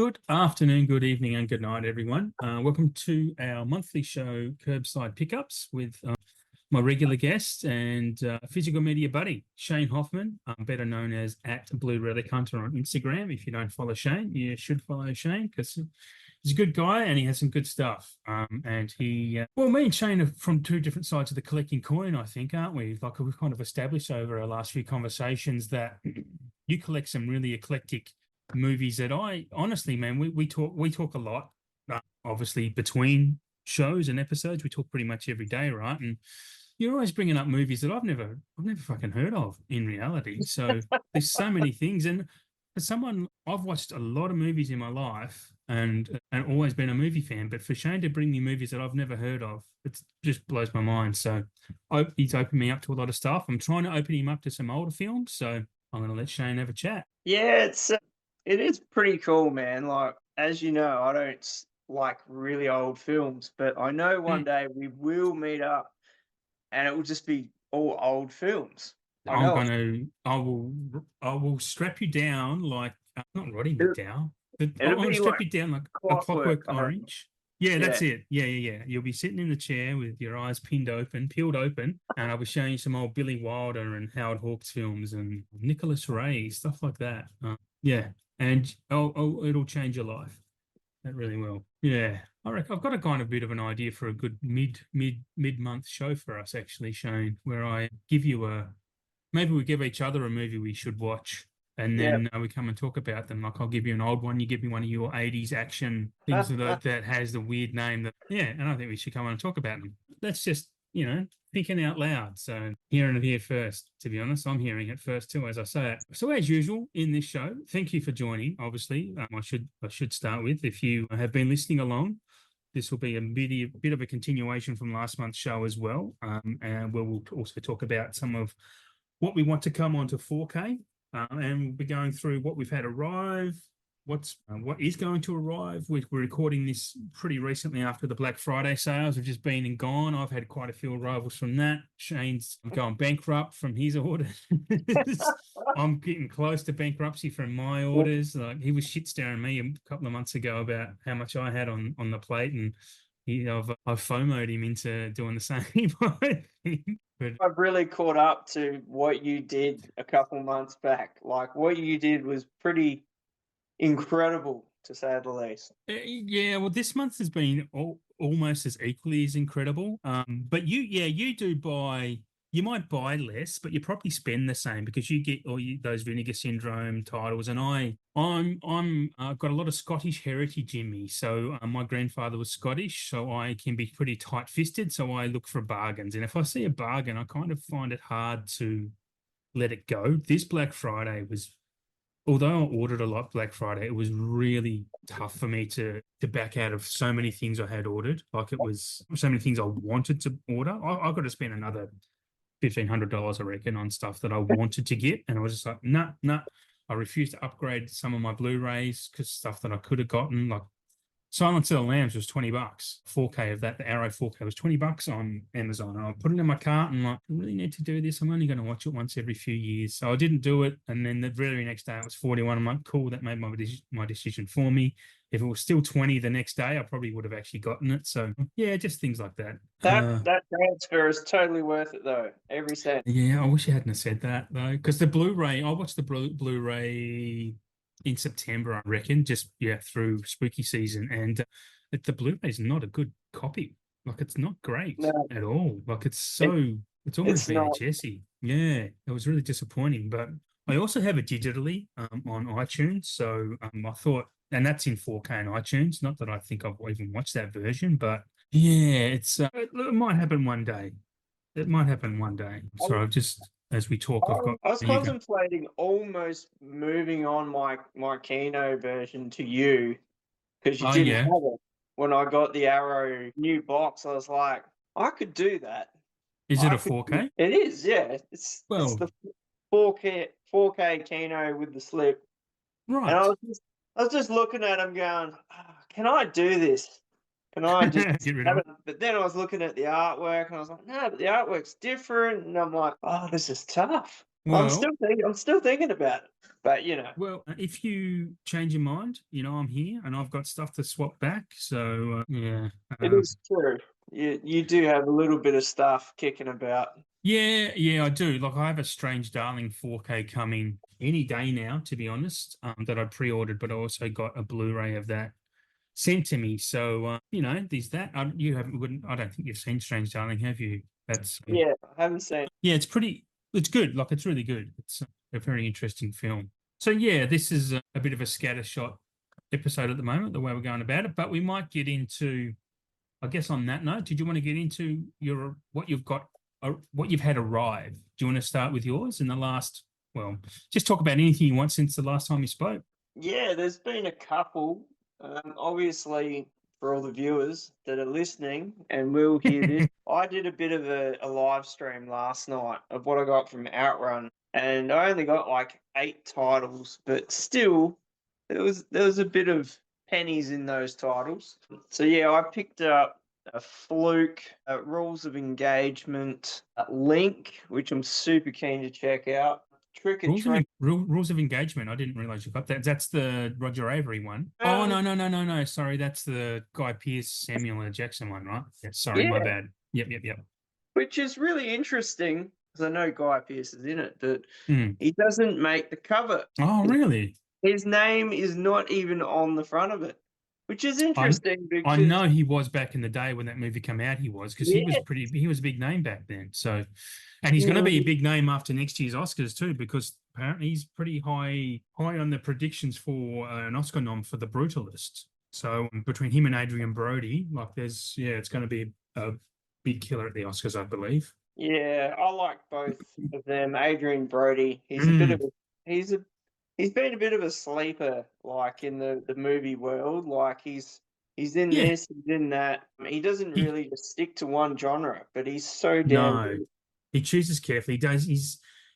Good afternoon, good evening, and good night, everyone. Welcome to our monthly show, Kerbside Pick-ups, with my regular guest and physical media buddy, Shane Hoffmann, better known as @BlueRelic Hunter on Instagram. If you don't follow Shane, you should follow Shane because he's a good guy and he has some good stuff. And me and Shane are from two different sides of the collecting coin, I think, aren't we? Like we've kind of established over our last few conversations that you collect some really eclectic movies that I honestly, man, we talk a lot, obviously between shows and episodes. We talk pretty much every day, right? And you're always bringing up movies that I've never fucking heard of in reality. So there's so many things. And for someone, I've watched a lot of movies in my life and always been a movie fan. But for Shane to bring me movies that I've never heard of, it just blows my mind. So he's opened me up to a lot of stuff. I'm trying to open him up to some older films. So I'm going to let Shane have a chat. Yeah, it is pretty cool, man. Like, as you know, I don't like really old films, but I know one day we will meet up and it will just be all old films. I know I will strap you down like not rotting you it. down. But I'm It'll going to be strap like you down like a clockwork. clockwork orange. Yeah, Yeah. that's it. Yeah. You'll be sitting in the chair with your eyes peeled open, and I'll be showing you some old Billy Wilder and Howard Hawks films and Nicholas Ray, stuff like that. Yeah, and it'll change your life. That really will. Yeah. I reckon I've got a kind of bit of an idea for a good mid-month show for us, actually, Shane, where I give you maybe we give each other a movie we should watch, and Yeah. then we come and talk about them. Like I'll give you an old one, you give me one of your 80s action things that has the weird name. And I think we should come on and talk about them. That's just, thinking out loud. So hearing it here first, to be honest, I'm hearing it first too, as I say it. So as usual in this show, thank you for joining. Obviously, I should start with, if you have been listening along, this will be a bit of a continuation from last month's show as well, and we'll also talk about some of what we want to come onto 4K, and we'll be going through what we've had arrive, what is going to arrive. We're recording this pretty recently after the Black Friday sales have just been and gone. I've had quite a few arrivals from that. Shane's going bankrupt from his orders. I'm getting close to bankruptcy from my orders. Like he was shit staring me a couple of months ago about how much I had on the plate, and I've FOMO'd him into doing the same thing. But I've really caught up to what you did a couple months back. Like, what you did was pretty incredible, to say the least. yeah, well, this month has been almost as equally as incredible. But you might buy less, but you probably spend the same because you get those Vinegar Syndrome titles. And I've got a lot of Scottish heritage in me. So my grandfather was Scottish, so I can be pretty tight-fisted. So I look for bargains, and if I see a bargain, I kind of find it hard to let it go. This Black Friday was, although I ordered a lot Black Friday, it was really tough for me to back out of so many things I had ordered. Like it was so many things I wanted to order. I got to spend another $1,500, I reckon, on stuff that I wanted to get. And I was just like, nah. I refused to upgrade some of my Blu-rays because stuff that I could have gotten, like Silence of the Lambs was $20. 4K of that, the Arrow 4K was $20 on Amazon. And I put it in my cart and like, I really need to do this. I'm only going to watch it once every few years. So I didn't do it. And then the very next day it was 41. I'm like, cool, that made my decision for me. If it was still 20 the next day, I probably would have actually gotten it. So yeah, just things like that. That transfer is totally worth it, though. Every cent. Yeah, I wish you hadn't have said that though, because the Blu-ray, I watched the Blu-ray in September, I reckon, just through spooky season, and the Blu-ray is not a good copy. Like it's not great at all. Like it's almost not. VHS-y. Yeah, it was really disappointing. But I also have it digitally on iTunes, so I thought, and that's in 4K on iTunes. Not that I think I've even watched that version, but yeah, it might happen one day. It might happen one day. So I've just, as we talk, I've got. I was There you go. contemplating almost moving on my Kino version to you because you Oh didn't yeah, have it when I got the Arrow new box. I was like, I could do that. is it I a could. 4K? It is, yeah. It's Well, the 4K Kino with the slip, and right. I was just looking at him going, can I do this? Can I just Get rid of have it. it? But then I was looking at the artwork and I was like, no, but the artwork's different. And I'm like, oh, this is tough. Well, I'm still thinking about it, but if you change your mind, I'm here and I've got stuff to swap back. So yeah, it um, is true. You do have a little bit of stuff kicking about. yeah, I do. Like I have a Strange Darling 4K coming any day now, to be honest. That I pre-ordered, but I also got a Blu-ray of that sent to me. So there's that. You haven't, wouldn't. I don't think you've seen Strange Darling, have you? That's Yeah, I haven't seen. yeah, it's pretty. It's good. Like it's really good. It's a very interesting film. So yeah, this is a bit of a scattershot episode at the moment, the way we're going about it. But we might get into, I guess, on that note, did you want to get into your what you've got, what you've had arrive? Do you want to start with yours in the last? Well, just talk about anything you want since the last time you spoke. Yeah, there's been a couple. Obviously, for all the viewers that are listening and will hear this, I did a bit of a live stream last night of what I got from Outrun, and I only got like 8 titles, but still, there was a bit of pennies in those titles. So yeah, I picked up a Fluke, Rules of Engagement, Link, which I'm super keen to check out. Trick or Treat. Rules of Engagement. I didn't realize you got that. That's the Roger Avery one. Oh no. Sorry, that's the Guy Pearce, Samuel L. Jackson one, right? Yeah, sorry, my Yeah, bad. Yep. which is really interesting because I know Guy Pearce is in it, but Mm. he doesn't make the cover. Oh, really? His name is not even on the front of it, which is I interesting I because know he was back in the day when that movie came out. He was because yeah, he was a big name back then. So, and he's going to be a big name after next year's Oscars too, because apparently he's pretty high on the predictions for an Oscar nom for The Brutalist. So between him and Adrian Brody, like it's going to be a big killer at the Oscars, I believe. yeah, I like both of them. Adrian Brody, Mm, he's a he's been a bit of a sleeper, like in the movie world. Like he's in yeah, this, he's in that. He doesn't he really just stick to one genre, but he's so damn no, good. he chooses carefully.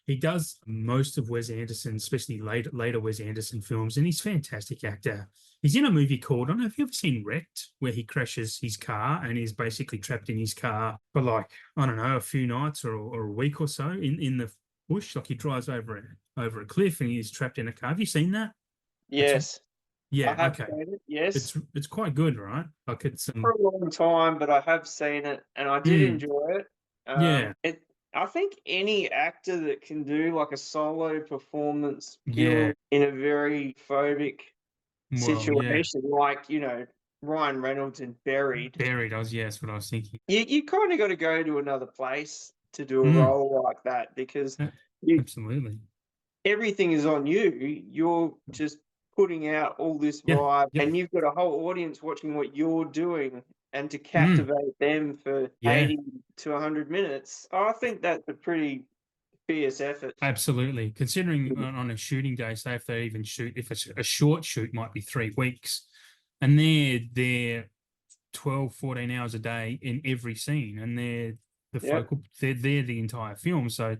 He does most of Wes Anderson, especially later Wes Anderson films, and he's a fantastic actor. He's in a movie called, I don't know if you've ever seen Wrecked, where he crashes his car and is basically trapped in his car for like, I don't know, a few nights or a week or so in the bush. Like he drives over a cliff and he's trapped in a car. Have you seen that? It's Yes, I yeah, have okay. seen it. Yes, It's quite good, right? Like it's for a long time, but I have seen it and I did mm, enjoy it. yeah, It I think any actor that can do like a solo performance yeah. pure in a very phobic Well, yeah. situation, like Ryan Reynolds in Buried, Buried, yeah, that's what I was thinking. you kind of got to go to another place to do a Mm, role like that because a- you absolutely. everything is on you. You're just putting out all this Yeah, vibe, yep. and you've got a whole audience watching what you're doing, and to Mm, captivate them for yeah, 80 to 100 minutes, I think that's a pretty fierce effort. absolutely. Considering on a shooting day, say if they even shoot, if it's a short shoot might be 3 weeks, and they're 12, 14 hours a day in every scene, and Yep. they're the entire film. So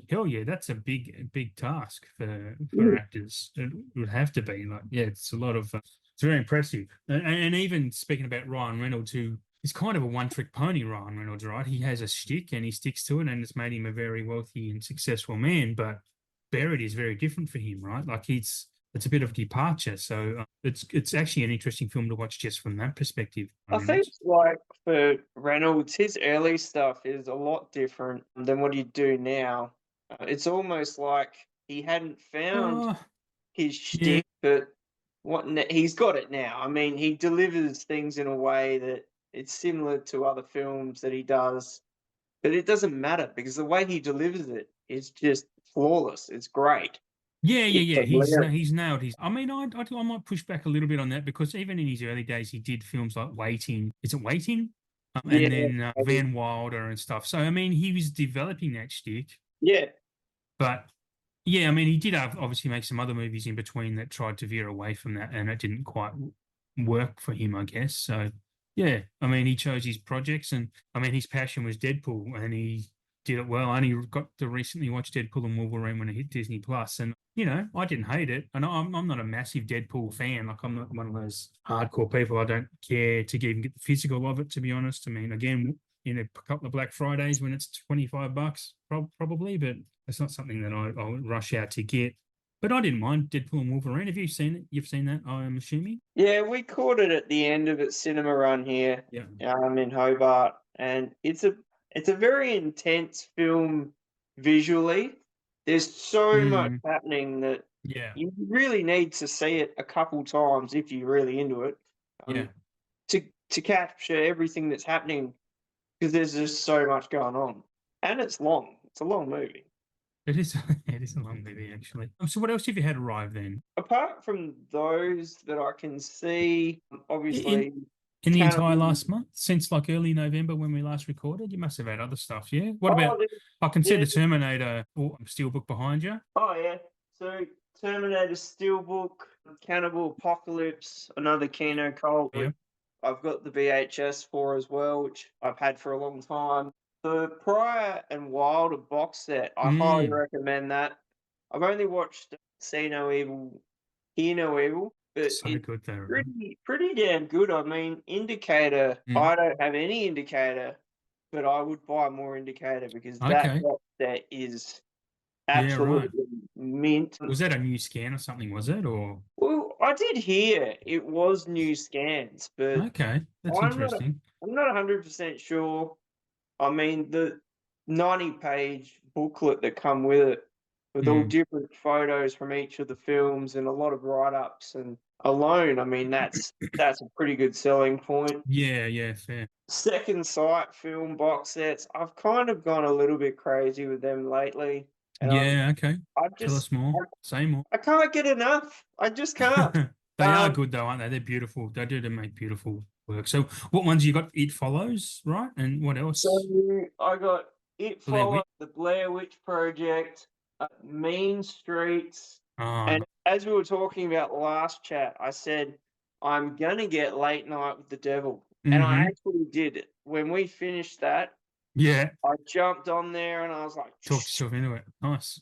hell yeah, that's a big task for Mm. actors. It would have to be like, yeah, it's a lot of it's very impressive. And even speaking about Ryan Reynolds, who is kind of a one-trick pony, Ryan Reynolds, right? He has a shtick and he sticks to it, and it's made him a very wealthy and successful man. But Buried is very different for him, right? Like it's a bit of a departure. So it's actually an interesting film to watch just from that perspective. I think Reynolds. like for Reynolds, his early stuff is a lot different than what he'd do now. It's almost like he hadn't found Oh, his yeah, shtick, but he's got it now. I mean, he delivers things in a way that it's similar to other films that he does, but it doesn't matter because the way he delivers it is just flawless. It's great. It's yeah. hilarious. He's nailed his. I mean, I might push back a little bit on that because even in his early days, he did films like Waiting. Is it Waiting? Yeah, And then maybe. Van Wilder and stuff. So I mean, he was developing that shtick, Yeah, but yeah, I mean, he did obviously make some other movies in between that tried to veer away from that, and it didn't quite work for him, I guess. So, yeah, I mean, he chose his projects, and I mean, his passion was Deadpool, and he did it well. I only got to recently watch Deadpool and Wolverine when it hit Disney Plus, and I didn't hate it. And I'm not a massive Deadpool fan. Like, I'm not one of those hardcore people. I don't care to even get the physical of it, to be honest. I mean, again, in a couple of Black Fridays when it's $25, probably, but it's not something that I would rush out to get. But I didn't mind Deadpool and Wolverine. Have you seen it? You've seen that, I'm assuming? Yeah, we caught it at the end of its cinema run here, Yeah. in Hobart, and it's a very intense film visually. There's so much Mm, happening that yeah. you really need to see it a couple times if you're really into it, Yeah. to capture everything that's happening because there's just so much going on, and it's long. It's a long movie. It is. It is a long movie, actually. So, what else have you had arrive then? Apart from those that I can see, In obviously, in the entire Cannibal. last month, since like early November when we last recorded, you must have had other stuff, yeah. What Oh, about? I can see yeah. the Terminator Steelbook behind you. Oh, yeah. So Terminator Steelbook, Cannibal Apocalypse, another Kino cult, Yeah. which I've got the VHS for as well, which I've had for a long time. The Prior and Wilder box set, I highly Mm, recommend that. I've only watched See No Evil, Hear No Evil, but so it's good there. pretty damn good. I mean, Indicator, Mm, I don't have any Indicator, but I would buy more Indicator because that okay. box set is Yeah. Right. absolutely mint. Was that a new scan or something? Was it or? Well, I did hear it was new scans, but Okay, that's I'm not interesting. I'm not 100% sure. I mean, the 90-page booklet that come with it, with all Mm. different photos from each of the films and a lot of write-ups and alone, I mean, that's a pretty good selling point. Yeah. Yeah. Fair. Second Sight film box sets, I've kind of gone a little bit crazy with them lately, and Yeah. Okay. I've Tell just us more. Say more. I can't get enough. I just can't. They are Um, good though, aren't they? They're beautiful. They do make beautiful work. So, what ones you got? It Follows, right? And what so else? I got It Blair Follows, Witch. The Blair Witch Project, Mean Streets, Oh, and as we were talking about last chat, I said I'm gonna get Late Night with the Devil, and I mm-hmm. actually did it. When we finished that, Yeah. I jumped on there and I was like, Talked yourself into it. Nice.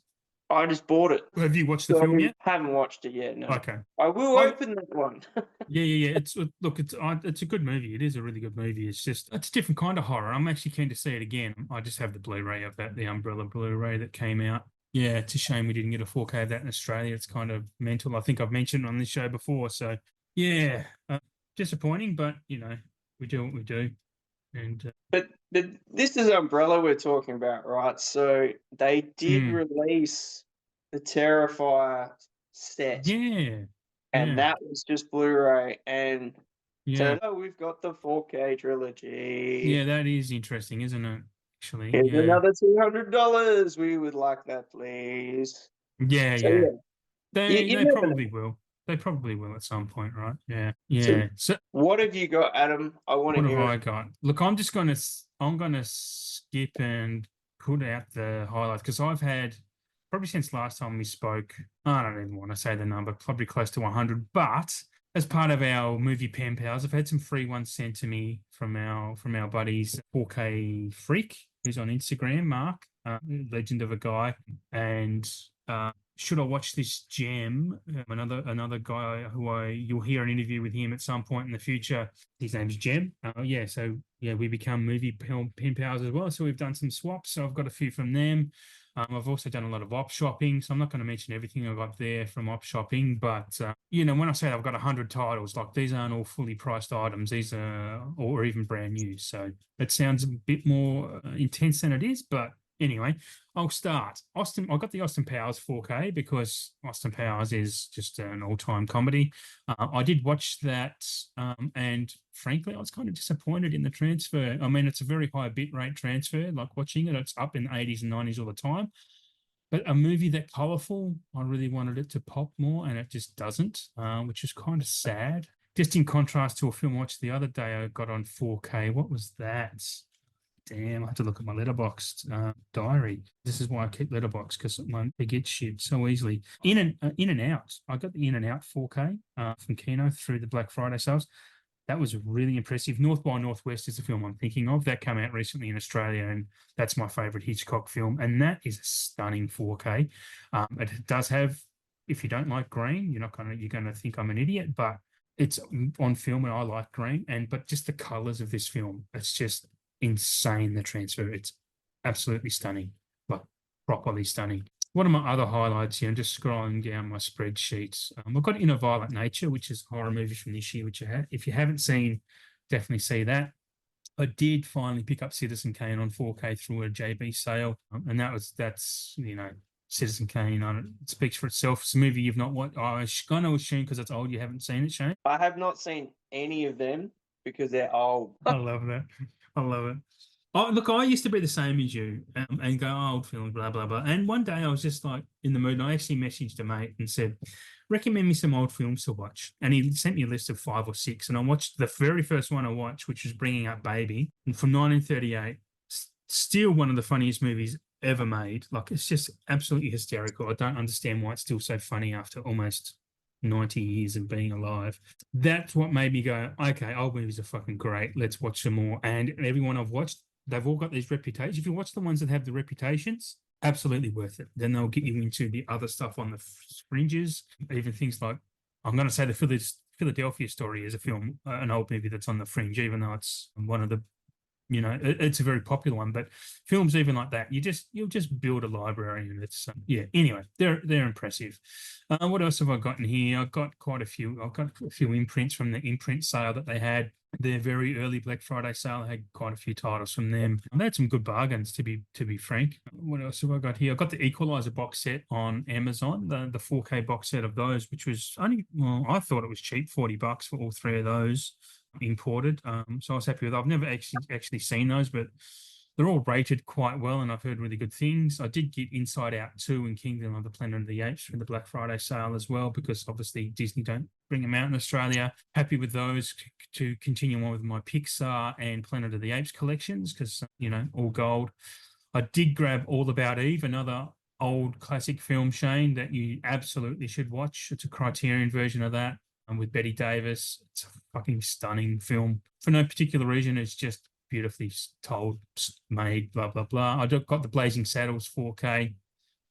I just bought it. Have you watched the So film yet? haven't watched it yet. No, Okay. I will I open that one. Yeah. It's look, it's a good movie. It is a really good movie. It's just it's a different kind of horror. I'm actually keen to see it again. I just have the Blu-ray of that, the Umbrella Blu-ray that came out. Yeah, it's a shame we didn't get a 4K of that in Australia. It's kind of mental. I think I've mentioned on this show before. So yeah, disappointing, but we do what we do. And But this is Umbrella we're talking about, right? So they did mm, release the Terrifier set, yeah, and yeah, that was just Blu-ray. And yeah, so we've got the 4K trilogy. yeah. That is interesting, isn't it? Actually, Here's yeah, another $200. We would like that, please. yeah, So yeah. yeah, They you they never probably know. will. They probably will at some point, right? Yeah, So yeah. So what have you got, Adam? I want to what have hear it. I got? Look, I'm gonna skip and put out the highlights because I've had probably since last time we spoke. I don't even want to say the number, probably close to 100. But as part of our movie pen pals, I've had some free ones sent to me from our buddies 4K Freak, who's on Instagram, Mark, legend of a guy, and should I watch this gem? Another guy you'll hear an interview with him at some point in the future. His name's Jem. Yeah, so yeah, we become movie pen pals as well. So we've done some swaps. So I've got a few from them. I've also done a lot of op shopping, so I'm not going to mention everything I got there from op shopping. But when I say I've got 100 titles, like these aren't all fully priced items. These are or even brand new. So it sounds a bit more intense than it is, but anyway, I'll start. I got the Austin Powers 4K because Austin Powers is just an all-time comedy. I did watch that, and frankly, I was kind of disappointed in the transfer. I mean, it's a very high bitrate transfer. Like watching it, it's up in the 80s and 90s all the time. But a movie that colorful, I really wanted it to pop more, and it just doesn't, which is kind of sad. Just in contrast to a film I watched the other day, I got on 4K. What was that? Damn, I have to look at my letterbox diary. This is why I keep letterbox because I forget shit so easily. In and Out. I got the In and Out 4K from Kino through the Black Friday sales. That was really impressive. North by Northwest is the film I'm thinking of. That came out recently in Australia, and that's my favorite Hitchcock film. And that is a stunning 4K. It does have, if you don't like green, you're gonna think I'm an idiot, but it's on film and I like green. But just the colors of this film, it's just insane, the transfer. It's absolutely stunning, like properly stunning. One of my other highlights here, I'm just scrolling down my spreadsheets. I've got In a Violent Nature, which is a horror movie from this year, which if you haven't seen, definitely see that. I did finally pick up Citizen Kane on 4K through a JB sale, and that's Citizen Kane. It speaks for itself. It's a movie you've not watched. I kind of assume because it's old, you haven't seen it, Shane. I have not seen any of them because they're old. I love that. I love it. Oh, look, I used to be the same as you and go, oh, old film, blah, blah, blah. And one day I was just like in the mood, and I actually messaged a mate and said, recommend me some old films to watch. And he sent me a list of 5 or 6. And I watched the very first one I watched, which was Bringing Up Baby, and from 1938. Still one of the funniest movies ever made. Like, it's just absolutely hysterical. I don't understand why it's still so funny after almost 90 years of being alive. That's what made me go, okay, old movies are fucking great. Let's watch some more. And everyone I've watched, they've all got these reputations. If you watch the ones that have the reputations, absolutely worth it. Then they'll get you into the other stuff on the fringes, even things like, I'm going to say the Philadelphia Story is a film, an old movie that's on the fringe, even though it's one of the, it's a very popular one. But films even like that, you'll just build a library, and it's Anyway, they're impressive. What else have I got in here? I've got quite a few. I've got a few imprints from the imprint sale that they had. Their very early Black Friday sale. I had quite a few titles from them. They had some good bargains, to be frank. What else have I got here? I got the Equalizer box set on Amazon, the 4K box set of those, which was I thought it was cheap, $40 for all 3 of those imported. So I was happy with it. I've never actually seen those, but they're all rated quite well, and I've heard really good things. I did get Inside Out 2 and Kingdom of the Planet of the Apes for the Black Friday sale as well, because obviously Disney don't bring them out in Australia. Happy with those to continue on with my Pixar and Planet of the Apes collections, because, all gold. I did grab All About Eve, another old classic film, Shane, that you absolutely should watch. It's a Criterion version of that, and with Betty Davis. It's a fucking stunning film. For no particular reason, it's just beautifully told, made, blah, blah, blah. I got the Blazing Saddles 4K.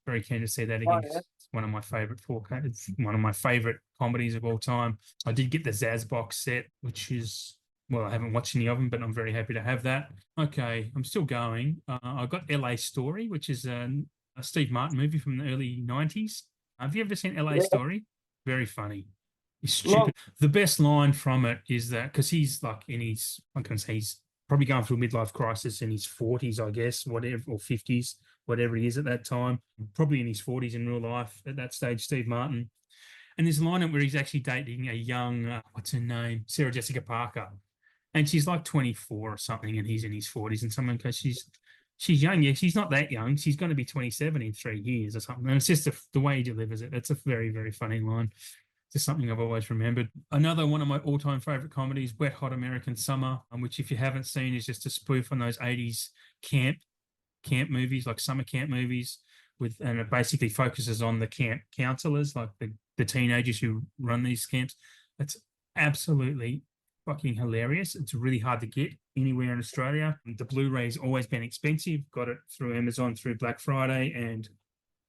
Very keen to see that again. Oh, yeah. It's one of my favorite 4K. It's one of my favorite comedies of all time. I did get the Zaz box set, which is, well, I haven't watched any of them, but I'm very happy to have that. Okay, I'm still going. I got LA Story, which is a Steve Martin movie from the early 90s. Have you ever seen LA Story? Very funny. He's stupid. Well, The best line from it is that, because he's like in his, I can say he's probably going through a midlife crisis in his 40s, I guess, whatever, or 50s, whatever he is at that time. Probably in his 40s in real life at that stage, Steve Martin. And there's a line where he's actually dating a young, what's her name? Sarah Jessica Parker. And she's like 24 or something, and he's in his 40s. And someone goes, she's young. Yeah, she's not that young. She's going to be 27 in 3 years or something. And it's just the way he delivers it. It's a very, very funny line. Just something I've always remembered. Another one of my all-time favorite comedies, Wet Hot American Summer, which, if you haven't seen, is just a spoof on those 80s camp movies, like summer camp movies, and it basically focuses on the camp counselors, like the teenagers who run these camps. It's absolutely fucking hilarious. It's really hard to get anywhere in Australia. The Blu-ray's always been expensive. Got it through Amazon through Black Friday, and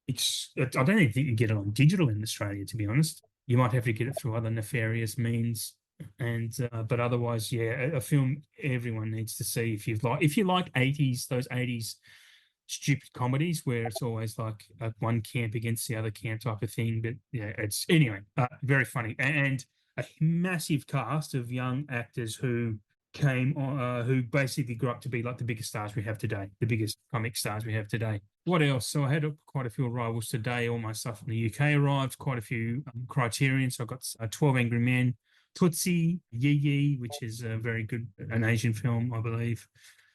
I don't even think you can get it on digital in Australia, to be honest. You might have to get it through other nefarious means, but otherwise, yeah, a film everyone needs to see if you like 80s, those 80s stupid comedies where it's always like one camp against the other camp type of thing. But yeah, it's anyway very funny, and a massive cast of young actors who who basically grew up to be like the biggest stars we have today, the biggest comic stars we have today. What else? So I had quite a few arrivals today. All my stuff from the UK arrived, quite a few Criterion. So I got 12 Angry Men, Tootsie, Yee Yee, which is a very good, an Asian film, I believe.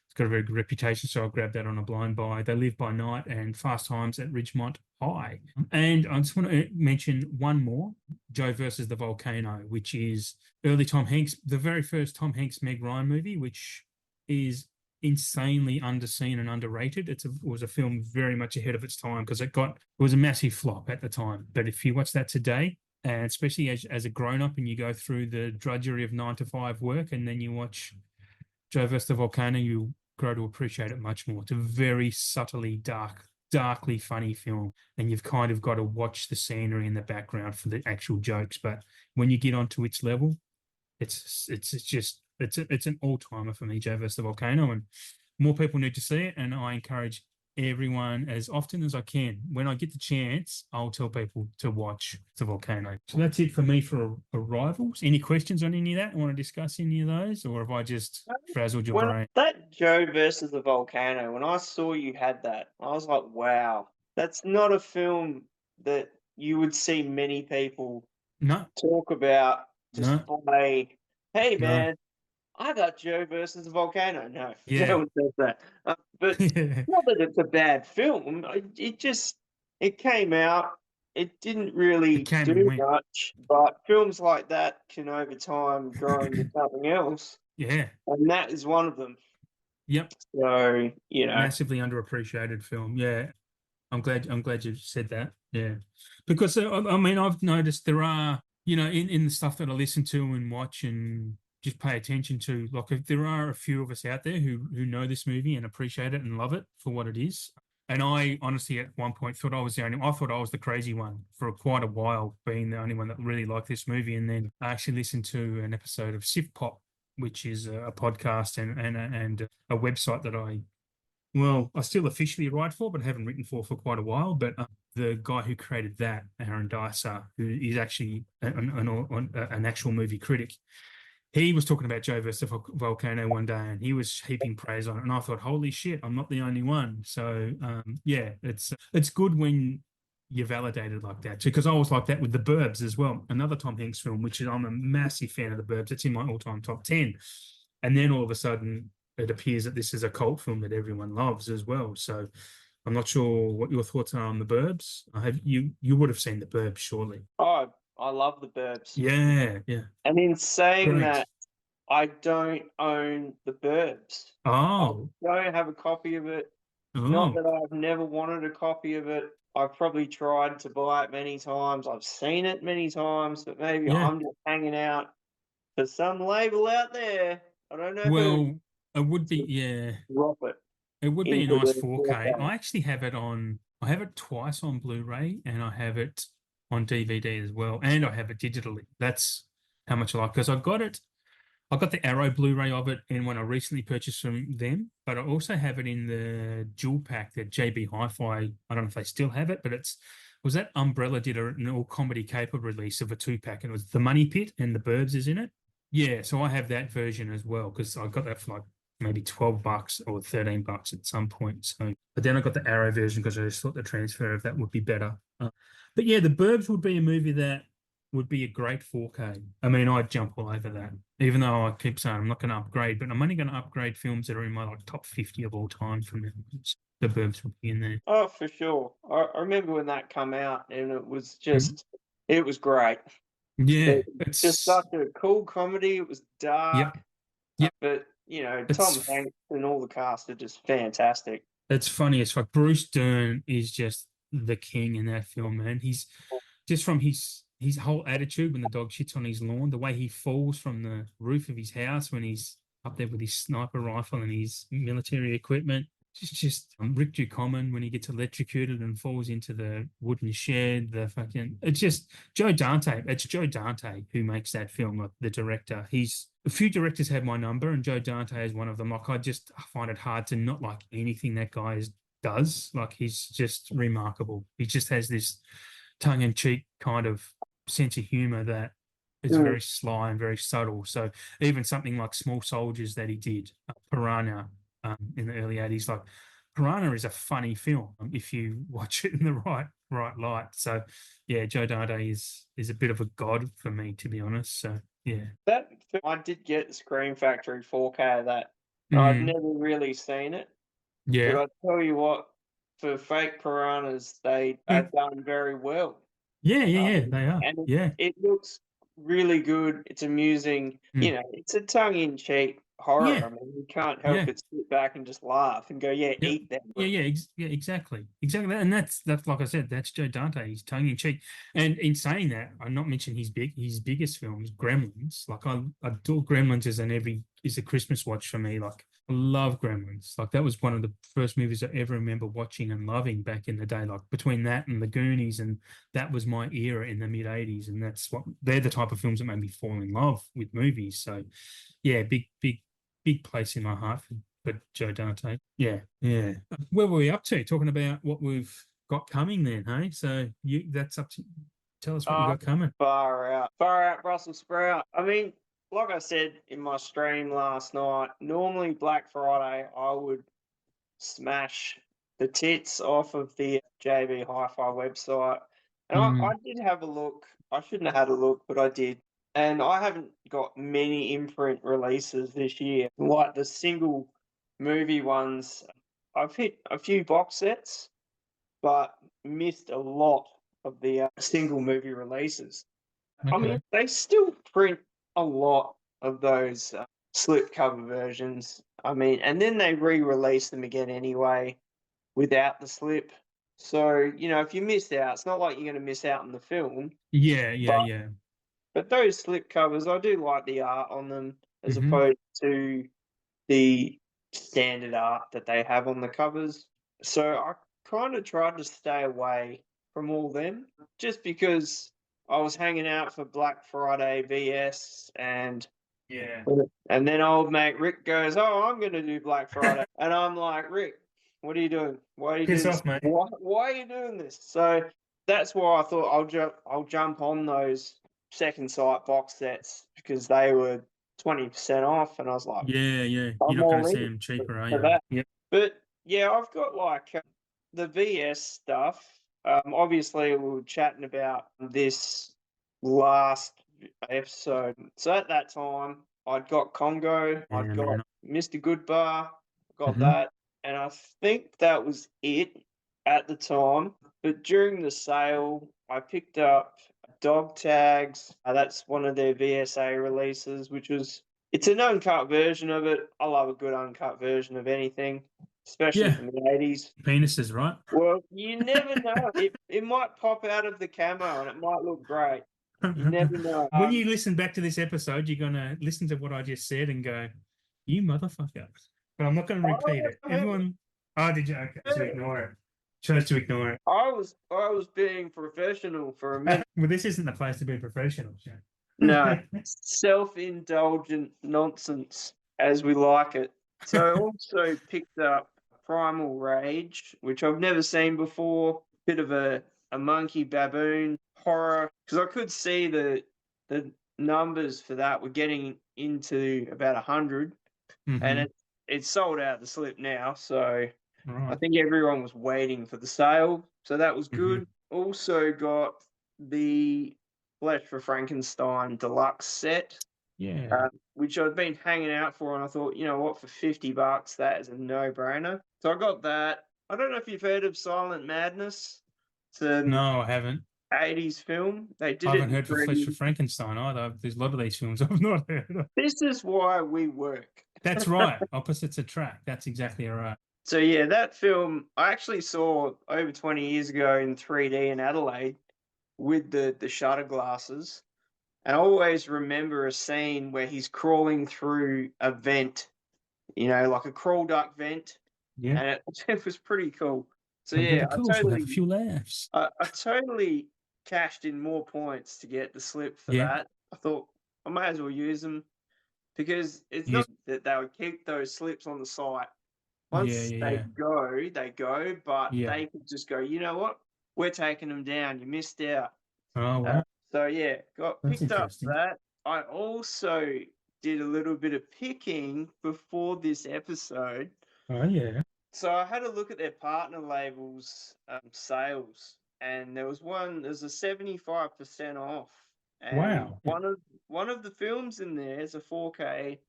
It's got a very good reputation, so I grabbed that on a blind buy. They Live by Night and Fast Times at Ridgemont High. And I just want to mention one more, Joe versus the Volcano, which is early Tom Hanks, the very first Tom Hanks Meg Ryan movie, which is insanely underseen and underrated. It was a film very much ahead of its time, because it was a massive flop at the time. But if you watch that today, and especially as a grown-up, and you go through the drudgery of 9-to-5 work, and then you watch Joe vs. the Volcano, you grow to appreciate it much more. It's a very subtly darkly funny film, and you've kind of got to watch the scenery in the background for the actual jokes. But when you get onto its level, it's it's an all timer for me, Joe versus the Volcano, and more people need to see it. And I encourage everyone as often as I can. When I get the chance, I'll tell people to watch the Volcano. So that's it for me for Arrivals. Any questions on any of that? I want to discuss any of those, or have I just frazzled your When brain? that Joe versus the Volcano, when I saw you had that, I was like, wow, that's not a film that you would see many people No, talk about just no, by, hey no. man, I got Joe versus the Volcano. No, no Yeah. one says that. But not that it's a bad film. It just it came out. It didn't It really came and do went. much, but films like that can over time grow into something else, Yeah. and that is one of them. Yep. So Massively underappreciated film. Yeah. I'm glad you said that. Yeah, because I mean I've noticed there are in the stuff that I listen to and watch and just pay attention to, like there are a few of us out there who know this movie and appreciate it and love it for what it is. And I honestly at one point thought I thought I was the crazy one for quite a while, being the only one that really liked this movie. And then I actually listened to an episode of Sif Pop, which is a podcast and a website that I still officially write for, but haven't written for quite a while. But the guy who created that, Aaron Dicer, who is actually an actual movie critic, he was talking about Joe versus Volcano one day, and he was heaping praise on it. And I thought, holy shit, I'm not the only one. So yeah, it's good when you're validated like that too, because I was like that with The Burbs as well, another Tom Hanks film, which is I'm a massive fan of The Burbs. It's in my all-time top 10. And then all of a sudden, it appears that this is a cult film that everyone loves as well. So I'm not sure what your thoughts are on The Burbs. You would have seen The Burbs, surely? I love the Burbs. Yeah, yeah. And in saying Great. that, I don't own the Burbs. I Oh, don't have a copy of it. Not oh, that I've never wanted a copy of it. I've probably tried to buy it many times. I've seen it many times, but maybe yeah. I'm just hanging out for some label out there. I don't know who Well, it would be, to yeah, drop it it would be a into nice the 4K. 4K. I actually have it on, I have it twice on Blu-ray and I have it on DVD as well, and I have it digitally. That's how much I like, because I got the Arrow Blu-ray of it, and when I recently purchased from them, but I also have it in the dual pack that JB Hi-Fi. I don't know if they still have it, but was that Umbrella did an all comedy caper release of a 2-pack, and it was The Money Pit and The Burbs is in it. Yeah, so I have that version as well because I got that for like maybe $12 or $13 at some point. So, but then I got the Arrow version because I just thought the transfer of that would be better. But yeah, The Burbs would be a movie that would be a great 4K. I mean, I'd jump all over that, even though I keep saying I'm not going to upgrade, but I'm only going to upgrade films that are in my like top 50 of all time from now. The Burbs would be in there. Oh, for sure. I remember when that come out, and it was Mm. just it was great. Yeah, It was just it's such a cool comedy. It was yep, dark, yep. but Tom It's Hanks and all the cast are just fantastic. it's funny. It's like Bruce Dern is just the king in that film, man. He's just from his whole attitude when the dog shits on his lawn, the way he falls from the roof of his house when he's up there with his sniper rifle and his military equipment. Just Rick Ducommun when he gets electrocuted and falls into the wooden shed. The fucking it's just Joe Dante. It's Joe Dante who makes that film. Like the director, he's a few directors have my number, and Joe Dante is one of them. Like I find it hard to not like anything that guy does. Like he's just remarkable. He just has this tongue-in-cheek kind of sense of humor that is Mm. very sly and very subtle. So even something like Small Soldiers that he did, Piranha, in the early 80s, like Piranha is a funny film if you watch it in the right light. So yeah, Joe Dante is a bit of a god for me, to be honest. So yeah. That I did get the Scream Factory 4K of that. I've Mm, never really seen it, but yeah. I tell you what, for fake piranhas, they Mm, are done very well. yeah, yeah, yeah, they are. And Yeah. it looks really good. It's amusing. Mm, It's a tongue-in-cheek horror. yeah. I mean, you can't help Yeah. but sit back and just laugh and go, "Yeah, Yep. eat them." Yeah, yeah, exactly, exactly. And that's like I said, that's Joe Dante. He's tongue in cheek. And in saying that, I'm not mentioning his biggest films, Gremlins. Like I adore Gremlins as a Christmas watch for me. Like I love Gremlins. Like that was one of the first movies I ever remember watching and loving back in the day. Like between that and the Goonies, and that was my era in the mid 80s. And they're the type of films that made me fall in love with movies. So yeah, big place in my heart for Joe Dante. Yeah, yeah. Where were we up to? Talking about what we've got coming then, hey? So that's up to tell us what you got coming. Far out, Brussels sprout. I mean, like I said in my stream last night, normally Black Friday I would smash the tits off of the JB Hi-Fi website, and I did have a look. I shouldn't have had a look, but I did, and I haven't got many imprint releases this year, like the single movie ones. I've hit a few box sets, but missed a lot of the single movie releases. I mean, Okay. they still print a lot of those slipcover versions. I mean, and then they re-release them again anyway without the slip. So, if you miss out, it's not like you're going to miss out on the film. Yeah, yeah, But yeah. but those slip covers, I do like the art on them as Mm-hmm. opposed to the standard art that they have on the covers. So I kind of tried to stay away from all them just because I was hanging out for Black Friday VS Yeah. and then old mate Rick goes, "Oh, I'm going to do Black Friday." And I'm like, "Rick, what are you doing? Why are you Piss doing this? off, mate. Why are you doing this?" So that's why I thought I'll jump on those second sight box sets because they were 20% off, and I was like, Yeah, yeah. You're I'm not going all to see in them cheaper, are for you? that. Yep. But yeah, I've got like the VS stuff. Obviously, we were chatting about this last episode. So at that time, I'd got Congo, Yeah, I'd got man. Mr. Goodbar, got Mm-hmm. that, and I think that was it at the time. But during the sale, I picked up Dog Tags. That's one of their VSA releases, which was it's an uncut version of it. I love a good uncut version of anything, especially Yeah. from the 80s. Penises, right? Well, you never know. It might pop out of the camo and it might look great. You never know. When you listen back to this episode, you're going to listen to what I just said and go, you motherfucker. But I'm not going to repeat it. Everyone, oh, did you? Okay, to ignore it. Chose to ignore it. I was being professional for a minute. Well, this isn't the place to be professional, Shane. No, self-indulgent nonsense as we like it. So I also picked up Primal Rage, which I've never seen before. Bit of a monkey baboon horror because I could see the numbers for that were getting into about 100, and Mm-hmm. it's sold out the slip now. So I Right. think everyone was waiting for the sale, so that was Mm-hmm. good. Also got the Flesh for Frankenstein deluxe set, Yeah. which I'd been hanging out for, and I thought, you know what, for $50, that is a no-brainer. So I got that. I don't know if you've heard of Silent Madness. It's an No, I haven't. 80s film. They I did it haven't in heard for Flesh for 3D. Frankenstein either. There's a lot of these films I've not heard of. This is why we work. That's right. Opposites attract. That's exactly right. So yeah, that film I actually saw over 20 years ago in 3D in Adelaide with the shutter glasses. And I always remember a scene where he's crawling through a vent, like a crawl duck vent, Yeah. and it was pretty cool. So Come to yeah, the course. We'll have a few laughs. I totally cashed in more points to get the slip for Yeah. that. I thought I may as well use them because it's Yeah. not that they would keep those slips on the site. Yeah. Once Yeah. they go, but Yeah. they could just go, you know what? We're taking them down. You missed out. Oh, wow. So yeah, got That's picked up interesting. that. I also did a little bit of picking before this episode. Oh, yeah. So I had a look at their partner labels sales, and there's a 75% off, and Wow. one of the films in there is a 4K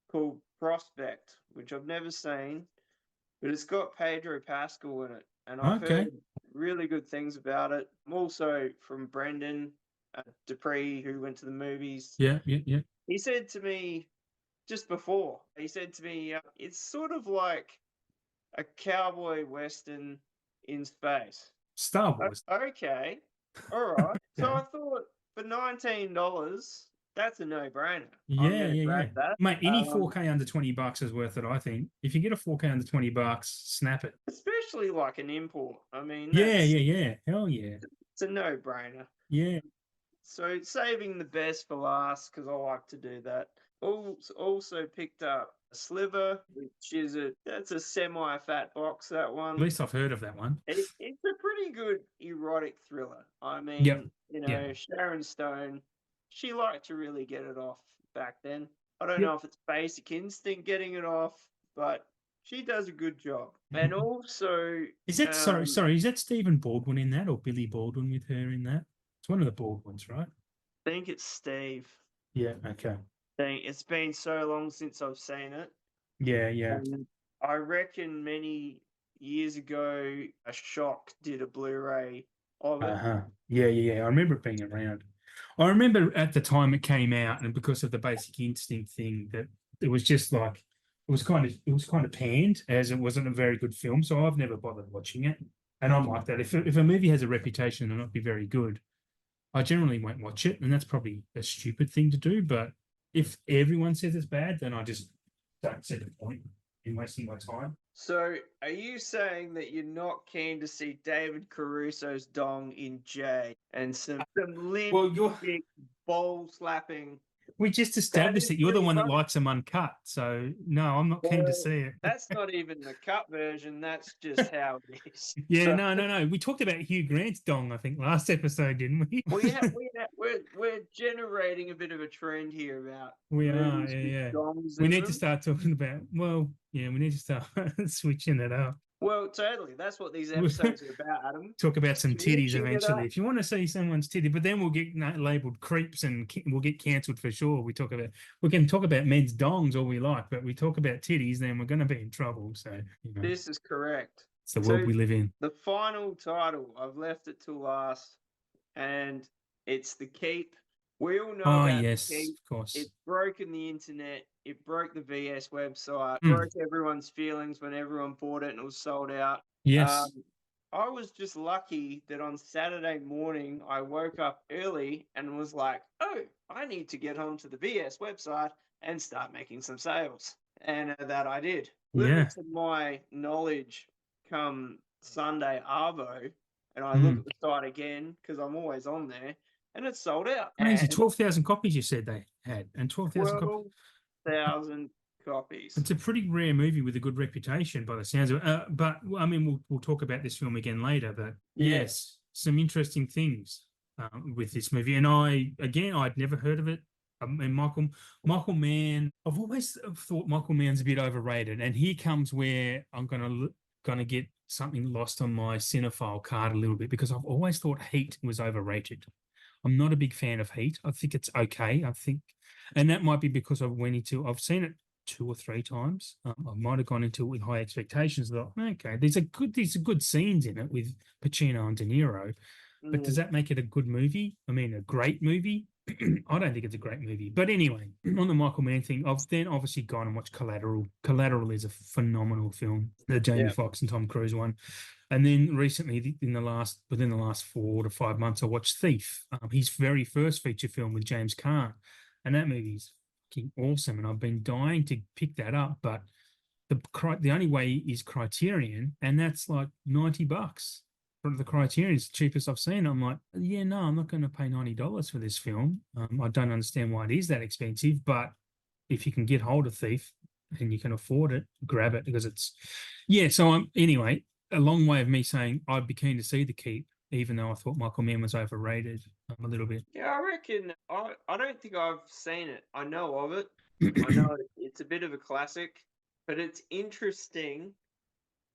called Prospect, which I've never seen, but it's got Pedro Pascal in it, and I've Okay. heard really good things about it. I'm also from Brendan Dupree, who went to the movies. Yeah. Yeah. Yeah. He said to me just before, it's sort of like a cowboy western in space. Star Wars. Okay, all right. So Yeah. I thought for $19, that's a no-brainer. I'm Yeah, going to yeah, grab yeah. that. Mate, any 4K under $20 is worth it, I think. If you get a 4K under $20, snap it. Especially like an import. I mean, Yeah, that's yeah, yeah. Hell yeah. it's a no-brainer. Yeah. So saving the best for last because I like to do that. Also picked up a Sliver, which is that's a semi-fat box. That At one. least I've heard of that one. It's a pretty good erotic thriller. I Yep. mean, Yeah. Sharon Stone, she liked to really get it off back then. I don't Yep. know if it's Basic Instinct getting it off, but she does a good job. And also, Is that sorry, is that Stephen Baldwin in that or Billy Baldwin with her in that? It's one of the Baldwins, right? I think it's Steve. Yeah, okay. It's been so long since I've seen it. Yeah, yeah. I reckon many years ago, a Shock did a Blu-ray of it. Uh-huh. Yeah, yeah, yeah. I remember it being around. I remember at the time it came out, and because of the Basic Instinct thing, that it was just like it was kind of panned as it wasn't a very good film. So I've never bothered watching it. And I'm like that. If a movie has a reputation to not be very good, I generally won't watch it, and that's probably a stupid thing to do. But if everyone says it's bad, then I just don't see the point in wasting my time. So, are you saying that you're not keen to see David Caruso's dong in J and some limp, Well, ball slapping? we just That established is that you're the pretty one that funny. likes them uncut. So no, I'm not keen to Well, see it. that's not even the cut version. That's just how it is. Yeah, So, no, no, no. We talked about Hugh Grant's dong, I think, last episode, didn't we? we're generating a bit of a trend here about We are, movies yeah, with yeah. dongs We in need to them. start talking about, well, yeah, we need to start switching it up. Well, totally. That's what these episodes are about, Adam. Talk about some titties Switching it eventually. up. If you want to see someone's titty, but then we'll get labeled creeps and we'll get cancelled for sure. We can talk about men's dongs all we like, but we talk about titties, then we're going to be in trouble. So, This is correct. it's the world So we live in. the final title, I've left it till last, and it's The Keep. We all know Oh, about yes, The Keep. of course. It's broken the internet. It broke the VS website. Mm. Broke everyone's feelings when everyone bought it and it was sold out. Yes. I was just lucky that on Saturday morning I woke up early and was like, oh, I need to get onto the VS website and start making some sales. And that I did. Little to my knowledge, come Sunday Arvo, and I look at the site again because I'm always on there, and it's sold out. Amazing. And 12,000 copies you said they had, and 12,000 copies. 12,000 copies. It's a pretty rare movie with a good reputation by the sounds of it. But I mean, we'll talk about this film again later. But yes, some interesting things with this movie. And I'd never heard of it. I mean, Michael Mann. I've always thought Michael Mann's a bit overrated. And here comes where I'm gonna get something lost on my cinephile card a little bit, because I've always thought Heat was overrated. I'm not a big fan of Heat. I think it's okay. And that might be because I've seen it 2 or 3 times. I might have gone into it with high expectations. Thought, okay, these are good scenes in it with Pacino and De Niro. But does that make it a good movie? I mean, a great movie? I don't think it's a great movie. But anyway, on the Michael Mann thing, I've then obviously gone and watched Collateral. Collateral is a phenomenal film, the Jamie Foxx and Tom Cruise one. And then recently, within the last 4 to 5 months, I watched Thief, his very first feature film with James Caan, and that movie's fucking awesome. And I've been dying to pick that up, but the only way is Criterion, and that's like $90. For the Criterion, it's the cheapest I've seen. I'm like, yeah, no, I'm not going to pay $90 for this film. I don't understand why it is that expensive, but if you can get hold of Thief and you can afford it, grab it, because so anyway, a long way of me saying I'd be keen to see The Keep, even though I thought Michael Mann was overrated a little bit. Yeah, I reckon. I don't think I've seen it. I know of it. I know it's a bit of a classic, but it's interesting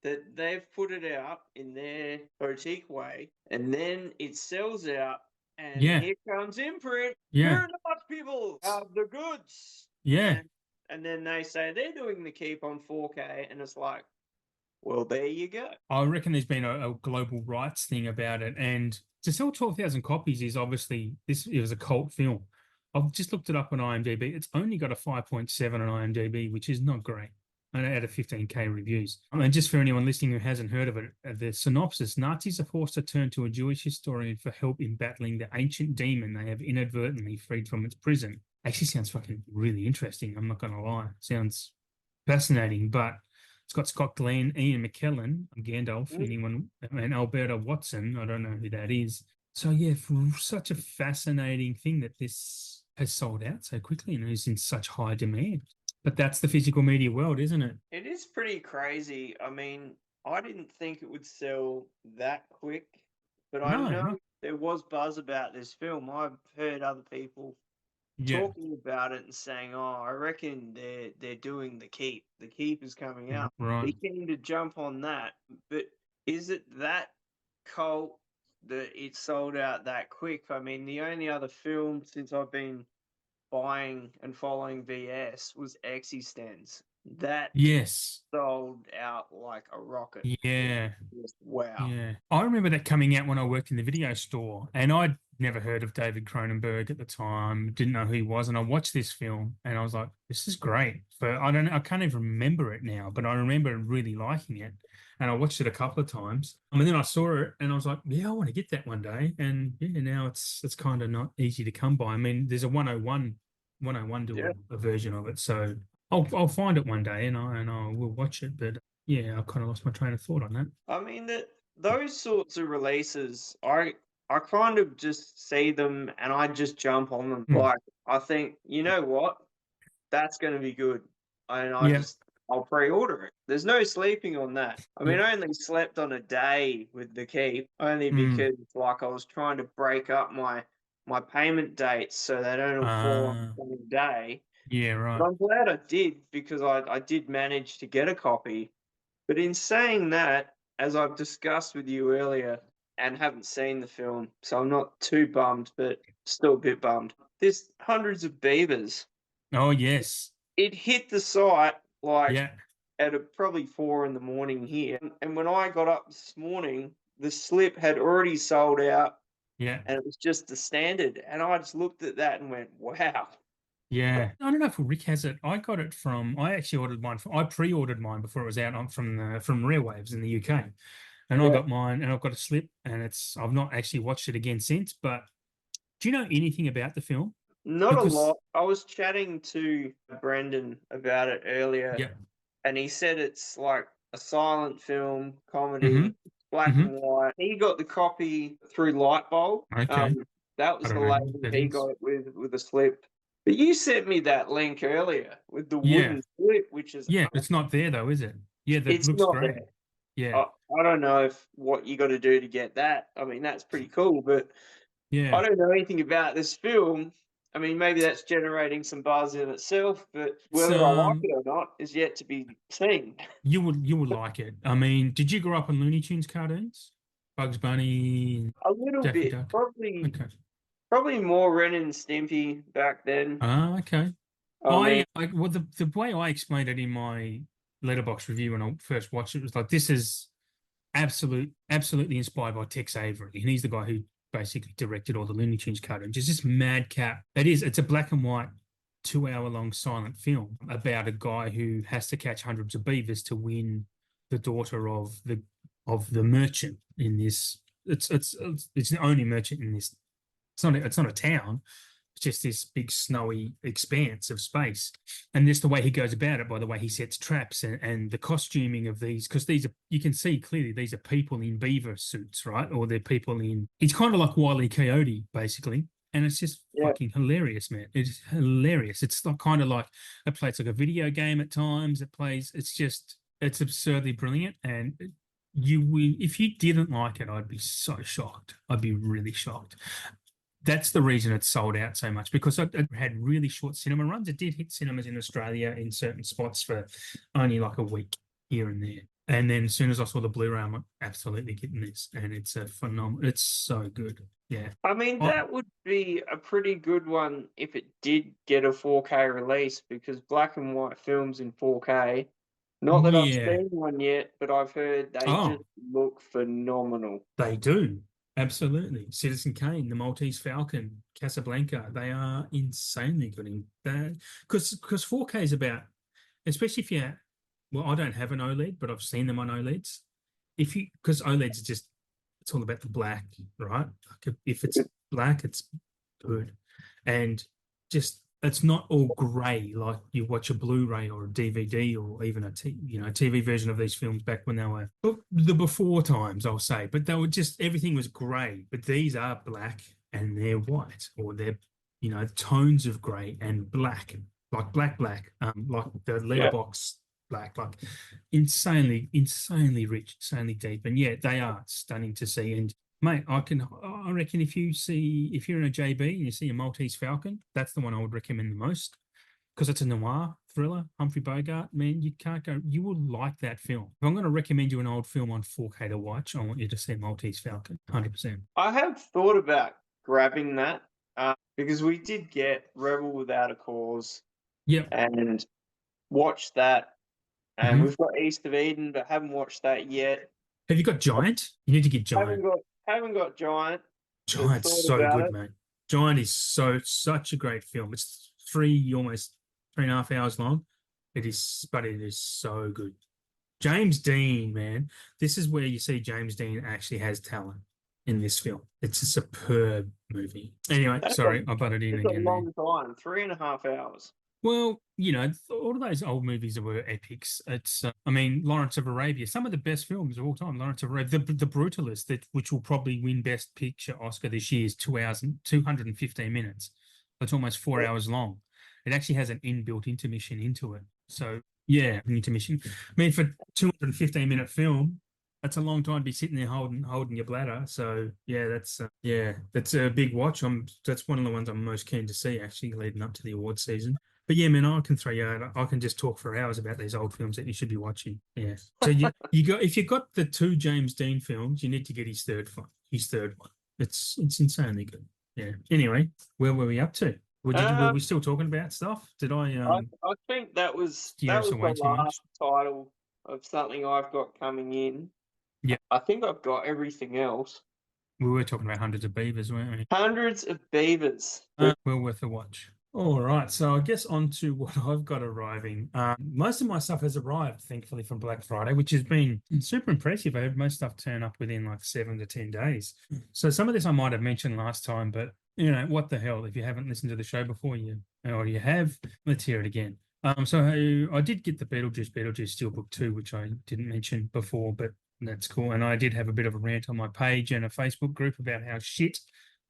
that they've put it out in their boutique way, and then it sells out, and here comes Imprint. You're not people have the goods. Yeah. And then they say they're doing The Keep on 4K, and it's like, well, there you go. I reckon there's been a global rights thing about it, and to sell 12,000 copies is obviously, it was a cult film. I've just looked it up on IMDb. It's only got a 5.7 on IMDb, which is not great. out of 15K reviews. I mean, just for anyone listening who hasn't heard of it, the synopsis: Nazis are forced to turn to a Jewish historian for help in battling the ancient demon they have inadvertently freed from its prison. Actually, sounds fucking really interesting. I'm not going to lie. Sounds fascinating, but it's got Scott Glenn, Ian McKellen, Gandalf, anyone, and Alberta Watson. I don't know who that is. So yeah, for such a fascinating thing that this has sold out so quickly and is in such high demand. But that's the physical media world, isn't it? It is pretty crazy. I mean, I didn't think it would sell that quick, but I No, know not there was buzz about this film. I've heard other people yeah. talking about it and saying, "Oh, I reckon they're doing the keep. The keep is coming out." Be Right. keen to jump on that, but is it that cult that it sold out that quick? I mean, the only other film since I've been buying and following VS was Existence. That Yes. sold out like a rocket. Yeah. Just wow. Yeah. I remember that coming out when I worked in the video store, and I'd never heard of David Cronenberg at the time, didn't know who he was, and I watched this film and I was like, this is great. But I can't even remember it now, but I remember really liking it. And I watched it a couple of times. And then I saw it and I was like, yeah, I want to get that one day. And yeah, now it's kind of not easy to come by. I mean, there's a 101 do Yeah. a version of it. So I'll find it one day and I will watch it. But yeah, I kind of lost my train of thought on that. I mean that those sorts of releases, I kind of just see them and I just jump on them. Mm. Like I think, you know what? That's gonna be good. And Yeah. I'll pre-order it. There's no sleeping on that. I mean, Yeah. I only slept on a day with the keep, only Mm. because like I was trying to break up my payment dates so they don't all fall on Uh, the same day. yeah, But right. I'm glad I did because I did manage to get a copy. But in saying that, as I've discussed with you earlier and haven't seen the film, so I'm not too bummed, but still a bit bummed. There's hundreds of beavers. Oh, yes. It hit the site like Yeah. at probably 4 in the morning here. And when I got up this morning, the slip had already sold out Yeah. and it was just the standard. And I just looked at that and went, wow. Yeah. I don't know if Rick has it. I got it from, I actually ordered mine I pre-ordered mine before it was out from Rare Waves in the UK. And I Yeah. got mine and I've got a slip and I've not actually watched it again since, but do you know anything about the film? Not a Because, lot. I was chatting to Brendan about it earlier, yeah. and he said it's like a silent film, Mm-hmm. comedy, black Mm-hmm. and white. He got the copy through Lightbulb. Okay. That I was don't the know what label that he is. got it with a slip. But you sent me that link earlier with the Yeah. wooden slip, which is Yeah. It's not there though, is it? Yeah, that it's looks not great. there. Yeah. I don't know if what you got to do to get that. I mean, that's pretty cool, but I Yeah. don't know anything about this film. I mean, maybe that's generating some buzz in itself, but It's whether I like it or not is yet to be seen. you would like it. I mean, did you grow up on Looney Tunes cartoons? Bugs Bunny, A little Daffy bit, Duck. probably Okay. probably more Ren and Stimpy back then. Ah, okay. I mean, Well, the way I explained it in my letterbox review when I first watched it was like, this is absolutely inspired by Tex Avery, and he's the guy who basically directed all the Looney Tunes cartoons. It's just madcap. It's a black and white 2 hour long silent film about a guy who has to catch hundreds of beavers to win the daughter of the merchant in this. It's the only merchant in this. It's not a town. It's just this big snowy expanse of space. And just the way he goes about it, by the way he sets traps and the costuming of these, because these are, you can see clearly these are people in beaver suits, right? Or they're people in, it's kind of like Wile E. Coyote, basically. And it's just yeah. fucking hilarious, man. It's hilarious. It's not kind of like it plays like a video game at times. It's absurdly brilliant. And if you didn't like it, I'd be so shocked. I'd be really shocked. That's the reason it's sold out so much, because it had really short cinema runs. It did hit cinemas in Australia in certain spots for only like a week here and there. And then as soon as I saw the Blu-ray, I'm like, absolutely getting this. And it's a phenomenal, it's so good. Yeah. I mean, Oh, that would be a pretty good one if it did get a 4K release because black and white films in 4K. Not that I've yeah. seen one yet, but I've heard they just Oh, look phenomenal. they do. Absolutely. Citizen Kane, The Maltese Falcon, Casablanca, they are insanely good in that. Because 4K is about, especially if you're well, I don't have an OLED, but I've seen them on OLEDs. Because OLEDs are just, it's all about the black, right? Like if it's black, it's good. And just, it's not all grey like you watch a Blu-ray or a DVD or even a TV version of these films back when they were the before times, I'll say. But they were just, everything was grey. But these are black and they're white, or they're, tones of grey and black, like black, like the Yeah. letterbox black, like insanely rich, insanely deep. And yeah, they are stunning to see. And mate, I reckon if you're in a JB and you see a Maltese Falcon, that's the one I would recommend the most, because it's a noir thriller. Humphrey Bogart, man, you will like that film. If I'm going to recommend you an old film on 4K to watch, I want you to see Maltese Falcon, 100%. I have thought about grabbing that because we did get Rebel Without a Cause Yep. and watched that. And Mhm. we've got East of Eden, but haven't watched that yet. Have you got Giant? You need to get Giant. Haven't got Giant, but Giant's thought so about good, it. mate. Giant is such a great film. It's almost 3.5 hours long. But it is so good. James Dean, man, this is where you see James Dean actually has talent in this film. It's a superb movie. Anyway, sorry, I butted in It's a again there. long time, 3.5 hours. Well, all of those old movies that were epics. It's, Lawrence of Arabia, some of the best films of all time. Lawrence of Arabia, the Brutalist, which will probably win Best Picture Oscar this year, is 2 hours and 215 minutes. It's almost 4 hours long. It actually has an inbuilt intermission into it. So yeah, an intermission. I mean, for 215-minute film, that's a long time to be sitting there holding your bladder. So yeah, that's a big watch. That's one of the ones I'm most keen to see, actually, leading up to the award season. But yeah, man, I can throw you out. I can just talk for hours about these old films that you should be watching. Yeah. So if you got the 2 James Dean films, you need to get his third one. It's insanely good. Yeah. Anyway, where were we up to? Were we still talking about stuff? Did I think that was steer us the away too much? last title of something I've got coming in. Yeah. I think I've got everything else. We were talking about Hundreds of Beavers, weren't we? Hundreds of Beavers. Well worth a watch. All right, so I guess on to what I've got arriving. Most of my stuff has arrived, thankfully, from Black Friday, which has been super impressive. I had most stuff turn up within like 7 to 10 days. So some of this I might have mentioned last time, but what the hell? If you haven't listened to the show before, or you have, let's hear it again. So I did get the Beetlejuice Steelbook 2, which I didn't mention before, but that's cool. And I did have a bit of a rant on my page and a Facebook group about how shit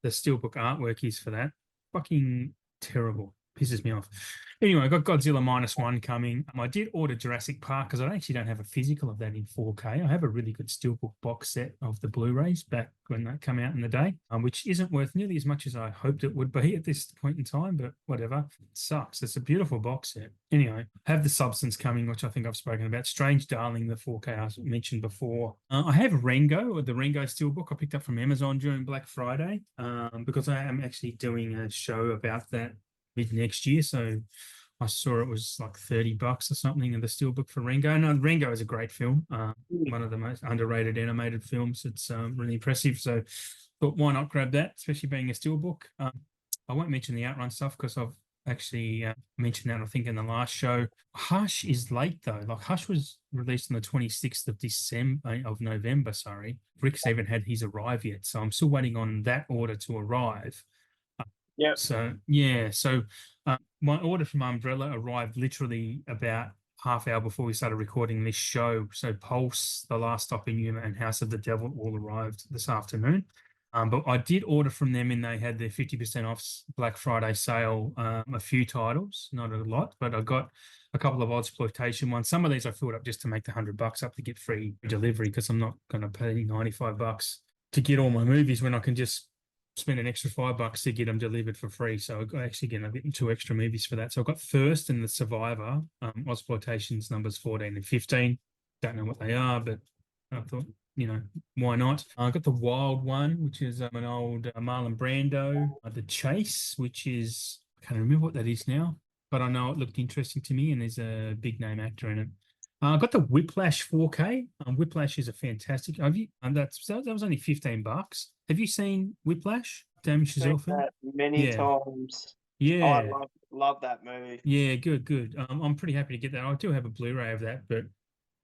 the Steelbook artwork is for that. Fucking terrible. Pisses me off. Anyway, I got Godzilla -1 coming. I did order Jurassic Park because I actually don't have a physical of that in 4K. I have a really good Steelbook box set of the Blu-rays back when that came out in the day, which isn't worth nearly as much as I hoped it would be at this point in time, but whatever. It sucks. It's a beautiful box set. Anyway, have the Substance coming, which I think I've spoken about. Strange Darling, the 4K I mentioned before. I have Rengo, or the Rengo Steelbook I picked up from Amazon during Black Friday, because I am actually doing a show about that mid next year. So I saw it was like $30 or something in the Steelbook for Rengo. No, Rengo is a great film. One of the most underrated animated films. It's really impressive. So thought, why not grab that, especially being a Steelbook? I won't mention the Outrun stuff because I've actually mentioned that, I think, in the last show. Hush is late though. Like Hush was released on the 26th of November, sorry. Rick's even had his arrive yet. So I'm still waiting on that order to arrive. Yeah. So yeah, my order from Umbrella arrived literally about half hour before we started recording this show. So Pulse, The Last Stop in Yuma, and House of the Devil all arrived this afternoon. But I did order from them, and they had their 50% off Black Friday sale. A few titles, not a lot, but I got a couple of exploitation ones. Some of these I filled up just to make the $100 up to get free delivery, because I'm not going to pay $95 to get all my movies when I can just spend an extra $5 to get them delivered for free. So I actually get 2 extra movies for that. So I've got Thirst and The Survivor, exploitations numbers 14 and 15. Don't know what they are, but I thought, why not? I got The Wild One, which is an old Marlon Brando. The Chase, which is, I can't remember what that is now, but I know it looked interesting to me, and there's a big name actor in it. I got the Whiplash 4K. Whiplash is a fantastic. That was only $15. Have you seen Whiplash? Damien Chazelle film? Many times. Yeah. I love that movie. Yeah, good. I'm pretty happy to get that. I do have a Blu-ray of that, but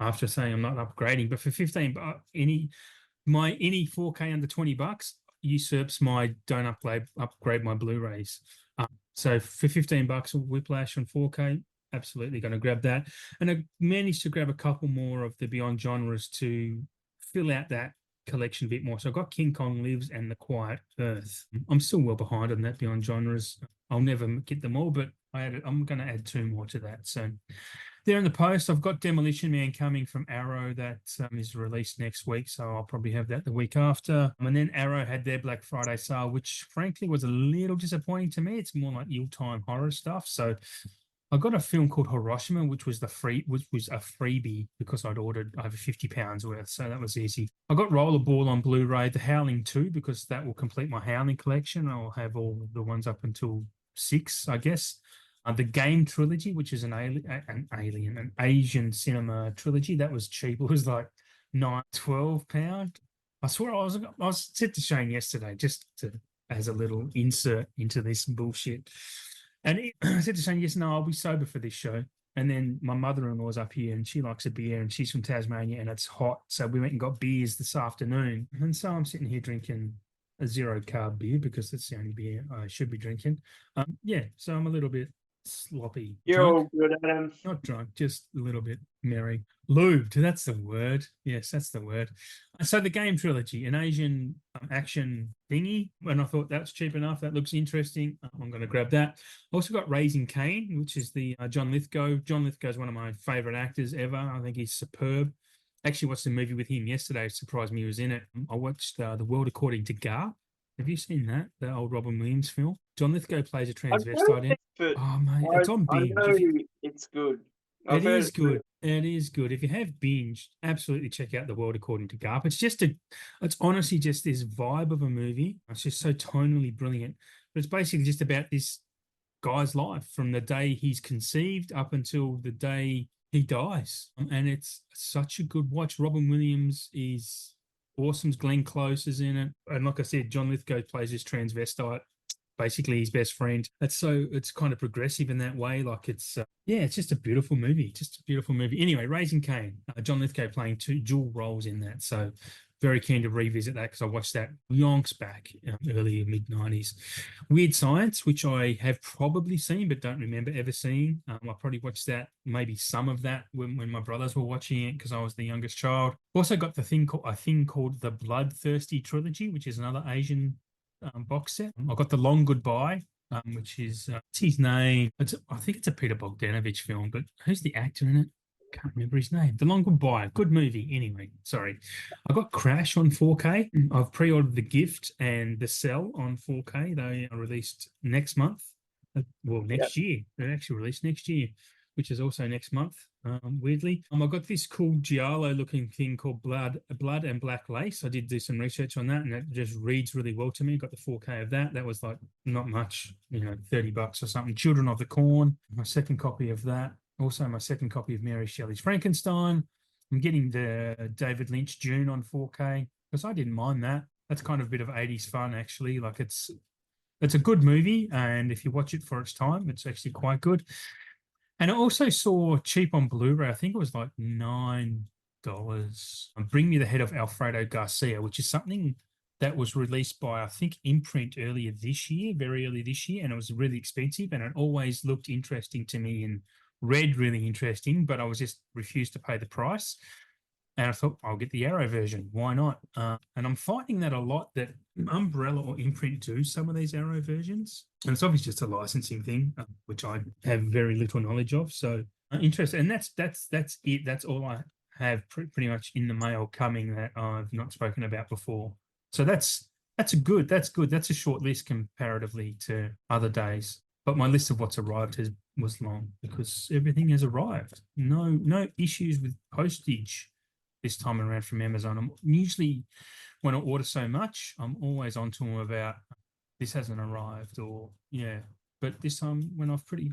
after saying I'm not upgrading, but for 15 bucks, any 4K under $20 usurps my don't upgrade my Blu-rays. So for 15 bucks, Whiplash on 4K, absolutely going to grab that. And I managed to grab a couple more of the Beyond Genres to fill out that collection a bit more. So I got King Kong Lives and The Quiet Earth. I'm still well behind on that Beyond Genres. I'll never get them all, but I'm going to add 2 more to that. So there in the post, I've got Demolition Man coming from Arrow that is released next week, so I'll probably have that the week after. And then Arrow had their Black Friday sale, which frankly was a little disappointing to me. It's more like Yuletime horror stuff. So I got a film called Hiroshima, which was a freebie because I'd ordered over £50 worth, so that was easy. I got Rollerball on Blu-ray, The Howling 2, because that will complete my Howling collection. I'll have all the ones up until 6, I guess. The Game trilogy, which is an Asian cinema trilogy, that was cheap. It was like £12. I swear I was said to Shane yesterday, just as a little insert into this bullshit. And I said to Shane, yes, no, I'll be sober for this show. And then my mother-in-law's up here and she likes a beer and she's from Tasmania and it's hot. So we went and got beers this afternoon. And so I'm sitting here drinking a 0-carb beer because that's the only beer I should be drinking. Yeah, so I'm a little bit sloppy. You're Drunk? all good, Adam. Not drunk, just a little bit merry. Lubed, that's the word. Yes, that's the word. So the Game trilogy, an Asian action thingy, and I thought that's cheap enough. That looks interesting. I'm going to grab that. Also got Raising Cain, which is the John Lithgow. John Lithgow is one of my favourite actors ever. I think he's superb. Actually watched a movie with him yesterday. It surprised me he was in it. I watched The World According to Garp. Have you seen that? The old Robin Williams film? John Lithgow plays a transvestite in it. But Oh, mate, it's on I binge. know it's good. It is good. It is good. If you have binged, absolutely check out The World According to Garp. It's honestly just this vibe of a movie. It's just so tonally brilliant. But it's basically just about this guy's life from the day he's conceived up until the day he dies. And it's such a good watch. Robin Williams is awesome. Glenn Close is in it. And like I said, John Lithgow plays this transvestite, basically his best friend. It's kind of progressive in that way. Like it's just a beautiful movie. Just a beautiful movie. Anyway, Raising Cain, John Lithgow playing 2 dual roles in that. So very keen to revisit that because I watched that yonks back early mid-90s. Weird Science, which I have probably seen but don't remember ever seeing. I probably watched that, maybe some of that when my brothers were watching it because I was the youngest child. Also got a thing called the Bloodthirsty Trilogy, which is another Asian box set. I got The Long Goodbye, which is what's his name? I think it's a Peter Bogdanovich film, but who's the actor in it? Can't remember his name. The Long Goodbye, good movie. Anyway, sorry. I got Crash on 4K. I've pre-ordered The Gift and The Cell on 4K. They are released next month. Next year. They're actually released next year, which is also next month. Weirdly, I got this cool giallo-looking thing called Blood and Black Lace. I did do some research on that, and it just reads really well to me. Got the 4K of that. That was like not much, $30 or something. Children of the Corn. My second copy of that. Also, my second copy of Mary Shelley's Frankenstein. I'm getting the David Lynch Dune on 4K because I didn't mind that. That's kind of a bit of 80s fun, actually. Like it's a good movie, and if you watch it for its time, it's actually quite good. And I also saw cheap on Blu-ray. I think it was like $9. Bring Me the Head of Alfredo Garcia, which is something that was released by, I think, Imprint very early this year, and it was really expensive, and it always looked interesting to me and read really interesting, but I was just refused to pay the price. And I thought, I'll get the Arrow version. Why not? And I'm finding that a lot, that Umbrella or Imprint do some of these Arrow versions. And it's obviously just a licensing thing, which I have very little knowledge of. So interesting. And that's it. That's all I have pretty much in the mail coming that I've not spoken about before. So that's good. That's a short list comparatively to other days. But my list of what's arrived was long because everything has arrived. No issues with postage this time around from Amazon. I'm usually, when I order so much, I'm always on to them about this hasn't arrived but this time went off pretty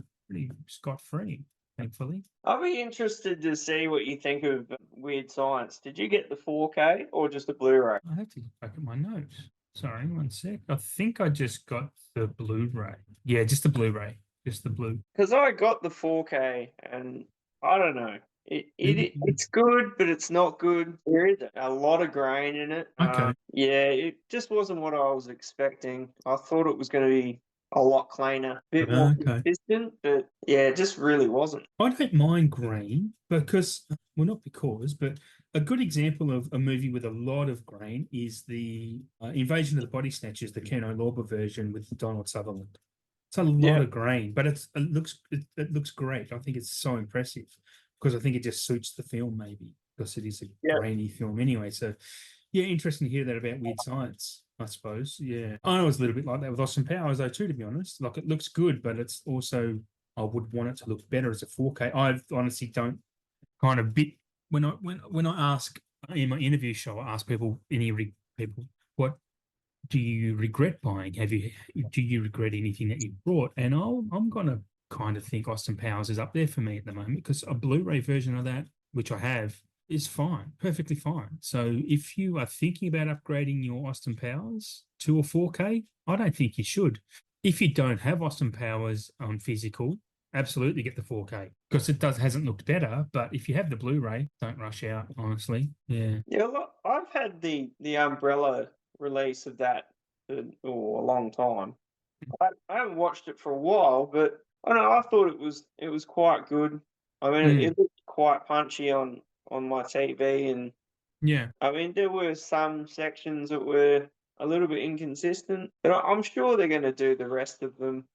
scot-free, thankfully. I'll be interested to see what you think of Weird Science. Did you get the 4K or just a Blu-ray? I have to look back at my notes. Sorry, one sec. I think I just got the Blu-ray. Yeah, just the Blu-ray. just the blue. Because I got the 4K and I don't know. Mm, It's good, but it's not good. There is a lot of grain in it. okay. Yeah, it just wasn't what I was expecting. I thought it was going to be a lot cleaner, a bit more Okay. consistent, but yeah, it just really wasn't. I don't mind grain because, well, not because, but a good example of a movie with a lot of grain is the Invasion of the Body Snatchers, the Ken Lorber version with Donald Sutherland. It's a lot Yeah, of grain, but it looks great. I think it's so impressive because I think it just suits the film maybe because it is a yeah. grainy film anyway. So yeah, interesting to hear that about Weird Science, I suppose. Yeah. I was a little bit like that with Austin Powers though too, to be honest. Like it looks good, but it's also I would want it to look better as a 4K. I honestly don't kind of bit when I ask in my interview show, I ask people people what do you regret buying? Do you regret anything that you bought? And I'm gonna kind of think Austin Powers is up there for me at the moment because a Blu-ray version of that, which I have, is fine, perfectly fine. So if you are thinking about upgrading your Austin Powers to a 4K, I don't think you should. If you don't have Austin Powers on physical, absolutely get the 4K because it hasn't looked better. But if you have the Blu-ray, don't rush out. Honestly, yeah. Yeah, look, I've had the umbrella release of that for a long time. I haven't watched it for a while, but I don't know. I thought it was quite good. I mean, Mm, it looked quite punchy on my TV, and yeah. I mean, there were some sections that were a little bit inconsistent, but I'm sure they're going to do the rest of them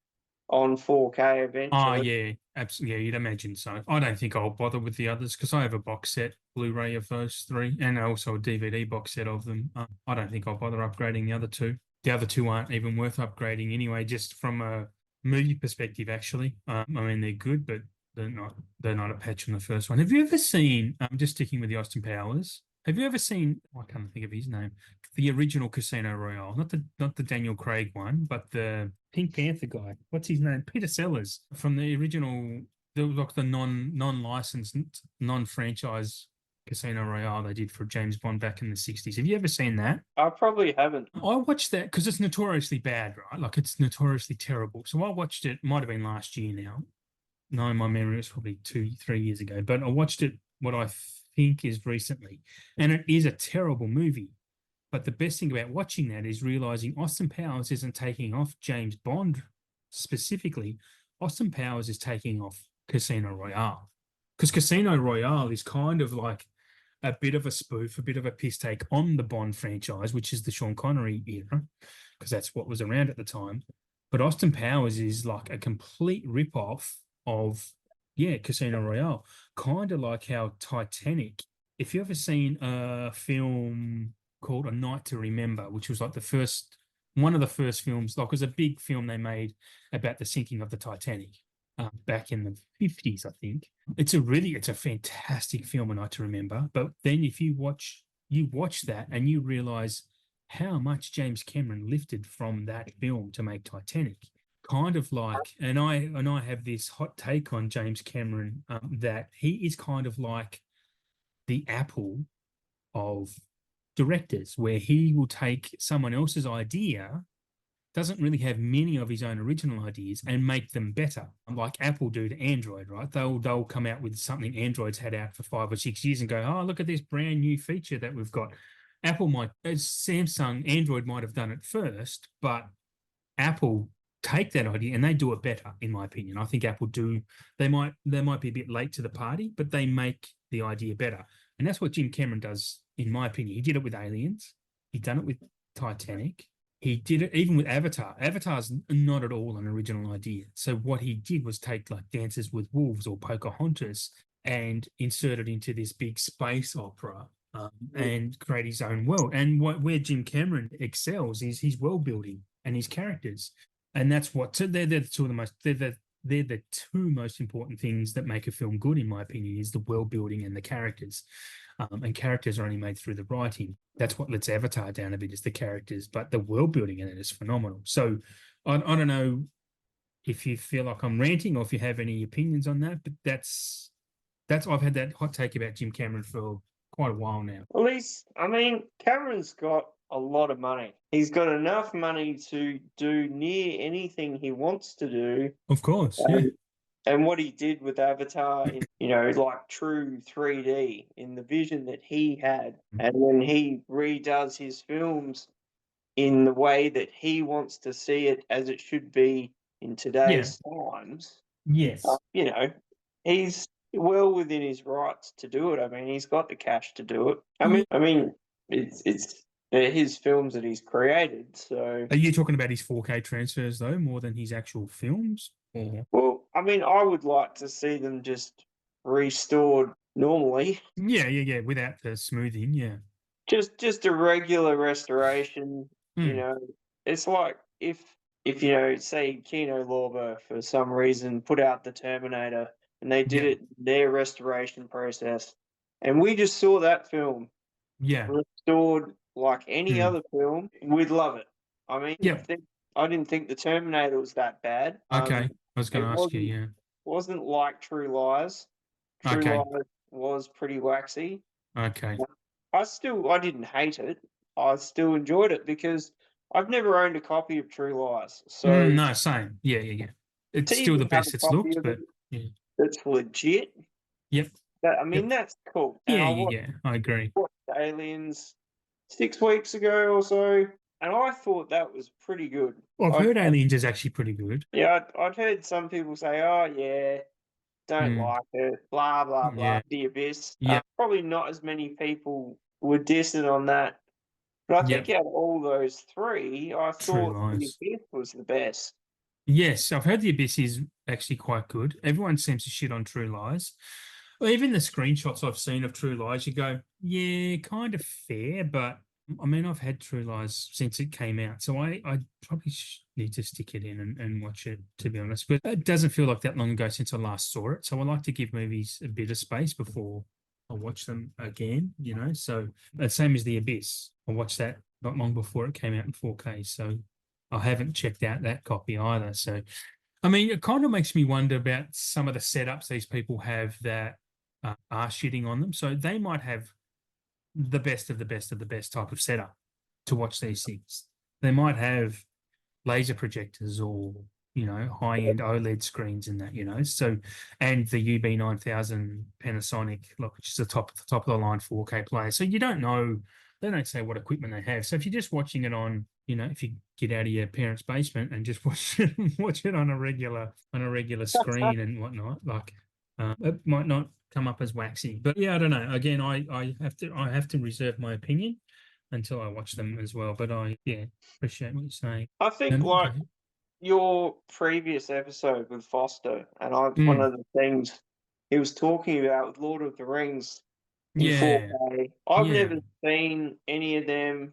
on 4K Oh eventually. yeah, absolutely. Yeah, you'd imagine so. I don't think I'll bother with the others because I have a box set Blu-ray of those three, and also a DVD box set of them. I don't think I'll bother upgrading the other two. The other two aren't even worth upgrading anyway, just from a movie perspective. Actually, I mean they're good, but they're not. They're not a patch on the first one. Have you ever seen? Just sticking with the Austin Powers. Have you ever seen? I can't think of his name. The original Casino Royale, not the Daniel Craig one, but the Pink Panther guy. What's his name? Peter Sellers from the original, the non-licensed, non-franchise Casino Royale they did for James Bond back in the 60s. Have you ever seen that? I probably haven't. I watched that because it's notoriously bad, right? Like it's notoriously terrible. So I watched it, might have been last year now. No, my memory was probably 2, 3 years ago, but I watched it what I think is recently. And it is a terrible movie. But the best thing about watching that is realizing Austin Powers isn't taking off James Bond specifically. Austin Powers is taking off Casino Royale because Casino Royale is kind of like a bit of a spoof, a bit of a piss take on the Bond franchise, which is the Sean Connery era, because that's what was around at the time. But Austin Powers is like a complete rip-off of, yeah, Casino Royale. Kind of like how Titanic, if you ever seen a film called A Night to Remember, which was like one of the first films, like it was a big film they made about the sinking of the Titanic back in the 50s, I think. It's a fantastic film, A Night to Remember. But then if you watch that and you realize how much James Cameron lifted from that film to make Titanic. Kind of like, and I have this hot take on James Cameron that he is kind of like the Apple of directors, where he will take someone else's idea, doesn't really have many of his own original ideas, and make them better, like Apple do to Android, right? They'll come out with something Android's had out for 5 or 6 years and go, oh, look at this brand new feature that we've got. Apple might, as Samsung, Android might have done it first, but Apple take that idea and they do it better, in my opinion. I think Apple do. They might be a bit late to the party, but they make the idea better, and that's what Jim Cameron does, in my opinion. He did it with Aliens. He done it with Titanic. He did it even with Avatar. Avatar's not at all an original idea. So what he did was take like Dances with Wolves or Pocahontas and insert it into this big space opera and create his own world. And where Jim Cameron excels is his world building and his characters. And that's what so they're the two of the most they're the two most important things that make a film good, in my opinion, is the world building and the characters. And characters are only made through the writing. That's what lets Avatar down a bit, is the characters, but the world building in it is phenomenal. So I don't know if you feel like I'm ranting or if you have any opinions on that, but that's I've had that hot take about Jim Cameron for quite a while now. At least, I mean, Cameron's got a lot of money. He's got enough money to do near anything he wants to do. Of course, yeah. And what he did with Avatar in, you know, like true 3D in the vision that he had, and when he redoes his films in the way that he wants to see it as it should be in Yeah. today's times, Yes. you know, he's well within his rights to do it. I mean, he's got the cash to do it. I mean, it's they're his films that he's created. So, Are you talking about his 4K transfers though, more than his actual films? Or well, I mean, I would like to see them just restored normally. yeah, without the smoothing, yeah. Just a regular restoration, you Mm. know. It's like if you know, say Kino Lorber for some reason put out the Terminator and they did Yeah, it their restoration process, and we just saw that film yeah, restored like any mm. other film, we'd love it. I mean, Yeah. I didn't think the Terminator was that bad. Okay. I was going It to ask you, yeah. wasn't like True Lies. True Okay. Lies was pretty waxy. Okay. I didn't hate it. I still enjoyed it because I've never owned a copy of True Lies. So No, same. Yeah. It's to still the even have best a it's copy looked, of it but yeah. that's legit, Yep. I mean, Yep. that's cool. And Yeah, I agree. watched Aliens 6 weeks ago or so, and I thought that was pretty good. Well, I've I, heard Aliens is actually pretty good. yeah, I'd heard some people say, "Oh yeah, don't Mm, like it," blah blah blah. yeah. The Abyss. Yep. Probably not as many people were dissing on that. But I think Yep. out of all those three, I True thought The Lies. Abyss was the best. Yes, I've heard The Abyss is actually quite good. Everyone seems to shit on True Lies. Well, even the screenshots I've seen of True Lies, you go, yeah, kind of fair, but I mean, I've had True Lies since it came out, so I probably need to stick it in and watch it, to be honest. But it doesn't feel like that long ago since I last saw it, so I like to give movies a bit of space before I watch them again, you know. So the same as The Abyss, I watched that not long before it came out in 4K, so I haven't checked out that copy either. So, I mean, it kind of makes me wonder about some of the setups these people have that are shitting on them. So they might have the best of the best of the best type of setup to watch these things. They might have laser projectors or, you know, high end OLED screens and that, you know. So, and the UB9000 Panasonic, which is the top of the line 4K player. So you don't know, they don't say what equipment they have. So if you're just watching it on, you know, if you get out of your parents' basement and just watch it on a regular screen and whatnot, like it might not come up as waxy. But yeah, I don't know. Again, I have to reserve my opinion until I watch them as well. But I appreciate what you're saying. I think like Okay. your previous episode with Foster, and one Mm, of the things he was talking about with Lord of the Rings in yeah. 4K. I've Yeah. never seen any of them.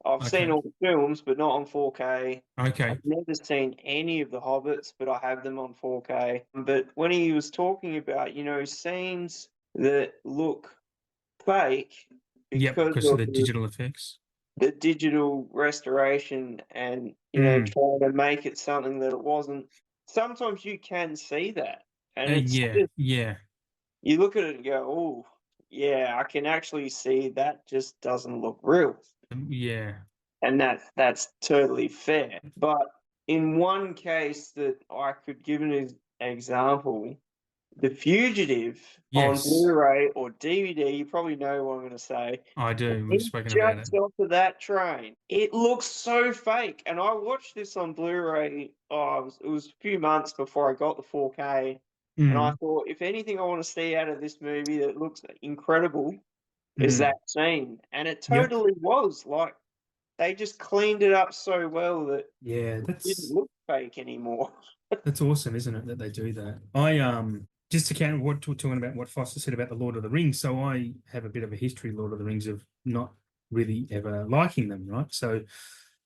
I've seen Okay. all the films, but not on 4K. Okay. I've never seen any of the Hobbits, but I have them on 4K. But when he was talking about, you know, scenes that look fake Yep. because Because of of the digital effects. the digital restoration and, you know, Mm. trying to make it something that it wasn't, sometimes you can see that. And it's Yeah. just, Yeah. you look at it and go, oh, yeah, I can actually see that just doesn't look real. Yeah. And that's totally fair. But in one case that I could give an example, The Fugitive on Yes, Blu-ray or DVD, you probably know what I'm going to say. I When do. We've he spoken about it. jumps onto that train, it looks so fake. And I watched this on Blu-ray. Oh, it was a few months before I got the 4K, and I Mm. thought, if anything I want to see out of this movie that looks incredible is Mm. that scene, and it Yep. totally was. Like they just cleaned it up so well that Yeah. it didn't That's look fake anymore. That's awesome, isn't it, that they do that? Just to counter what we're talking about, what Foster said about the Lord of the Rings. So I have a bit of a history, Lord of the Rings, of not really ever liking them, right? So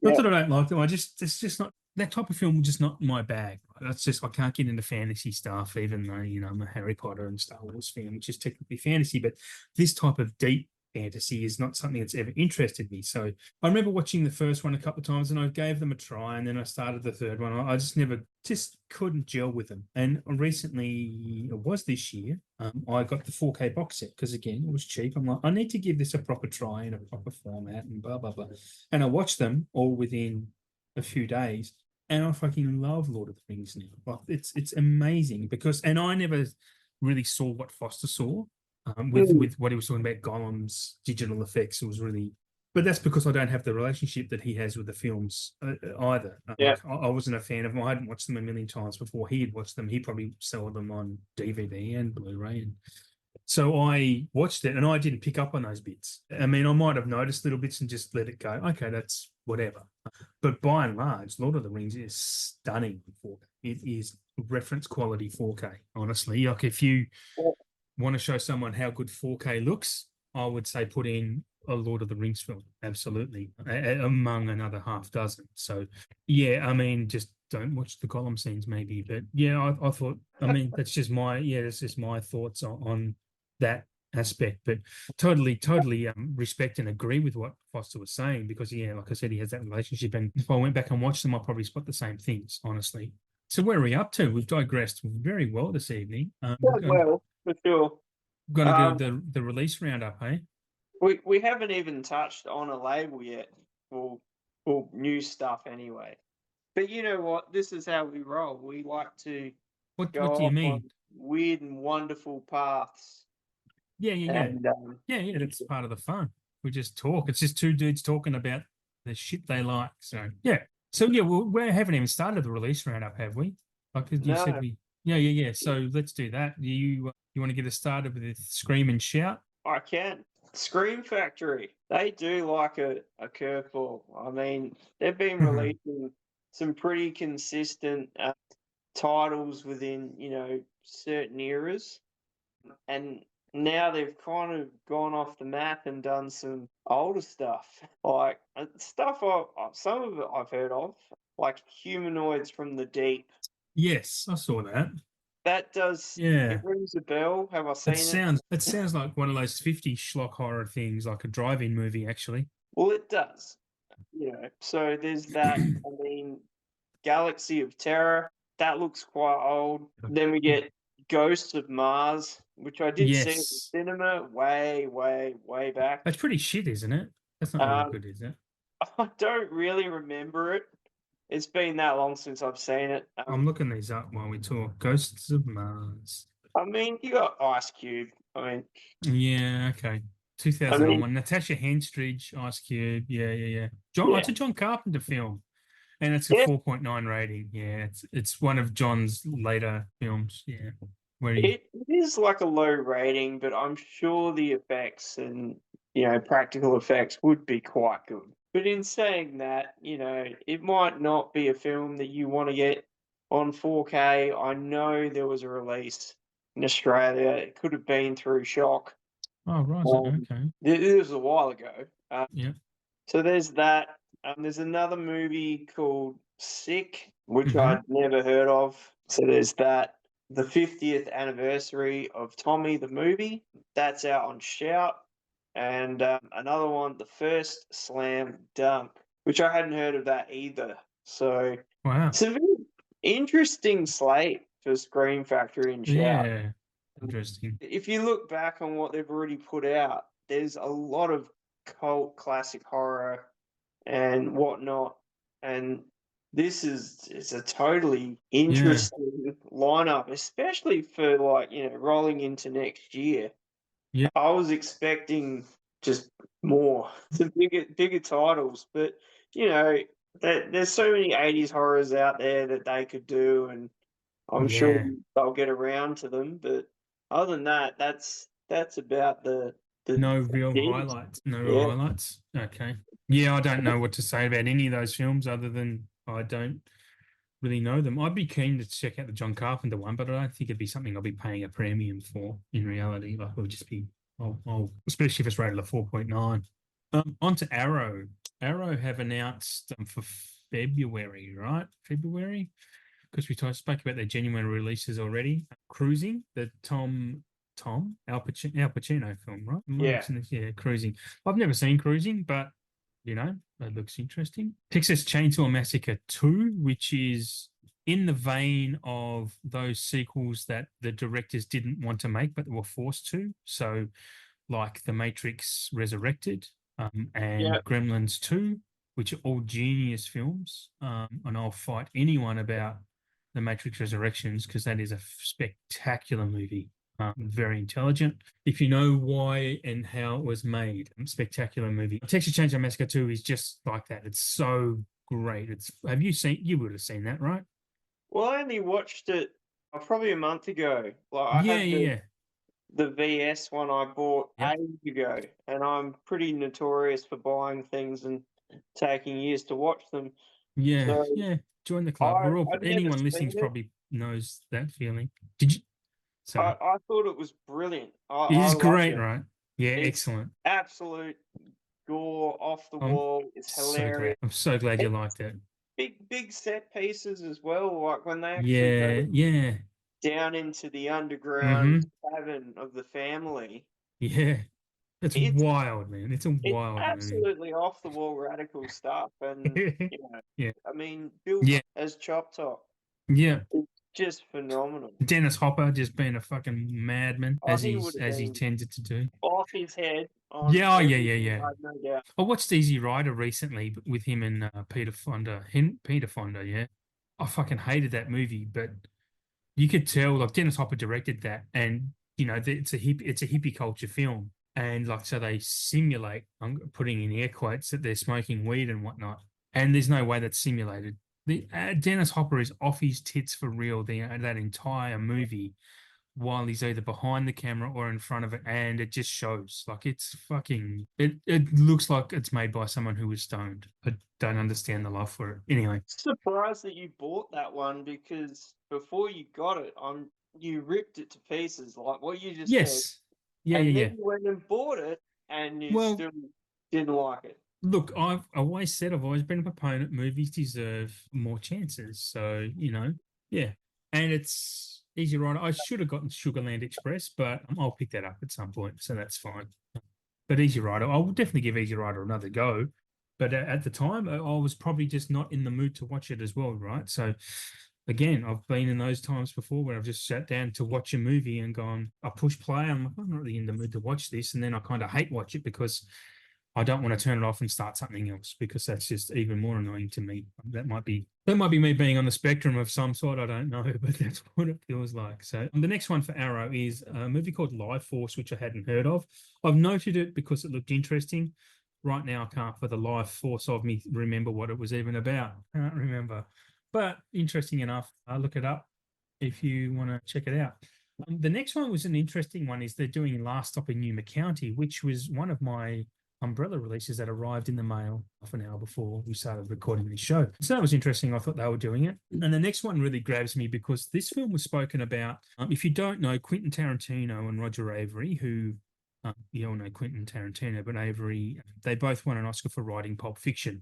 not Yeah, that I don't like them, it's just not that type of film, just not my bag. That's just I can't get into fantasy stuff, even though, you know, I'm a Harry Potter and Star Wars fan, which is technically fantasy, but this type of deep fantasy is not something that's ever interested me. So I remember watching the first one a couple of times, and I gave them a try, and then I started the third one. I just couldn't gel with them. And recently, it was this year, I got the 4K box set because, again, it was cheap. I'm like, I need to give this a proper try in a proper format and blah, blah, blah. And I watched them all within a few days, and I fucking love Lord of the Rings now. Like, it's amazing because, and I never really saw what Foster saw with what he was talking about, Gollum's digital effects. It was really, but that's because I don't have the relationship that he has with the films either. Yeah. Like, I wasn't a fan of them. I hadn't watched them a million times before he had watched them. He probably saw them on DVD and Blu-ray, and so I watched it, and I didn't pick up on those bits. I mean, I might have noticed little bits and just let it go. Okay, that's whatever. But by and large, Lord of the Rings is stunning in 4K. It is reference quality 4K, honestly. Like, if you want to show someone how good 4K looks, I would say put in a Lord of the Rings film. Absolutely. Among another half dozen. So, yeah, I mean, just don't watch the Gollum scenes maybe. But yeah, I thought, I mean, that's just my thoughts on that aspect. But totally respect and agree with what Foster was saying, because, yeah, like I said, he has that relationship. And if I went back and watched them, I'll probably spot the same things, honestly. So where are we up to? We've digressed very well this evening. Well, for sure. Got to go the release roundup, hey? We haven't even touched on a label yet for new stuff anyway. But you know what? This is how we roll. We like to What go do you off mean? on weird and wonderful paths. Yeah. And Yeah, that's part of the fun. We just talk. It's just two dudes talking about the shit they like. So yeah. So yeah, we haven't even started the release roundup, have we? Like you said, no, we. Yeah. So let's do that. You want to get us started with Scream and Shout? I can. Scream Factory. They do like a curveball. I mean, they've been releasing some pretty consistent titles within, certain eras. And now they've kind of gone off the map and done some older stuff, like stuff some of it I've heard of, like Humanoids from the Deep. Yes, I saw that. That does, Yeah. it rings a bell. Have I seen it? It sounds like one of those 50 schlock horror things, like a drive-in movie, actually. Well, it does. So there's that. I mean, Galaxy of Terror. That looks quite old. Then we get Ghosts of Mars, which I did see at the Yes. cinema way back. That's pretty shit, isn't it? That's not really good, is it? I don't really remember it. It's been that long since I've seen it. I'm looking these up while we talk. Ghosts of Mars. I mean, you got Ice Cube. Yeah, okay. 2001. Natasha Henstridge, Ice Cube. Yeah. It's a John Carpenter film, and it's a 4.9 rating. Yeah, it's one of John's later films. Yeah, where it is like a low rating, but I'm sure the effects and practical effects would be quite good. But in saying that, it might not be a film that you want to get on 4K. I know there was a release in Australia. It could have been through Shock. Oh, right. Okay. It was a while ago. Yeah. So there's that. There's another movie called Sick, which I'd never heard of. So there's that. The 50th anniversary of Tommy the movie. That's out on Shout. And another one, The First Slam Dunk, which I hadn't heard of that either. So Wow. it's a very interesting slate for Scream Factory and Shout. Yeah. Interesting. If you look back on what they've already put out, there's a lot of cult classic horror and whatnot. And it's a totally interesting lineup, especially for rolling into next year. Yeah. I was expecting just more, some bigger titles, but there's so many 80s horrors out there that they could do, and I'm sure they'll get around to them. But other than that, that's about the No real things. highlights. No real highlights. Okay. Yeah, I don't know what to say about any of those films other than I don't really know them. I'd be keen to check out the John Carpenter one, but I don't think it'd be something I'll be paying a premium for in reality. Like, it'll just be, especially if it's rated a 4.9. On to Arrow. Arrow have announced for February, right? February? Because we spoke about their genuine releases already. Cruising, the Tom Tom Al Pacino film, right? Am I Yeah. mixing this? Yeah, Cruising. I've never seen Cruising, but you know, that looks interesting. Texas Chainsaw Massacre 2, which is in the vein of those sequels that the directors didn't want to make, but they were forced to. So, like The Matrix Resurrected, Yeah. and Gremlins 2, which are all genius films. And I'll fight anyone about The Matrix Resurrections because that is a spectacular movie. Very intelligent. If you know why and how it was made, spectacular movie. Texas Chainsaw Massacre 2 is just like that. It's so great. You would have seen that, right? Well, I only watched it probably a month ago. Like I Yeah, had yeah, yeah. the VS one I bought Yep. ages ago, and I'm pretty notorious for buying things and taking years to watch them. Yeah, So yeah. Join the club. We're all I'd never anyone seen listening it. probably knows that feeling. Did you? Sorry. I thought it was brilliant. It I is loved great, it. right? Yeah, It's excellent. absolute gore, off the I'm wall. It's so glad. hilarious. I'm so glad you It's liked it. big set pieces as well. Like when they actually go Yeah, yeah. down into the underground Mm-hmm. cabin of the family. Yeah. It's It's wild, man. It's a it's wild movie. absolutely off the wall radical stuff, and Yeah. I mean, Bill Yeah. as Chop Top Yeah. is just phenomenal. Dennis Hopper just being a fucking madman Oh, he would have as he been tended to do. off his head on Yeah, oh, yeah, yeah, everything, yeah. I've no doubt. I watched Easy Rider recently with him and Peter Fonda. Peter Fonda, yeah. I fucking hated that movie, but you could tell like Dennis Hopper directed that, and it's a hippie culture film, and like so they simulate. I'm putting in air quotes that they're smoking weed and whatnot, and there's no way that's simulated. The Dennis Hopper is off his tits for real. That entire movie, while he's either behind the camera or in front of it, and it just shows like it's fucking. It looks like it's made by someone who was stoned. I don't understand the love for it. Anyway, Surprised that you bought that one because before you got it, you ripped it to pieces, like what you just said, yes, yeah, yeah, and then yeah. you went and bought it, and you Well, still didn't like it. look, I've always said I've always been a proponent. Movies deserve more chances. So, yeah. And it's Easy Rider. I should have gotten Sugarland Express, but I'll pick that up at some point. So that's fine. But Easy Rider, I'll definitely give Easy Rider another go. But at the time, I was probably just not in the mood to watch it as well, right? So, again, I've been in those times before where I've just sat down to watch a movie and gone, I push play. I'm like, I'm not really in the mood to watch this. And then I kind of hate watch it because I don't want to turn it off and start something else because that's just even more annoying to me. That might be me being on the spectrum of some sort. I don't know, but that's what it feels like. So the next one for Arrow is a movie called Life Force, which I hadn't heard of. I've noted it because it looked interesting. Right now, I can't for the life force of me remember what it was even about. I can't remember, but interesting enough. I'll look it up if you want to check it out. The next one was an interesting one. Is they're doing Last Stop in Numa County, which was one of my umbrella releases that arrived in the mail half an hour before we started recording this show. So that was interesting. I thought they were doing it. And the next one really grabs me because this film was spoken about. If you don't know, Quentin Tarantino and Roger Avery, who you all know Quentin Tarantino, but Avery, they both won an Oscar for writing Pulp Fiction.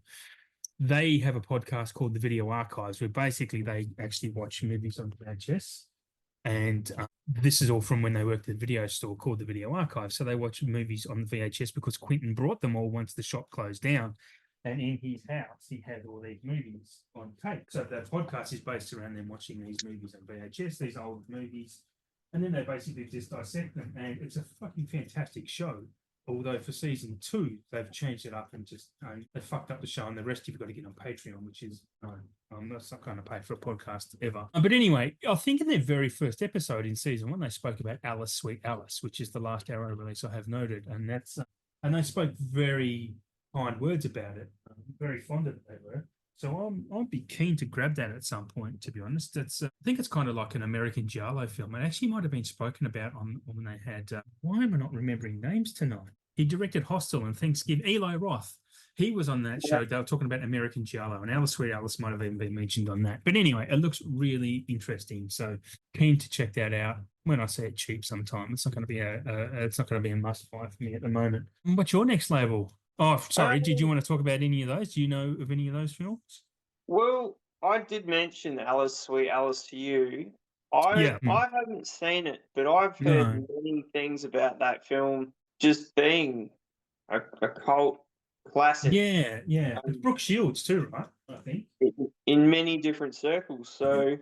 They have a podcast called The Video Archives, where basically they actually watch movies on VHS. And this is all from when they worked at a video store called the Video Archive. So they watch movies on VHS because Quentin brought them all once the shop closed down. And in his house, he had all these movies on tape. So the podcast is based around them watching these movies on VHS, these old movies. And then they basically just dissect them. And it's a fucking fantastic show. Although for season 2, they've changed it up and just they fucked up the show, and the rest you've got to get on Patreon, which is I'm not going to pay for a podcast ever. But anyway, I think in their very first episode in season 1, they spoke about Alice, Sweet Alice, which is the last Arrow release I have noted, and that's and they spoke very kind words about it. Very fond of it they were. So I'll be keen to grab that at some point. To be honest, I think it's kind of like an American Giallo film. It actually might have been spoken about on when they had. Why am I not remembering names tonight? He directed Hostel and Thanksgiving. Eli Roth. He was on that show. They were talking about American Giallo, and Alice Sweet Alice might have even been mentioned on that. But anyway, it looks really interesting. So keen to check that out. When I say it cheap, sometime it's not going to be a must buy for me at the moment. What's your next label? Oh, sorry. Did you want to talk about any of those? Do you know of any of those films? Well, I did mention Alice, Sweet Alice to you. I Yeah. I haven't seen it, but I've heard No. many things about that film just being a cult classic. Yeah, yeah. It's Um, Brooke Shields too, right? I think. in many different circles. So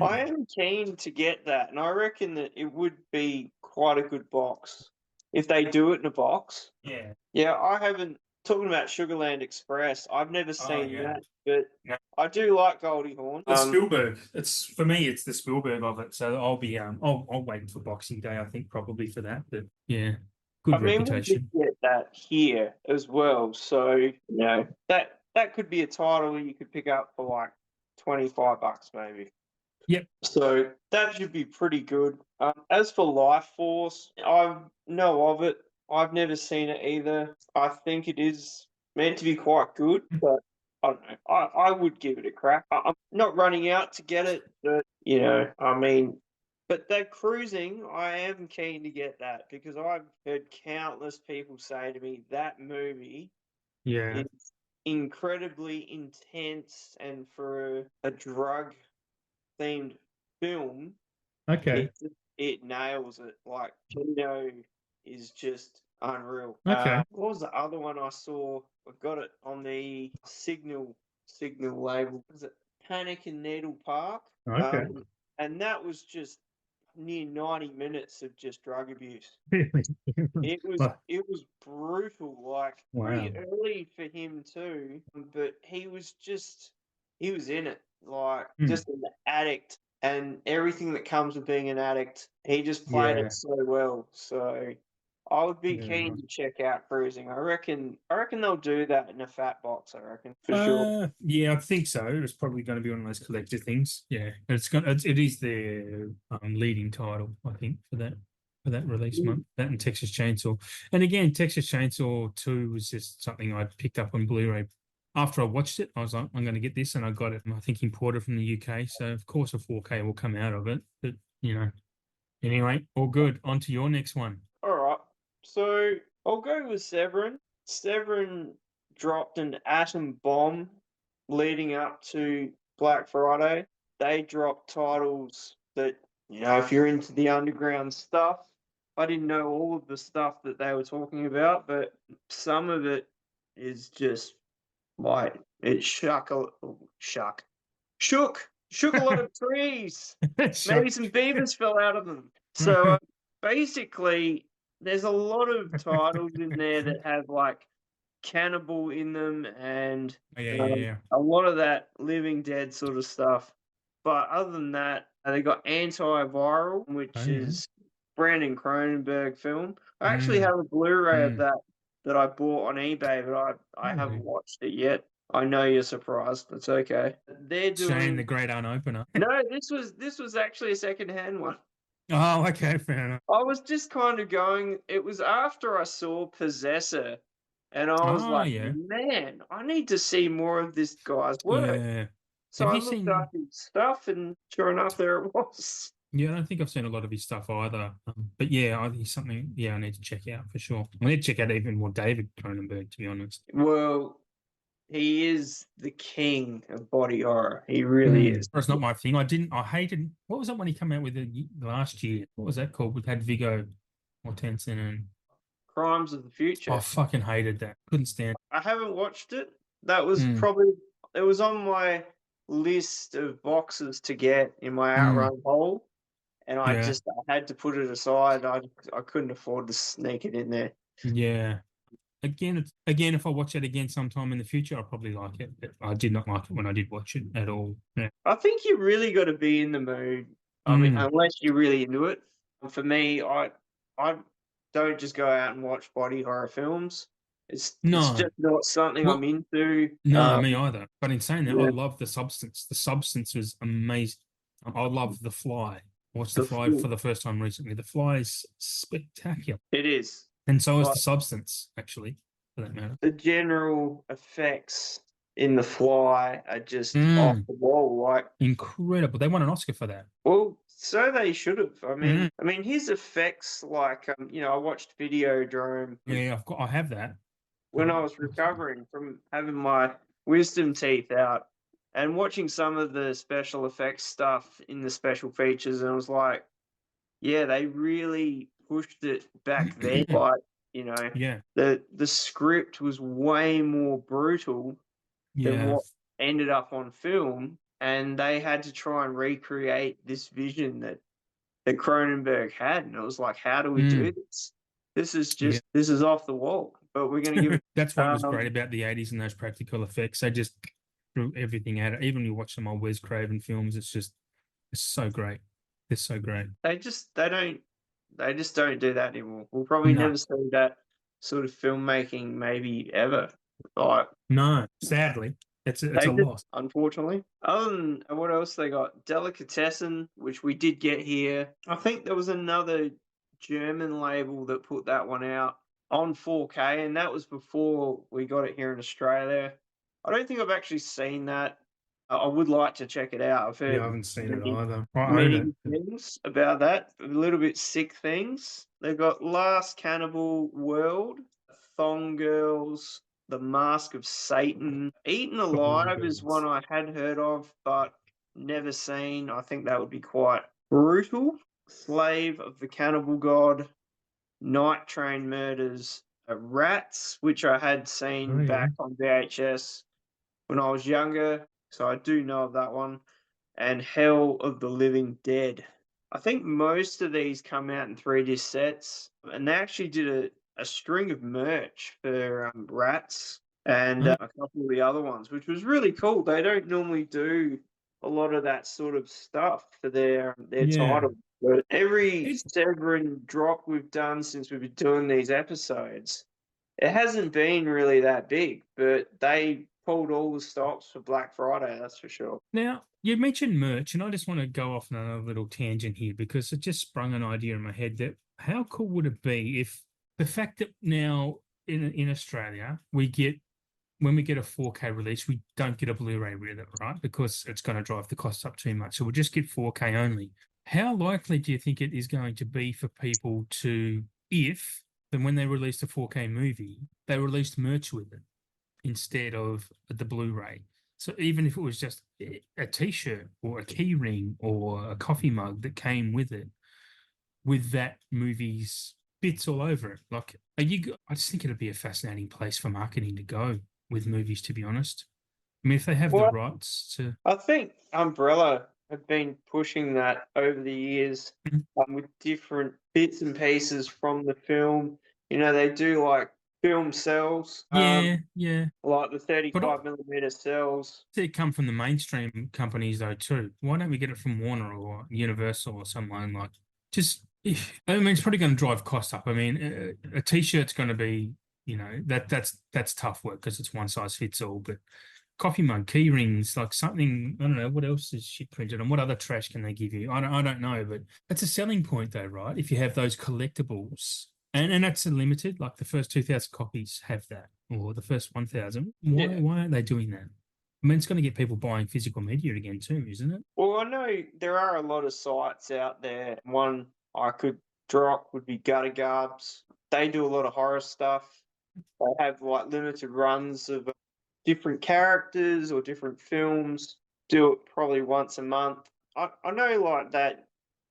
I Mm. am keen to get that, and I reckon that it would be quite a good box if they do it in a box. Yeah. Yeah, I haven't talking about Sugarland Express. I've never Oh seen yeah. that, but No, I do like Goldie Hawn. it's Spielberg. It's for me. It's the Spielberg of it. So I'll be I'll wait for Boxing Day. I think probably for that. But yeah, I good mean, we did reputation. get that here as well, so that could be a title you could pick up for like $25 maybe. Yep. So that should be pretty good. As for Life Force, I know of it. I've never seen it either. I think it is meant to be quite good, but I don't know. I would give it a crack. I'm not running out to get it, but I mean, but that cruising, I am keen to get that because I've heard countless people say to me that movie Yeah. is incredibly intense, and for a drug themed film, Okay. it nails it. Like Gino is just unreal. Okay. What was the other one I saw? I got it on the Signal label. Was it Panic in Needle Park? Okay. And that was just near 90 minutes of just drug abuse. Really? It was Well, it was brutal, like wow. pretty early for him too, but he was in it, like Hmm. just an addict and everything that comes with being an addict. He just played it Yeah. so well. So I would be Yeah. keen Right. to check out Cruising. I reckon they'll do that in a fat box, I reckon, for sure. Yeah, I think so. It's probably going to be one of those collector things. Yeah, it is the leading title, I think, for that release Mm. month. That and Texas Chainsaw, and again, Texas Chainsaw 2 was just something I picked up on Blu-ray. After I watched it, I was like, I'm going to get this, and I got it. I think imported from the UK, so of course a 4K will come out of it. But anyway, all good. On to your next one. All right. So I'll go with Severin. Severin dropped an atom bomb leading up to Black Friday. They dropped titles that, if you're into the underground stuff, I didn't know all of the stuff that they were talking about, but some of it is just like it shook a lot of trees. Sure. Maybe some beavers fell out of them. So basically, there's a lot of titles in there that have like cannibal in them and Yeah, yeah, yeah. a lot of that Living Dead sort of stuff. But other than that, they got Antiviral, Oh which yeah. is Brandon Cronenberg film. I actually Mm, have a Blu-ray of mm. that I bought on eBay, but I haven't Really? watched it yet. I know you're surprised. That's okay. They're Shane, doing the great unopener. no. This was actually a second-hand one. Oh, okay, fair enough. I was just kind of going. It was after I saw Possessor, and I was Oh, like, yeah, man, I need to see more of this guy's work. yeah. So Have I you looked up seen? his stuff, and sure enough, there it was. Yeah, I don't think I've seen a lot of his stuff either. But yeah, he's something. Yeah, I need to check out for sure. I need to check out even more David Cronenberg, to be honest. Well, he is the king of body horror. He really Mm. is. That's not my thing. I didn't. I hated. What was that one he came out with last year? What was that called? We had Viggo Mortensen and Crimes of the I Future. fucking hated that. Couldn't stand. I haven't watched it. That was Mm, probably it was on my list of boxes to get in my mm, outrun hole, and yeah, I had to put it aside. I couldn't afford to sneak it in there. yeah. Again, if I watch it again sometime in the future, I'll probably like it. But I did not like it when I did watch it at all. Yeah. I think you really got to be in the mood. I mean, Mm. unless you're really into it. For me, I don't just go out and watch body horror films. It's No, just not something I'm well, into. no, me either. But in saying that, I Yeah, love the substance. The substance was amazing. I love The Fly. I watched The the Fly for the first time recently. The Fly is spectacular, it is. and so is Like the substance, actually, for that matter. the general effects in The Fly are just off Mm, the wall. Like, incredible. They won an Oscar for that. well, so they should have. I mean, Mm. his effects. Like, I watched Videodrome Yeah, I have that. when I was recovering from having my wisdom teeth out. And watching some of the special effects stuff in the special features, and I was like, yeah, they really pushed it back then. Like, you know, Yeah. the script was way more brutal than Yeah. what ended up on film, and they had to try and recreate this vision that Cronenberg had, and it was like, how do we do Mm, this? This is yeah. just this is off the wall, but we're gonna give it. That's what was great Um, about the 80s and those practical effects. They just threw everything at it. Even when you watch some old Wes Craven films, it's so great. It's so great. they just don't do that anymore. We'll probably No, never see that sort of filmmaking maybe ever. Like no, sadly, it's they a just loss. unfortunately. Other than what else they got? Delicatessen, which we did get here. I think there was another German label that put that one out on 4K, and that was before we got it here in Australia. I don't think I've actually seen that. I would like to check it out. I've Yeah, I heard haven't seen it many, either. I own many it. good things about that. A little bit sick things. They've got Last Cannibal World, Thong Girls, The Mask of Satan. Eaten Oh, Alive is one girls. I had heard of, but never seen. I think that would be quite brutal. Slave of the Cannibal God, Night Train Murders, Rats, which I had Oh seen yeah. back on VHS when I was younger, so I do know of that one, and Hell of the Living Dead. I think most of these come out in 3 disc sets, and they actually did a string of merch for Rats and Oh, a couple of the other ones, which was really cool. They don't normally do a lot of that sort of stuff for their yeah. title. But every It Severin drop we've done since we've been doing these episodes, it hasn't been really that big, but they pulled all the stops for Black Friday, that's for sure. Now, you mentioned merch, and I just want to go off on another little tangent here because it just sprung an idea in my head that how cool would it be if the fact that now in Australia we get when we get a 4K release, we don't get a Blu-ray with it, right? Because it's going to drive the costs up too much. So we'll just get 4K only. How likely do you think it is going to be for people to, if then when they release a 4K movie, they released merch with it instead of the Blu-ray? So even if it was just a T-shirt or a key ring or a coffee mug that came with it, with that movie's bits all over it, like, are you? I just think it'd be a fascinating place for marketing to go with movies. To be honest, I mean, if they have the Well, rights to, I think Umbrella have been pushing that over the years Mhm. with different bits and pieces from the film. You know, they do like film cells, Yeah, yeah, like the but 35 millimeter cells. it come from the mainstream companies though too. Why don't we get it from Warner or Universal or someone like? Just, I mean, it's probably going to drive costs up. I mean, a T-shirt's going to be, that's tough work because it's one size fits all. But coffee mug, key rings, like something, I don't know, what else is shit printed and what other trash can they give you? I don't know, but that's a selling point though, right? If you have those collectibles and that's a limited, like the first 2,000 copies have that, or the first 1,000. Yeah. Why aren't they doing that? I mean, it's going to get people buying physical media again too, isn't it? Well, I know there are a lot of sites out there. One I could drop would be Gutter Garbs. They do a lot of horror stuff. They have like limited runs of different characters or different films. Do it probably once a month. I know like that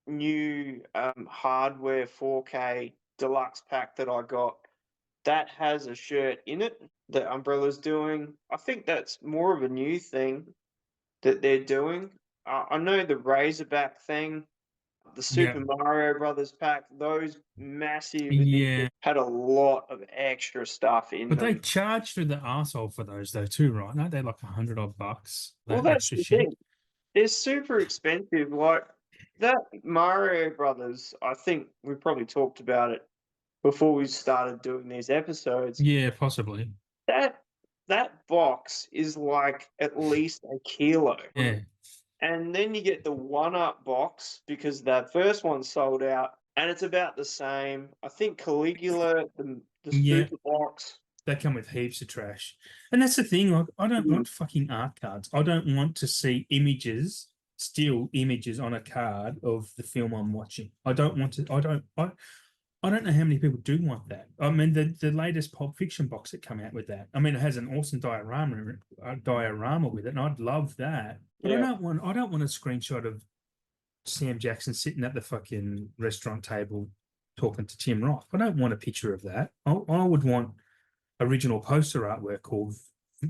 new hardware 4K deluxe pack that I got that has a shirt in it that Umbrella's doing. I think that's more of a new thing that they're doing. I know the Razorback thing, the Yeah. Super Mario Brothers pack, those massive editions Yeah. had a lot of extra stuff in But they them. charge through the arsehole for those though too, right? Aren't they like 100 odd bucks, Well, that that's extra the shit? thing. They're super expensive. Like that Mario Brothers, I think we probably talked about it before we started doing these episodes. Yeah, possibly. That that box is like at least a kilo. Yeah. And then you get the one-up box because that first one sold out, and it's about the same. I think Caligula, the Yeah. super box. They come with heaps of trash. And that's the thing, like I don't Mm. want fucking art cards. I don't want to see images, still images on a card of the film I'm watching. I don't want to I don't I don't know how many people do want that. I mean, the latest Pulp Fiction box that come out with that. I mean, it has an awesome diorama with it, and I'd love that. But Yeah. I don't want a screenshot of Sam Jackson sitting at the fucking restaurant table talking to Tim Roth. I don't want a picture of that. I would want original poster artwork or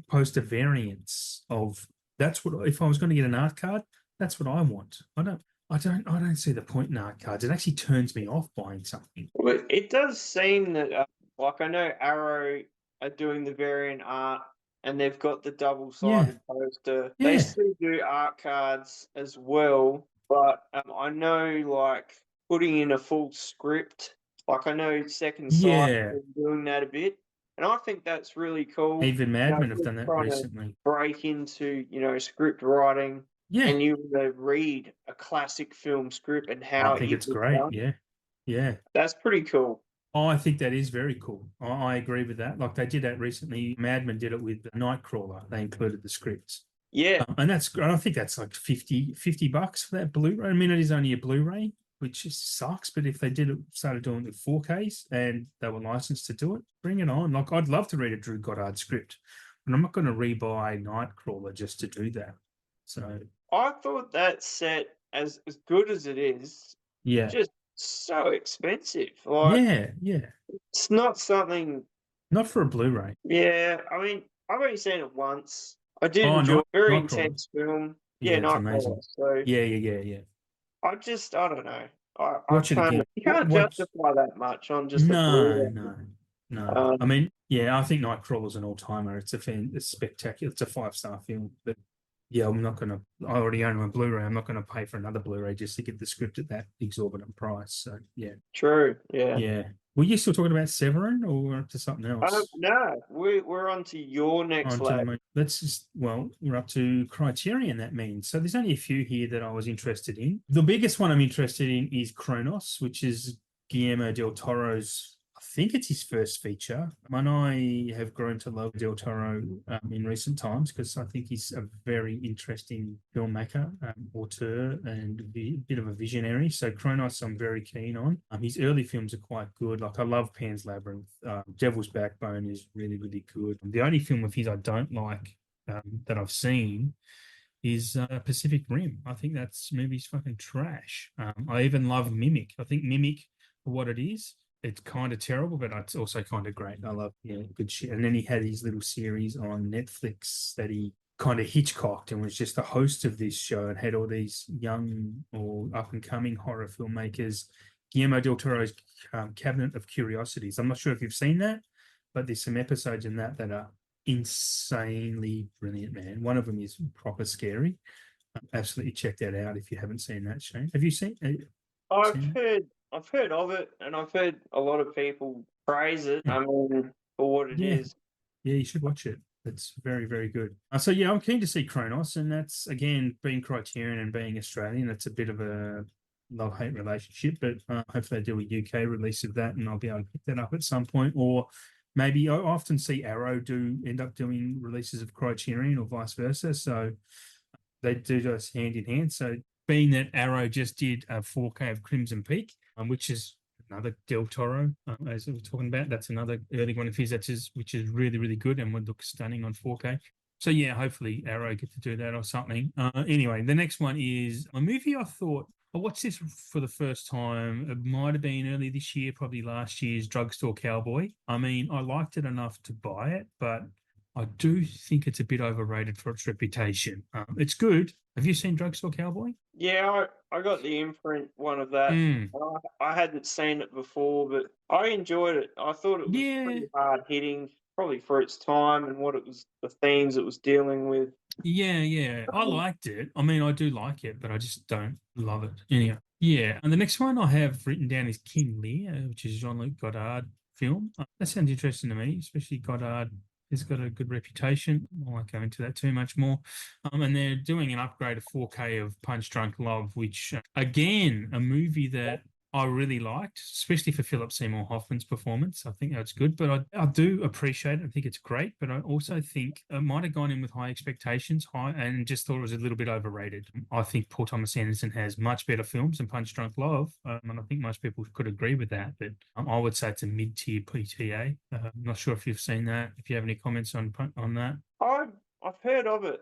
poster variants of. That's what, if I was going to get an art card, that's what I want. I don't see the point in art cards. It actually turns me off buying something. Well, it does seem that, like, I know Arrow are doing the variant art, and they've got the Yeah, double-sided poster. They yeah, still do art cards as well, but I know, like, putting in a full script. Like, I know Second Sight yeah. is doing that a bit, and I think that's really cool. Even You Mad know, Men have just done that trying to recently. break into, script writing, Yeah, and you read a classic film script and I how think it it's was great. done. Yeah, yeah. That's pretty cool. Oh, I think that is very cool. I agree with that. Like they did that recently. Mad Men did it with Nightcrawler. They included the scripts. Yeah. And that's I think that's like $50 for that Blu-ray. I mean, it is only a Blu-ray, which just sucks. But if they started doing it with 4Ks and they were licensed to do it, bring it on. Like I'd love to read a Drew Goddard script, but I'm not going to rebuy Nightcrawler just to do that. So I thought that set, as good as it is, yeah, just so expensive. Like, yeah, yeah. it's not something. Not for a Blu-ray. Yeah, I mean, I've only seen it once. I did Oh, enjoy very Nightcrawler. intense film. Yeah, Yeah, it's Nightcrawler. amazing. So Yeah, yeah, yeah, yeah. I don't know. I Watch it can't again. you can't Watch. justify that much on just a No, Blu-ray. no, no. I Um, mean, yeah, I think Nightcrawler's an all-timer. It's spectacular. It's a 5-star film. But yeah, I'm not gonna. I already own my Blu-ray. I'm not gonna pay for another Blu-ray just to get the script at that exorbitant price. So yeah, True. Yeah. yeah. Were you still talking about Severin or to something else? No, we're on to your next On to the lab. main. Let's just, well, we're up to Criterion, that means. So there's only a few here that I was interested in. The biggest one I'm interested in is Kronos, which is Guillermo del Toro's, I think it's his first feature. And I have grown to love del Toro in recent times because I think he's a very interesting filmmaker, auteur, and a bit of a visionary. So Kronos, I'm very keen on. His early films are quite good. Like I love Pan's Labyrinth. Devil's Backbone is really, really good. The only film of his I don't like that I've seen is Pacific Rim. I think that's movie's fucking trash. I even love Mimic. I think Mimic, for what it is, it's kind of terrible, but it's also kind of great. I love, yeah, good shit. And then he had his little series on Netflix that he kind of Hitchcocked and was just the host of this show and had all these young or up and coming horror filmmakers. Guillermo del Toro's Cabinet of Curiosities. I'm not sure if you've seen that, but there's some episodes in that that are insanely brilliant, man. One of them is proper scary. Absolutely check that out if you haven't seen that, Shane. Have you seen? I've Seen I've heard of it, and I've heard a lot of people praise it. it? I mean, for what it Yeah, is. yeah, you should watch it. It's very, very good. So yeah, I'm keen to see Kronos, and that's again being Criterion and being Australian. It's a bit of a love-hate relationship, but hopefully they do a UK release of that, and I'll be able to pick that up at some point. Or maybe I often see Arrow end up doing releases of Criterion or vice versa. So they do those hand in hand. So being that Arrow just did a 4K of Crimson Peak, which is another Del Toro, as we were talking about, that's another early one of his which is really, really good and would look stunning on 4K. So yeah, hopefully Arrow get to do that or something. Anyway, the next one is a movie I watched this for the first time. It might have been early this year, probably last year's Drugstore Cowboy. I mean, I liked it enough to buy it, but I do think it's a bit overrated for its reputation. It's good. Have you seen Drugstore Cowboy? Yeah, I got the imprint one of that. I hadn't seen it before, but I enjoyed it. I thought it was Yeah, pretty hard hitting, probably for its time and what it was, the themes it was dealing with. yeah. I Um, liked it. I mean, I do like it, but I just don't love it. Anyhow, yeah. And the next one I have written down is King Lear, which is Jean-Luc Godard film. That sounds interesting to me, especially Godard has got a good reputation. I won't go into that too much more. And they're doing an upgrade of 4K of Punch Drunk Love, which again, a movie that I really liked, especially for Philip Seymour Hoffman's performance. I think that's good, but I do appreciate it. I think it's great, but I also think it might have gone in with high expectations, and just thought it was a little bit overrated. I think Paul Thomas Anderson has much better films than Punch Drunk Love, and I think most people could agree with that. But I would say it's a mid-tier PTA. I'm not sure if you've seen that. If you have any comments on that, I've heard of it,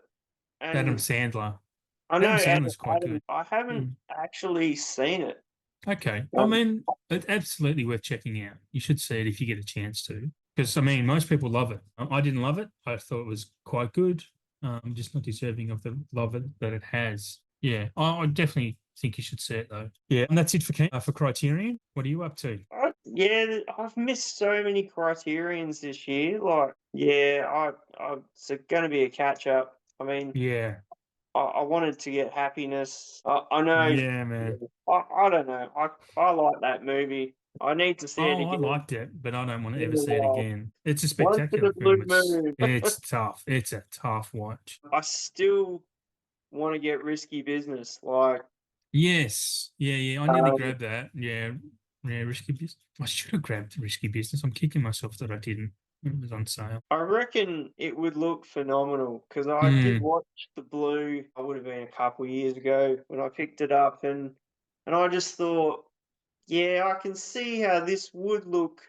Adam and Sandler. I know Adam Adam, Sandler's quite good. I haven't Mm. actually seen it. Okay. I Um, mean, it's absolutely worth checking out. You should see it if you get a chance to. Because, I mean, most people love it. I didn't love it. I thought it was quite good. Just not deserving of the love that it has. Yeah. I definitely think you should see it, though. Yeah. And that's it for Criterion. What are you up to? yeah, I've missed so many Criterions this year. Like, yeah, it's going to be a catch up. I mean, Yeah. I wanted to get Happiness. I know. Yeah, man. I don't know. I like that movie. I need to see it Oh, I again liked it, but I don't want to in ever a see it while. again. It's a Once in spectacular a blue film. moon. It's tough. It's a tough watch. I still want to get Risky Business. Like, Yes. Yeah, yeah. I nearly um, grabbed that. Yeah. Yeah, risky business. I should have grabbed risky business. I'm kicking myself that I didn't. It was on sale. I reckon it would look phenomenal because I did Mm, watch The Blue. I would have been a couple of years ago when I picked it up, and I just thought, yeah, I can see how this would look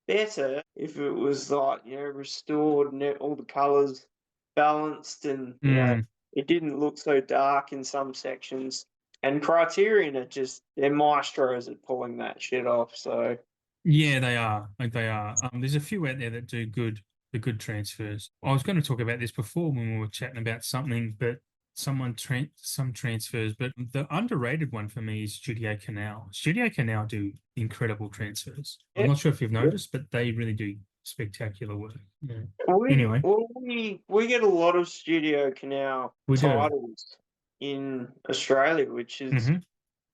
better if it was like, restored and all the colours balanced, and mm. it didn't look so dark in some sections. And Criterion are just they're maestros at pulling that shit off. So Yeah, they are. Like they are. There's a few out there that do the good transfers. I was going to talk about this before when we were chatting about something, but some transfers. But the underrated one for me is Studio Canal. Studio Canal do incredible transfers. I'm yeah, not sure if you've yeah. noticed, but they really do spectacular work. Yeah. we Anyway, well, we get a lot of Studio Canal we do. titles in Australia, which is Hmm.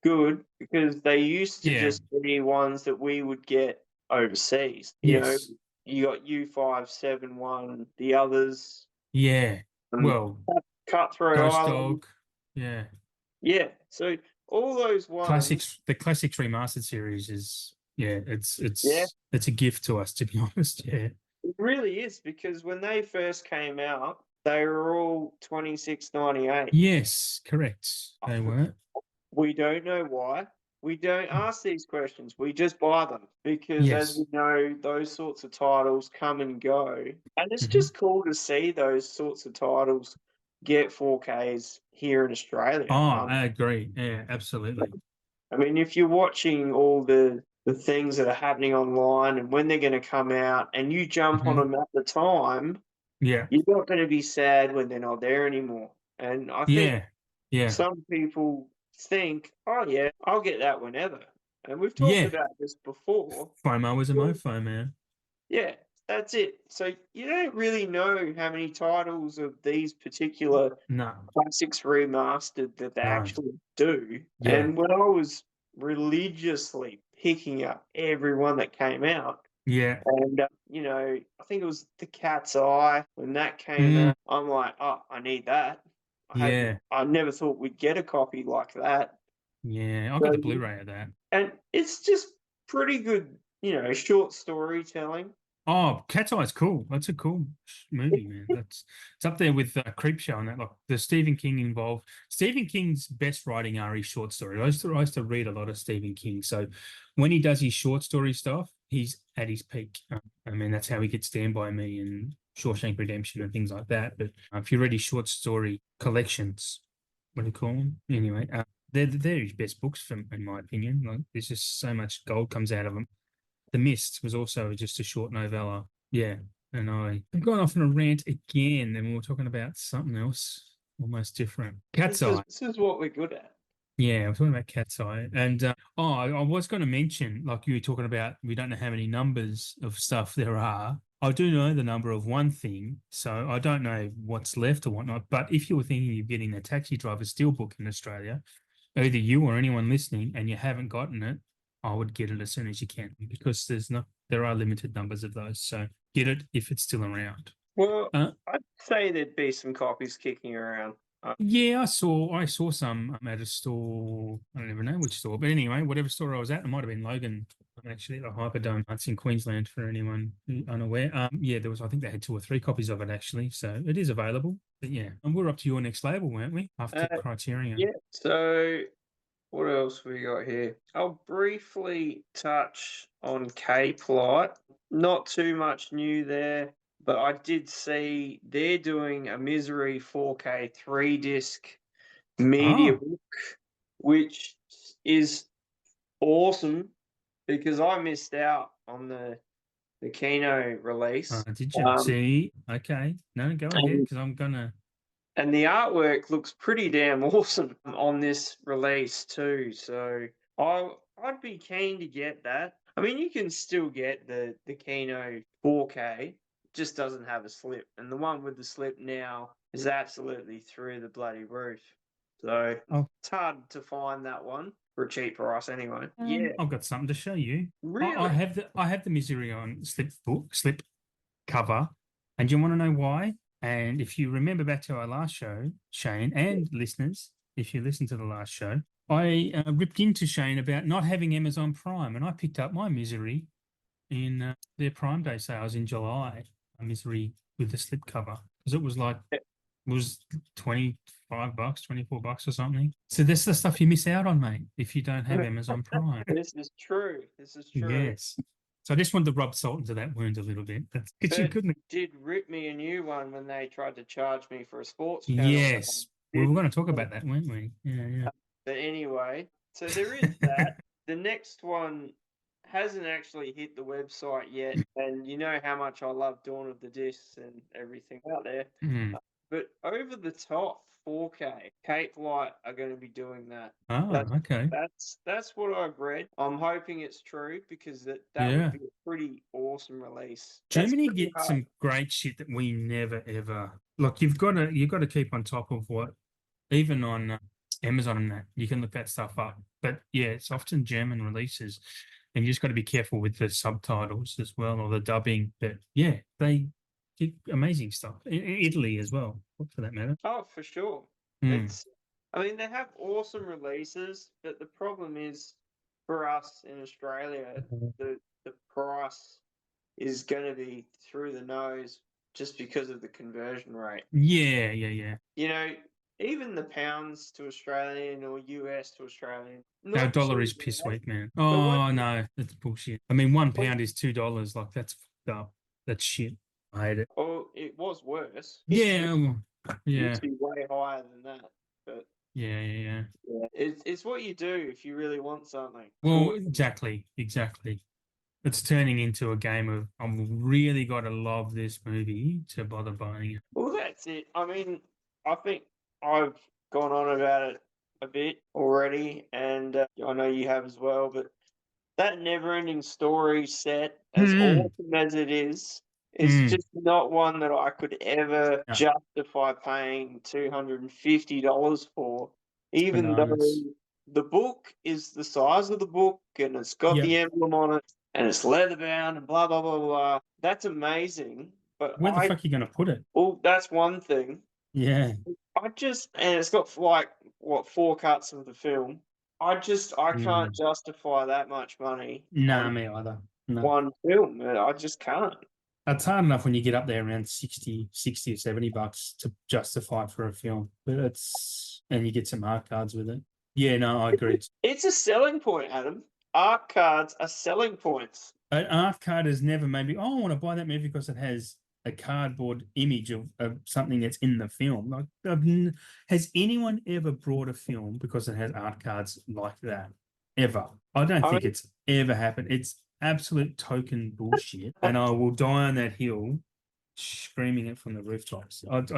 good because they used to Yeah. just be ones that we would get overseas. Yes. You got U571, the others, Yeah. um, Well, Cutthroat Ghost Island. Dog. Yeah. Yeah, so all those ones, The Classics Remastered series is yeah, yeah, it's a gift to us, to be honest. Yeah. it really is because when they first came out, they were all 26.98. Yes, correct. They were. We don't know why. We don't ask these questions. We just buy them because, as Yes. we know, those sorts of titles come and go. And it's Hmm. just cool to see those sorts of titles get 4Ks here in Oh, Australia. I agree. Yeah, absolutely. I mean, if you're watching all the things that are happening online and when they're going to come out, and you jump on Hmm. them at the time, Yeah. you're not going to be sad when they're not there anymore. And I think Yeah. Yeah. some people think, "Oh, yeah, I'll get that whenever." And we've talked Yeah. about this before. FOMO is a Well, mofo, man. yeah, that's it. So you don't really know how many titles of these particular No. classics remastered that they No. actually do. Yeah. And when I was religiously picking up every one that came out, Yeah. and, I think it was The Cat's Eye when that came Mm, out. I'm like, "Oh, I need that." yeah. I never thought we'd get a copy like that. Yeah. I got So, the Blu-ray of that. and it's just pretty good, short storytelling. Oh, Cat's Eye's cool. That's a cool movie, man. It's up there with Creepshow and that. Like the Stephen King involved. Stephen King's best writing are his short stories. I used to read a lot of Stephen King. So when he does his short story stuff, he's at his peak. I mean, that's how he gets Stand By Me and Shawshank Redemption and things like that. But if you read his short story collections, what do you call them? Anyway, they're his best books, in my opinion. Like there's just so much gold comes out of them. The Mist was also just a short novella. Yeah. And I've gone off on a rant again, and we were talking about something else almost different. Cat's Eye. This is what we're good at. Yeah, I was talking about Cat's Eye. And I was going to mention, like you were talking about, we don't know how many numbers of stuff there are. I do know the number of one thing, so I don't know what's left or whatnot. But if you were thinking of getting a taxi driver steelbook in Australia, either you or anyone listening, and you haven't gotten it, I would get it as soon as you can because there are limited numbers of those. So get it if it's still around. Well, Uh, I'd say there'd be some copies kicking around. Yeah, I saw some at a store. I don't even know which store, but anyway, whatever store I was at, it might have been Logan. Actually, the Hyperdome. That's in Queensland for anyone unaware. Yeah, there was. I think they had 2 or 3 copies of it actually, so it is available. But yeah, and we're up to your next label, weren't we? After Uh, Criterion. yeah. So what else we got here? I'll briefly touch on Cape Light. Not too much new there, but I did see they're doing a Misery 4K 3-disc media Oh, book, which is awesome because I missed out on the Kino release. did you see? Okay, no, go ahead And because I'm gonna. And the artwork looks pretty damn awesome on this release too. So I'd be keen to get that. I mean, you can still get the Kino 4K, just doesn't have a slip, and the one with the slip now is absolutely through the bloody roof. So Oh, it's hard to find that one for a cheap price anyway. Yeah, I've got something to show you. I really. have the Misery on slip cover, and you want to know why? And if you remember back to our last show, Shane and listeners, if you listen to the last show, I ripped into Shane about not having Amazon Prime, and I picked up my Misery in their Prime Day sales in July. A Misery with the slip cover because it was like was $25, $24 or something. So that's the stuff you miss out on, mate, if you don't have Amazon Prime. This is true. This is true. Yes. So I just wanted to rub salt into that wound a little bit. Because you But couldn't. did rip me a new one when they tried to charge me for a sports channel that I Yes. We were didn't going to talk want. about that, weren't we? Yeah, But anyway, so there is that. The next one hasn't actually hit the website yet, and you know how much I love Dawn of the Discs and everything out there. yeah. Mm. But over the top 4K, Cape Light are going to be doing that. Oh, That's okay. that's what I've read. I'm hoping it's true because that would Yeah. be a pretty awesome release. That's Germany pretty gets hard. some great shit that we never ever look. You've got to keep on top of what even on Amazon and that you can look that stuff up. But yeah, it's often German releases, and you just got to be careful with the subtitles as well or the dubbing. But yeah, they get amazing stuff. Italy as well, for that matter. Oh, for sure. Mm. It's, I mean, they have awesome releases, but the problem is for us in Australia, the price is going to be through the nose just because of the conversion rate. Yeah, yeah, yeah. You know, even the pounds to Australian or US to Australian, Our not dollar too is piss bad. weak, man. But when, Oh no, that's bullshit. I mean, one when pound is $2. Like that's fucked up. That's shit. I hate it. oh, it was worse. Yeah, well, Used yeah, to be way higher than that. But yeah, yeah, yeah. yeah, it's what you do if you really want something. Well, exactly, exactly. It's turning into a game of I've really got to love this movie to bother buying it. Well, that's it. I mean, I think I've gone on about it a bit already, and I know you have as well. But that never-ending story set, as Mm, awesome as it is mm. just not one that I could ever Yeah, justify paying $250 for, it's even though bananas. the book is the size of the book and it's got Yep. the emblem on it and it's leather bound and blah blah blah blah. That's amazing, but Where the fuck are you going to put it? well, that's one thing. Yeah. And it's got like what 4 cuts of the film. I can't Mm. justify that much money Nah, on me either. No. one film. I just can't. It's hard enough when you get up there around 60 or $70 to justify for a film, but and you get some art cards with it. Yeah, no, I agree. It's a selling point, Adam. Art cards are selling points. An art card has never made me, oh, I want to buy that movie because it has a cardboard image of something that's in the film. Like, has anyone ever brought a film because it has art cards like that? Ever? I don't I think mean, it's ever happened. It's absolute token bullshit, and I will die on that hill screaming it from the rooftops. If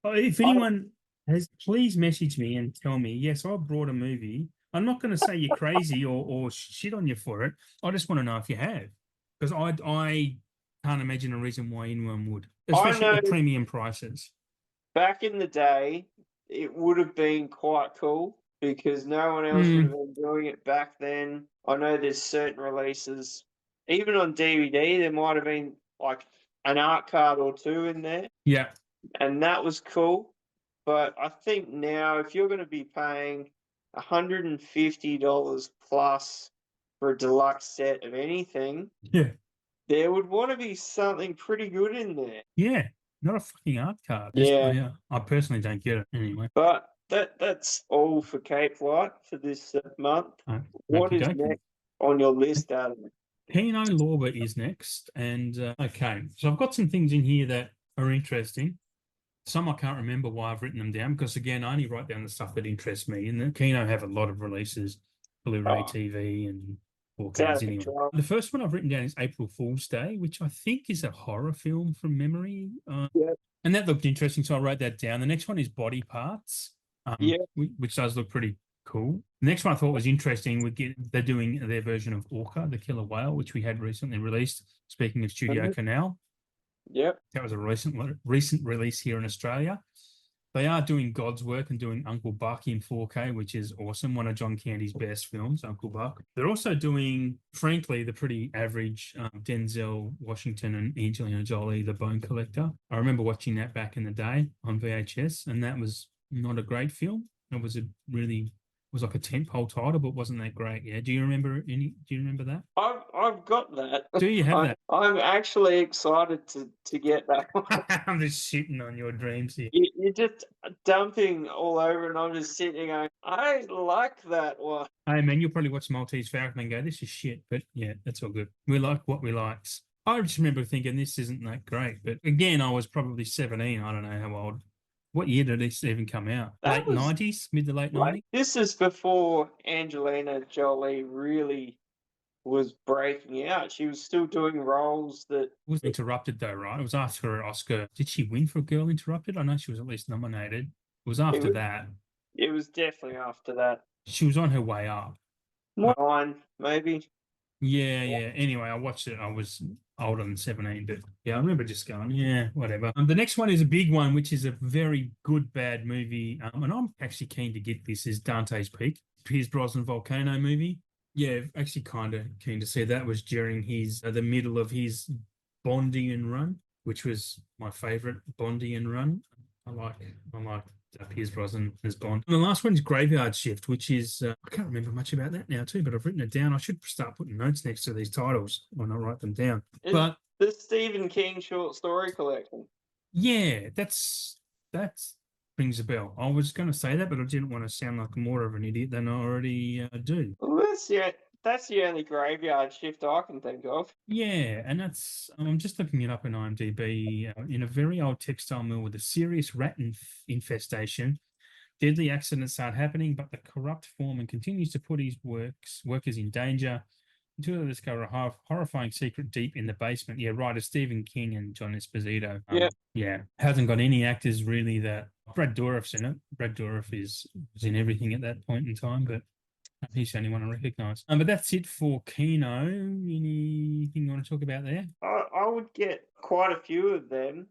I, anyone has, please message me and tell me, yes, I brought a movie. I'm not going to say you're crazy or shit on you for it. I just want to know if you have, because I can't imagine a reason why anyone would, I especially know at the premium prices. back in the day, it would have been quite cool because no one else would have Mm, been doing it back then. I know there's certain releases, even on DVD, there might have been like an art card or two in there, yeah, and that was cool. but I think now if you're going to be paying $150 plus for a deluxe set of anything, Yeah. there would want to be something pretty good in there. Yeah. Not a fucking art card. Yeah. I personally don't get it anyway. But that's all for Cape Light for this month. What is Okey-dokey. next on your list, Adam? Kino Lorber is next. And okay, so I've got some things in here that are interesting. Some I can't remember why I've written them down because, again, I only write down the stuff that interests me. And the Kino have a lot of releases, Blu-ray Oh, TV and it's out 4Ks of anyway. control. The first one I've written down is April Fool's Day, which I think is a horror film from memory. Yeah. And that looked interesting, so I wrote that down. The next one is Body Parts, Yeah. which does look pretty cool. The next one I thought was interesting. They're doing their version of Orca, the killer whale, which we had recently released. Speaking of Studio Mhm. Canal, Yep. that was a recent release here in Australia. They are doing God's work and doing Uncle Buck in 4K, which is awesome. One of John Candy's best films, Uncle Buck. They're also doing, frankly, the pretty average Denzel Washington and Angelina Jolie, The Bone Collector. I remember watching that back in the day on VHS, and that was not a great film. It was like a tentpole title, but wasn't that great. Yeah. Do you remember that? I've got that. Do you have that? I'm actually excited to get that one. I'm just shitting on your dreams here. You're just dumping all over, and I'm just sitting going, I like that one. Hey, man, you'll probably watch Maltese Falcon and go, this is shit. But yeah, that's all good. We like what we like. I just remember thinking this isn't that great. But again, I was probably 17. I don't know how old. What year did this even come out? That Late was 90s? Mid to late 90s? this is before Angelina Jolie really was breaking out. She was still doing roles that It was Interrupted, though, right? It was after her Oscar. Did she win for Girl Interrupted? I know she was at least nominated. It was after that. It was definitely after that. She was on her way up. 9, maybe. Yeah. Anyway, I watched it. I was older than 17, but yeah, I remember just going, yeah, whatever. The next one is a big one, which is a very good, bad movie. And I'm actually keen to get this, is Dante's Peak, Pierce Brosnan volcano movie. Yeah, actually kind of keen to see that. Was during his the middle of his Bondian run, which was my favorite Bondian run. I like Pierce Brosnan as Bond. And the last one is Graveyard Shift, which is I can't remember much about that now too, but I've written it down. I should start putting notes next to these titles when I write them down. But the Stephen King short story collection. Yeah, that's rings a bell. I was going to say that, but I didn't want to sound like more of an idiot than I already do. Well, that's the only Graveyard Shift I can think of. Yeah, and that's I'm just looking it up in IMDb. In a very old textile mill with a serious rat infestation, deadly accidents start happening, but the corrupt foreman continues to put his workers in danger until they discover a horrifying secret deep in the basement. Yeah, right. It's Stephen King and John Esposito. Yeah, hasn't got any actors really that. Brad Dourif's in it. Brad Dourif was in everything at that point in time, but he's the only one I recognise. But that's it for Kino. Anything you want to talk about there? I would get quite a few of them.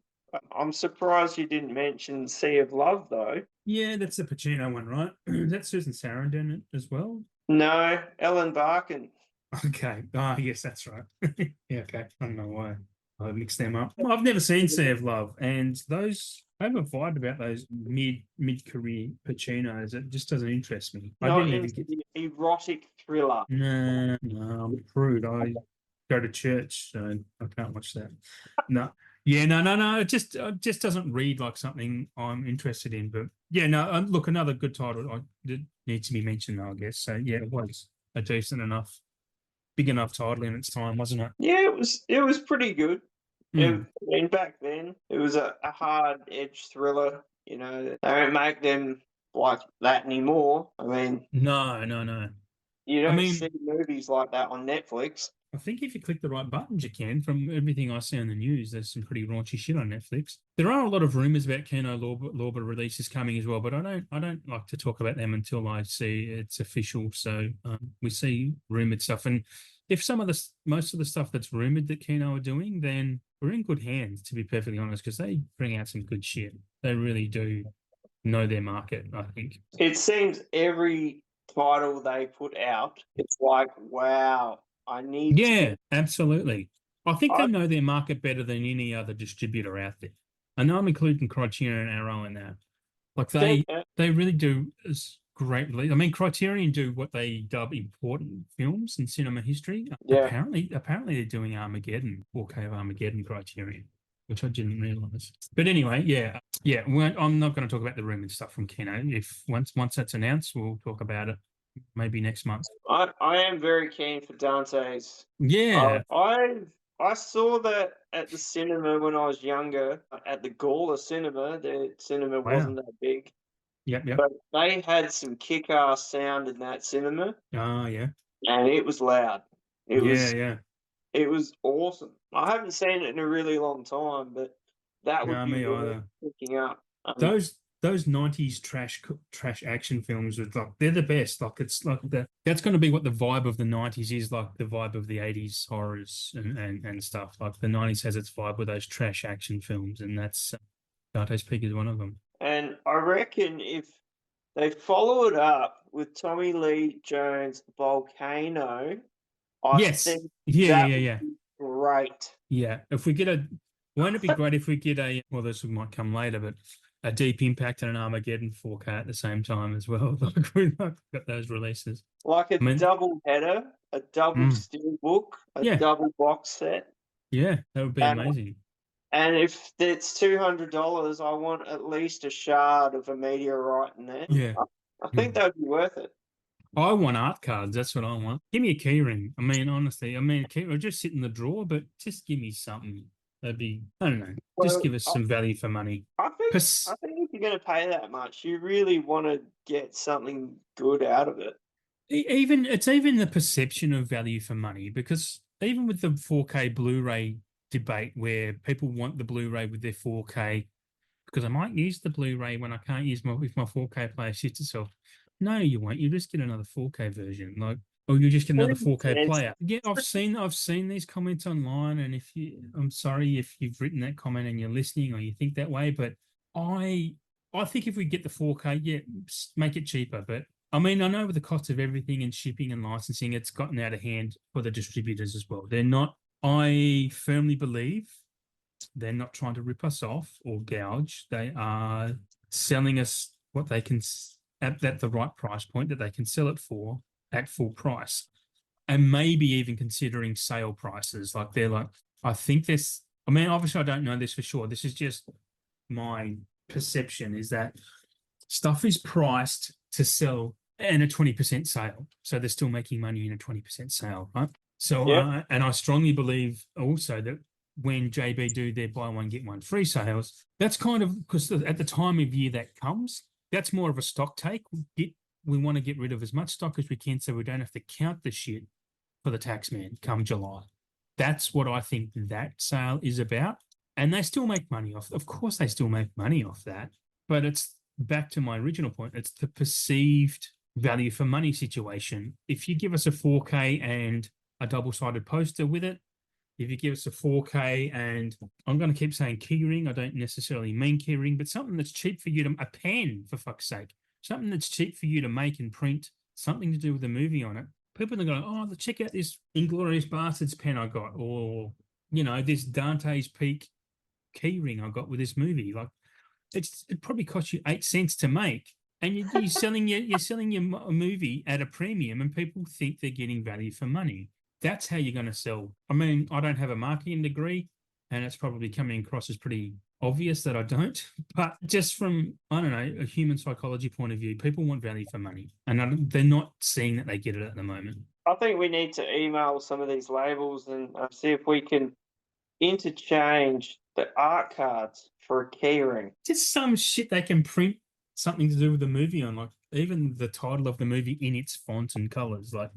I'm surprised you didn't mention Sea of Love, though. Yeah, that's the Pacino one, right? Is that Susan Sarandon in it as well? No, Ellen Barkin. Okay. Oh, yes, that's right. Yeah, okay. I don't know why I mixed them up. Well, I've never seen Sea of Love, and those I have a vibe about those mid-career Pacinos. It just doesn't interest me. I didn't even get the erotic thriller. No, I'm a prude. I go to church, so I can't watch that. No. Yeah, no. It just doesn't read like something I'm interested in. But yeah, no. Look, another good title that needs to be mentioned, though, I guess. So yeah, it was a decent enough, big enough title in its time, wasn't it? Yeah, it was pretty good. I mean, back then it was a hard edge thriller. You know, they don't make them like that anymore. I mean, No. you don't see movies like that on Netflix. I think if you click the right buttons, you can. From everything I see on the news, there's some pretty raunchy shit on Netflix. There are a lot of rumors about Kino Lorber releases coming as well, but I don't like to talk about them until I see it's official. So we see rumored stuff, and if most of the stuff that's rumored that Kino are doing, then we're in good hands, to be perfectly honest, because they bring out some good shit. They really do know their market, I think. It seems every title they put out, it's like, wow, I need to. Absolutely. I think they know their market better than any other distributor out there. I know I'm including Criterion and Arrow in that. Like Yeah, they really do great release. I mean, Criterion do what they dub important films in cinema history. yeah. Apparently they're doing Armageddon, 4K of Armageddon Criterion, which I didn't realize. But anyway, yeah. I'm not going to talk about the rumored stuff from Kino. If once that's announced, we'll talk about it maybe next month. I am very keen for Dante's. Yeah. I saw that at the cinema when I was younger, at the Gawler Cinema. The cinema Wow. wasn't that big, Yep. but they had some kick-ass sound in that cinema, Oh, yeah. and it was loud. It Yeah, was yeah. it was awesome. I haven't seen it in a really long time, but that would No, be me worth either. picking up. Those 90s trash action films with like they're the best. Like it's like that's going to be what the vibe of the 90s is, like the vibe of the 80s horrors and stuff. Like the 90s has its vibe with those trash action films, and that's Dante's Peak is one of them. And I reckon if they follow it up with Tommy Lee Jones' Volcano, I Yes. think that would Yeah. be great. Yeah. If we get won't it be great if we get well, this might come later, but a Deep Impact and an Armageddon 4K at the same time as well. Like we've got those releases. Like a I mean, double header, a double steelbook, a yeah, double box set. yeah, that would be And amazing. and if it's $200, I want at least a shard of a meteorite in there. Yeah. I think that would be worth it. I want art cards. That's what I want. Give me a key ring. I mean, honestly, a key ring just sit in the drawer, but just give me something. That'd be, I don't know, just Well, give us some value for money. I think if you're going to pay that much, you really want to get something good out of it. It's even the perception of value for money, because even with the 4K Blu-ray debate where people want the Blu-ray with their 4K, because I might use the Blu-ray when I can't use if my 4K player shits itself. No, you won't. You just get another 4K version, like, or you just get another 4K player. Yeah, I've seen these comments online, and I'm sorry if you've written that comment and you're listening or you think that way, but I think if we get the 4K, yeah, make it cheaper. But I mean, I know with the cost of everything and shipping and licensing, it's gotten out of hand for the distributors as well. They're not. I firmly believe they're not trying to rip us off or gouge. They are selling us what they can at the right price point that they can sell it for at full price, and maybe even considering sale prices. Like they're like, I think this. I mean, obviously, I don't know this for sure. This is just my perception. Is that stuff is priced to sell in a 20% sale, so they're still making money in a 20% sale, right? So, Yeah. and I strongly believe also that when JB do their buy one get one free sales, that's kind of because at the time of year that comes, that's more of a stock take. We want to get rid of as much stock as we can so we don't have to count the shit for the tax man come July. That's what I think that sale is about. And they still make money off. Of course, they still make money off that. But it's back to my original point. It's the perceived value for money situation. If you give us a 4K and a double-sided poster with it, if you give us a 4K and I'm going to keep saying keyring, I don't necessarily mean keyring, but something that's cheap for you to, a pen for fuck's sake, something that's cheap for you to make and print, something to do with the movie on it. People are going, oh, check out this Inglourious Bastards pen I got, or, this Dante's Peak keyring I got with this movie. Like, it probably cost you 8 cents to make, and you're selling your movie at a premium, and people think they're getting value for money. That's how you're going to sell. I mean, I don't have a marketing degree, and it's probably coming across as pretty obvious that I don't. But just from, I don't know, a human psychology point of view, people want value for money, and they're not seeing that they get it at the moment. I think we need to email some of these labels and see if we can interchange the art cards for a keyring. Just some shit they can print something to do with the movie on, like even the title of the movie in its font and colors. Like,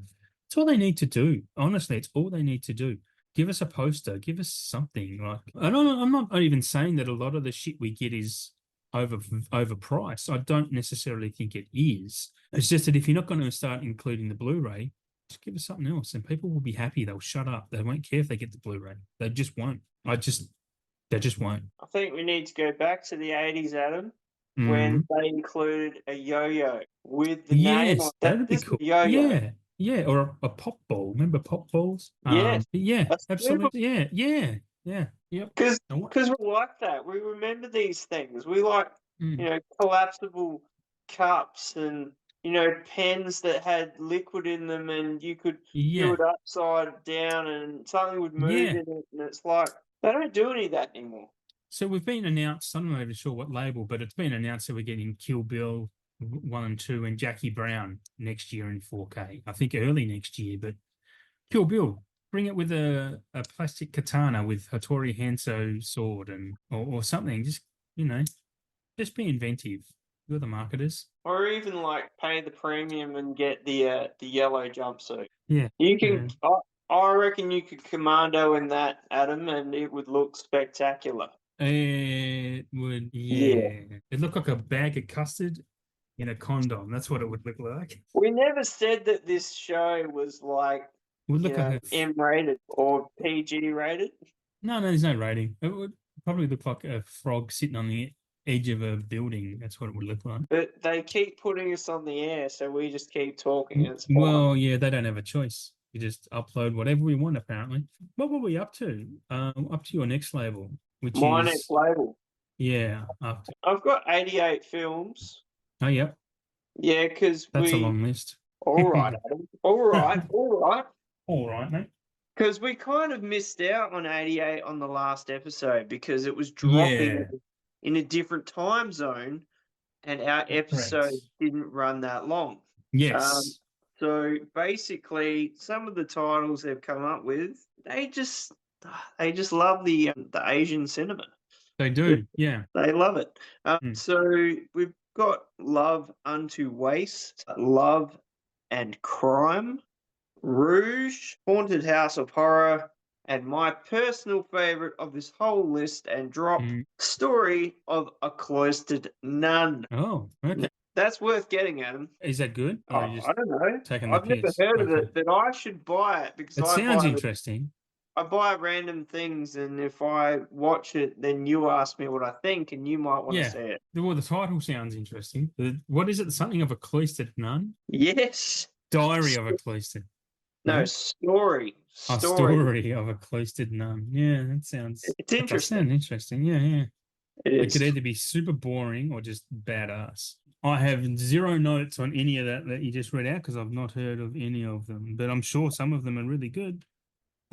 it's all they need to do. Honestly, it's all they need to do. Give us a poster. Give us something. Like, I'm not even saying that a lot of the shit we get is overpriced. I don't necessarily think it is. It's just that if you're not going to start including the Blu-ray, just give us something else, and people will be happy. They'll shut up. They won't care if they get the Blu-ray. They just won't. They just won't. I think we need to go back to the 80s, Adam, when they included a yo-yo with the name on that'd be cool. Yo-yo. Yeah, or a pop ball. Remember pop balls? Yes. Yeah, absolutely. Yeah. Yep. Because we like that. We remember these things. We like collapsible cups and, pens that had liquid in them and you could do Yeah, it upside down and something would move yeah. in it, and it's like, they don't do any of that anymore. So we've been announced. I'm not even sure what label, but it's been announced that we're getting Kill Bill 1 and 2 and Jackie Brown next year in 4K. I think early next year, but Kill Bill, bring it with a plastic katana with Hattori Hanzo sword or something. Just be inventive. You're the marketers. Or even, like, pay the premium and get the yellow jumpsuit. Yeah. You can I reckon you could commando in that, Adam, and it would look spectacular. It would, Yeah. yeah. It looked like a bag of custard in a condom. That's what it would look like. We never said that this show was, like, It would look like M-rated or PG rated. no, there's no rating. It would probably look like a frog sitting on the edge of a building. That's what it would look like. But they keep putting us on the air, so we just keep talking, and it's fine. Well, yeah, they don't have a choice. You just upload whatever we want, apparently. What were we up to? Up to your next label, which My is next label. yeah. I've got 88 films. Oh, yep. Yeah, because That's a long list. All right, Adam. All right. All right, mate. Because we kind of missed out on 88 on the last episode because it was dropping in a different time zone, and our episode didn't run that long. Yes. So basically, some of the titles they've come up with, they just love the Asian cinema. They do, yeah. They love it. So we've got Love Unto Waste, Love and Crime, Rouge, Haunted House of Horror, and my personal favorite of this whole list and drop, Story of a Cloistered Nun. Oh, okay. That's worth getting, Adam. Is that good? Or I don't know. I've never piss? heard of it, but I should buy it because It sounds interesting. I buy random things, and if I watch it, then you ask me what I think, and you might want to see it. Well, the title sounds interesting. What is it? Something of a cloistered nun? Yes. Diary of a cloistered. No, story. A story of a cloistered nun. Yeah, that sounds. It's interesting. That sounds interesting. Yeah. It could either be super boring or just badass. I have zero notes on any of that you just read out because I've not heard of any of them, but I'm sure some of them are really good.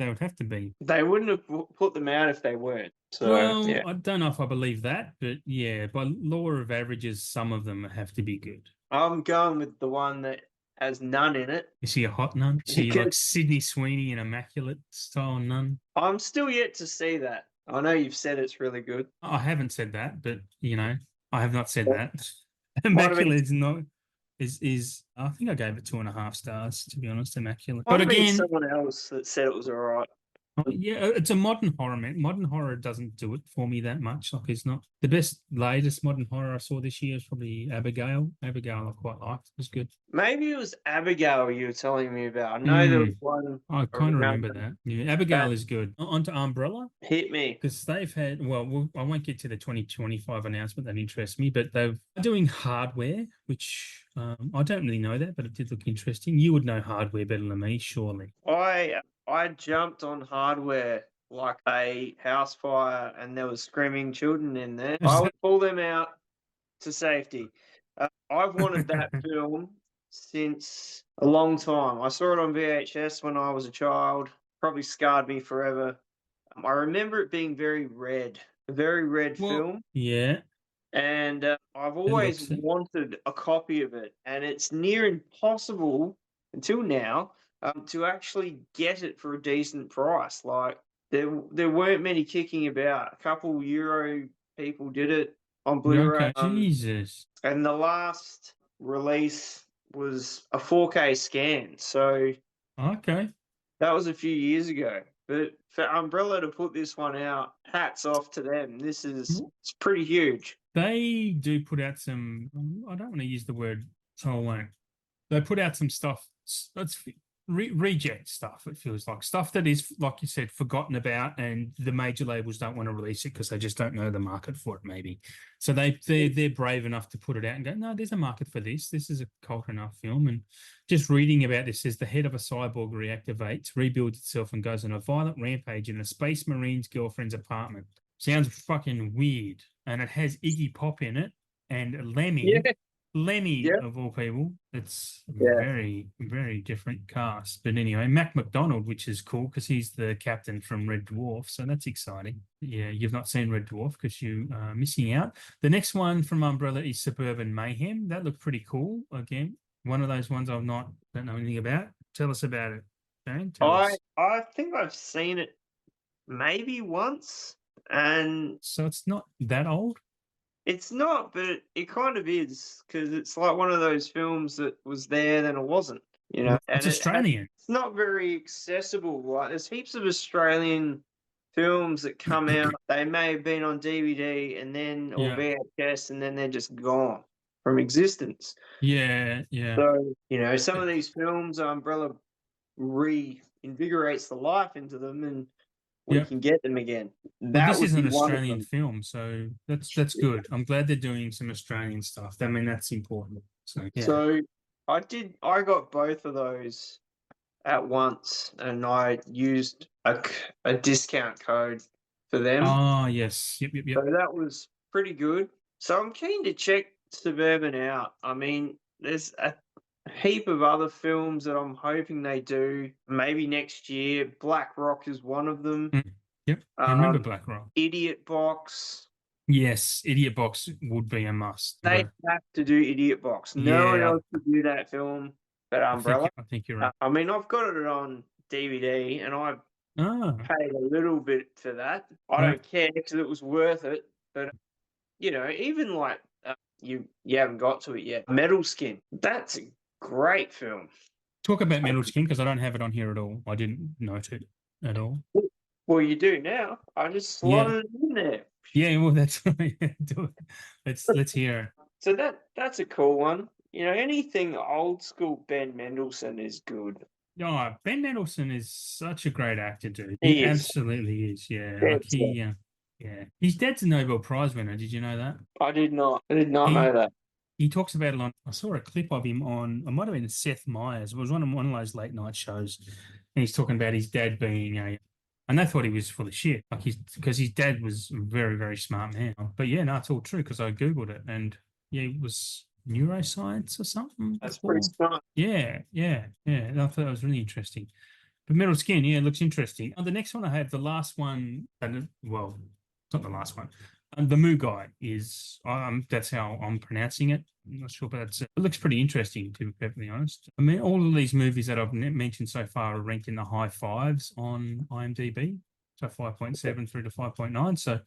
They would have to be. They wouldn't have put them out if they weren't. So, well, yeah. I don't know if I believe that, but yeah, by law of averages, some of them have to be good. I'm going with the one that has nun in it. Is she a hot nun? Is she like Sydney Sweeney, an immaculate style nun? I'm still yet to see that. I know you've said it's really good. I haven't said that, but I have not said that. Immaculate is not. Is I think I gave it 2.5 stars, to be honest. Immaculate, but again, someone else that said it was all right. Yeah, it's a modern horror, man. Modern horror doesn't do it for me that much. Like, it's not the latest modern horror I saw this year is probably Abigail. Abigail, I quite liked. It was good. Maybe it was Abigail you were telling me about. I know there was one. I kind of remember that. Yeah, Abigail is good. Onto Umbrella. Hit me. Because they've had, I won't get to the 2025 announcement. That interests me, but they're doing Hardware, which I don't really know that, but it did look interesting. You would know Hardware better than me, surely. I jumped on Hardware like a house fire, and there was screaming children in there. I would pull them out to safety. I've wanted that film since a long time. I saw it on VHS when I was a child. Probably scarred me forever. I remember it being very red, a very red film. Yeah. And I've always wanted a copy of it, and it's near impossible until now to actually get it for a decent price. Like, there weren't many kicking about. A couple Euro people did it on Blu-ray. Okay. Jesus. And the last release was a 4K scan. So okay, that was a few years ago. But for Umbrella to put this one out, hats off to them. It's pretty huge. They do put out some. I don't want to use the word, so I won't. They put out some stuff. That's reject stuff. It feels like stuff that is, like you said, forgotten about, and the major labels don't want to release it because they just don't know the market for it. Maybe, so they're brave enough to put it out and go, no, there's a market for this. This is a cult enough film. And just reading about this says the head of a cyborg reactivates, rebuilds itself, and goes on a violent rampage in a Space Marine's girlfriend's apartment. Sounds fucking weird, and it has Iggy Pop in it. and Yeah, Lemmy yeah, of all people. It's yeah. very, very different cast. But anyway, Mac McDonald, which is cool because he's the captain from Red Dwarf. So that's exciting. Yeah, you've not seen Red Dwarf because you are missing out. The next one from Umbrella is Suburban Mayhem. That looked pretty cool. Again, one of those ones don't know anything about. Tell us about it, Shane. Tell us. I think I've seen it maybe once, and So it's not that old. it's not, but it kind of is because it's like one of those films that was there, then it wasn't, and It's Australian. it's not very accessible. Like, there's heaps of Australian films that come out. They may have been on DVD and then or Yeah. VHS, and then they're just gone from existence. Yeah. Yeah. So, some of these films, Umbrella reinvigorates the life into them, and we Yeah. can get them again. Well, That this would is be an one of Australian them. film, so that's good. I'm glad they're doing some Australian stuff. I mean, that's important. So yeah. So I got both of those at once, and I used a discount code for them. Ah, yes. Yep. Yep. So Yep. that was pretty good. So I'm keen to check Suburban out. I mean, there's a heap of other films that I'm hoping they do maybe next year. Black Rock is one of them. Yep. I remember Black Rock. Idiot Box. Yes, Idiot Box would be a must. They have to do Idiot Box. No one Yeah, else could do that film but Umbrella. I think you're right. I mean, I've got it on DVD, and I Ah, paid a little bit for that. I yeah. don't care because it was worth it. But even like you haven't got to it yet. Metal Skin. That's a great film. Talk about Metal Skin because I don't have it on here at all. I didn't note it at all. Well, you do now. I just Yeah. slotted it in there. Yeah, well, that's right. Do it. Let's hear it. So that's a cool one. Anything old school Ben Mendelsohn is good. Oh, Ben Mendelsohn is such a great actor, dude. He He is. absolutely is. Yeah, Dead like he, set. yeah, his dad's a Nobel Prize winner. Did you know that? I did not. I did not know He that. he talks about it on. I saw a clip of him on. It might have been Seth Meyers. It was one of those late night shows, and he's talking about his dad being a. And they thought he was full of shit, like because his dad was a very very smart man. But yeah, no, it's all true because I googled it, and yeah, it was neuroscience or something. That's pretty smart. Yeah, yeah, yeah. And I thought that was really interesting. But Metal Skin, yeah, it looks interesting. The next one I have, the last one, well, it's not the last one. The Moo Guy is, that's how I'm pronouncing it. I'm not sure, but it looks pretty interesting, to be perfectly honest. I mean, all of these movies that I've mentioned so far are ranked in the high fives on IMDb, so 5.7 through to 5.9. So, I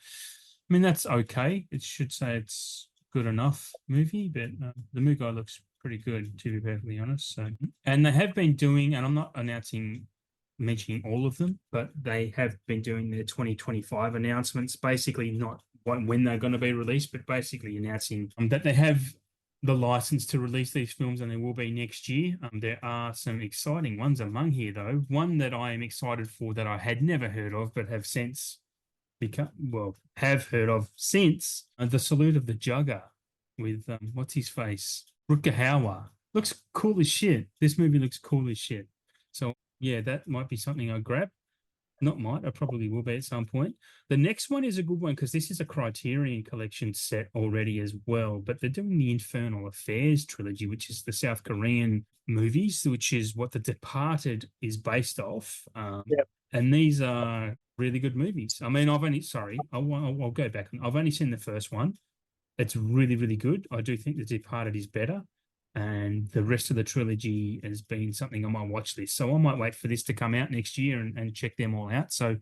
mean, that's okay. It should say it's good enough movie, but the Moo Guy looks pretty good, to be perfectly honest. So, and they have been doing, and I'm not mentioning all of them, but they have been doing their 2025 announcements, basically not when they're going to be released, but basically announcing that they have the license to release these films and they will be next year. There are some exciting ones among here, though. One that I am excited for that I had never heard of, but have since heard of since The Salute of the Jugger with, what's his face? Rutger Hauer. Looks cool as shit. This movie looks cool as shit. So yeah, that might be something I grab. Not might, I probably will be at some point. The next one is a good one because this is a Criterion Collection set already as well. But they're doing the Infernal Affairs trilogy, which is the South Korean movies, which is what The Departed is based off. Yep. And these are really good movies. I mean, I'll go back. I've only seen the first one. It's really, really good. I do think The Departed is better. And the rest of the trilogy has been something on my watch list. So I might wait for this to come out next year and check them all out. So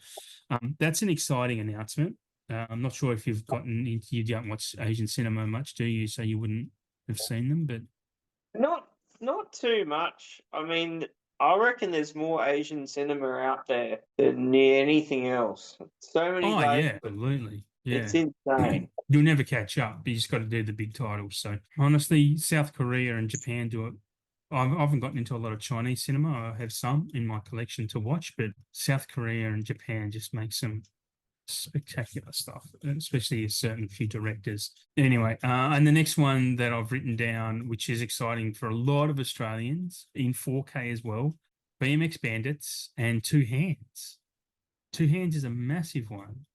that's an exciting announcement. I'm not sure if you don't watch Asian cinema much, do you? So you wouldn't have seen them, but Not too much. I mean, I reckon there's more Asian cinema out there than anything else. So many yeah, absolutely. Yeah. It's insane. You'll never catch up, but you just got to do the big titles. So honestly, South Korea and Japan do it. I haven't gotten into a lot of Chinese cinema. I have some in my collection to watch, but South Korea and Japan just make some spectacular stuff, especially a certain few directors. Anyway, and the next one that I've written down, which is exciting for a lot of Australians in 4K as well, BMX Bandits and Two Hands. Two Hands is a massive one.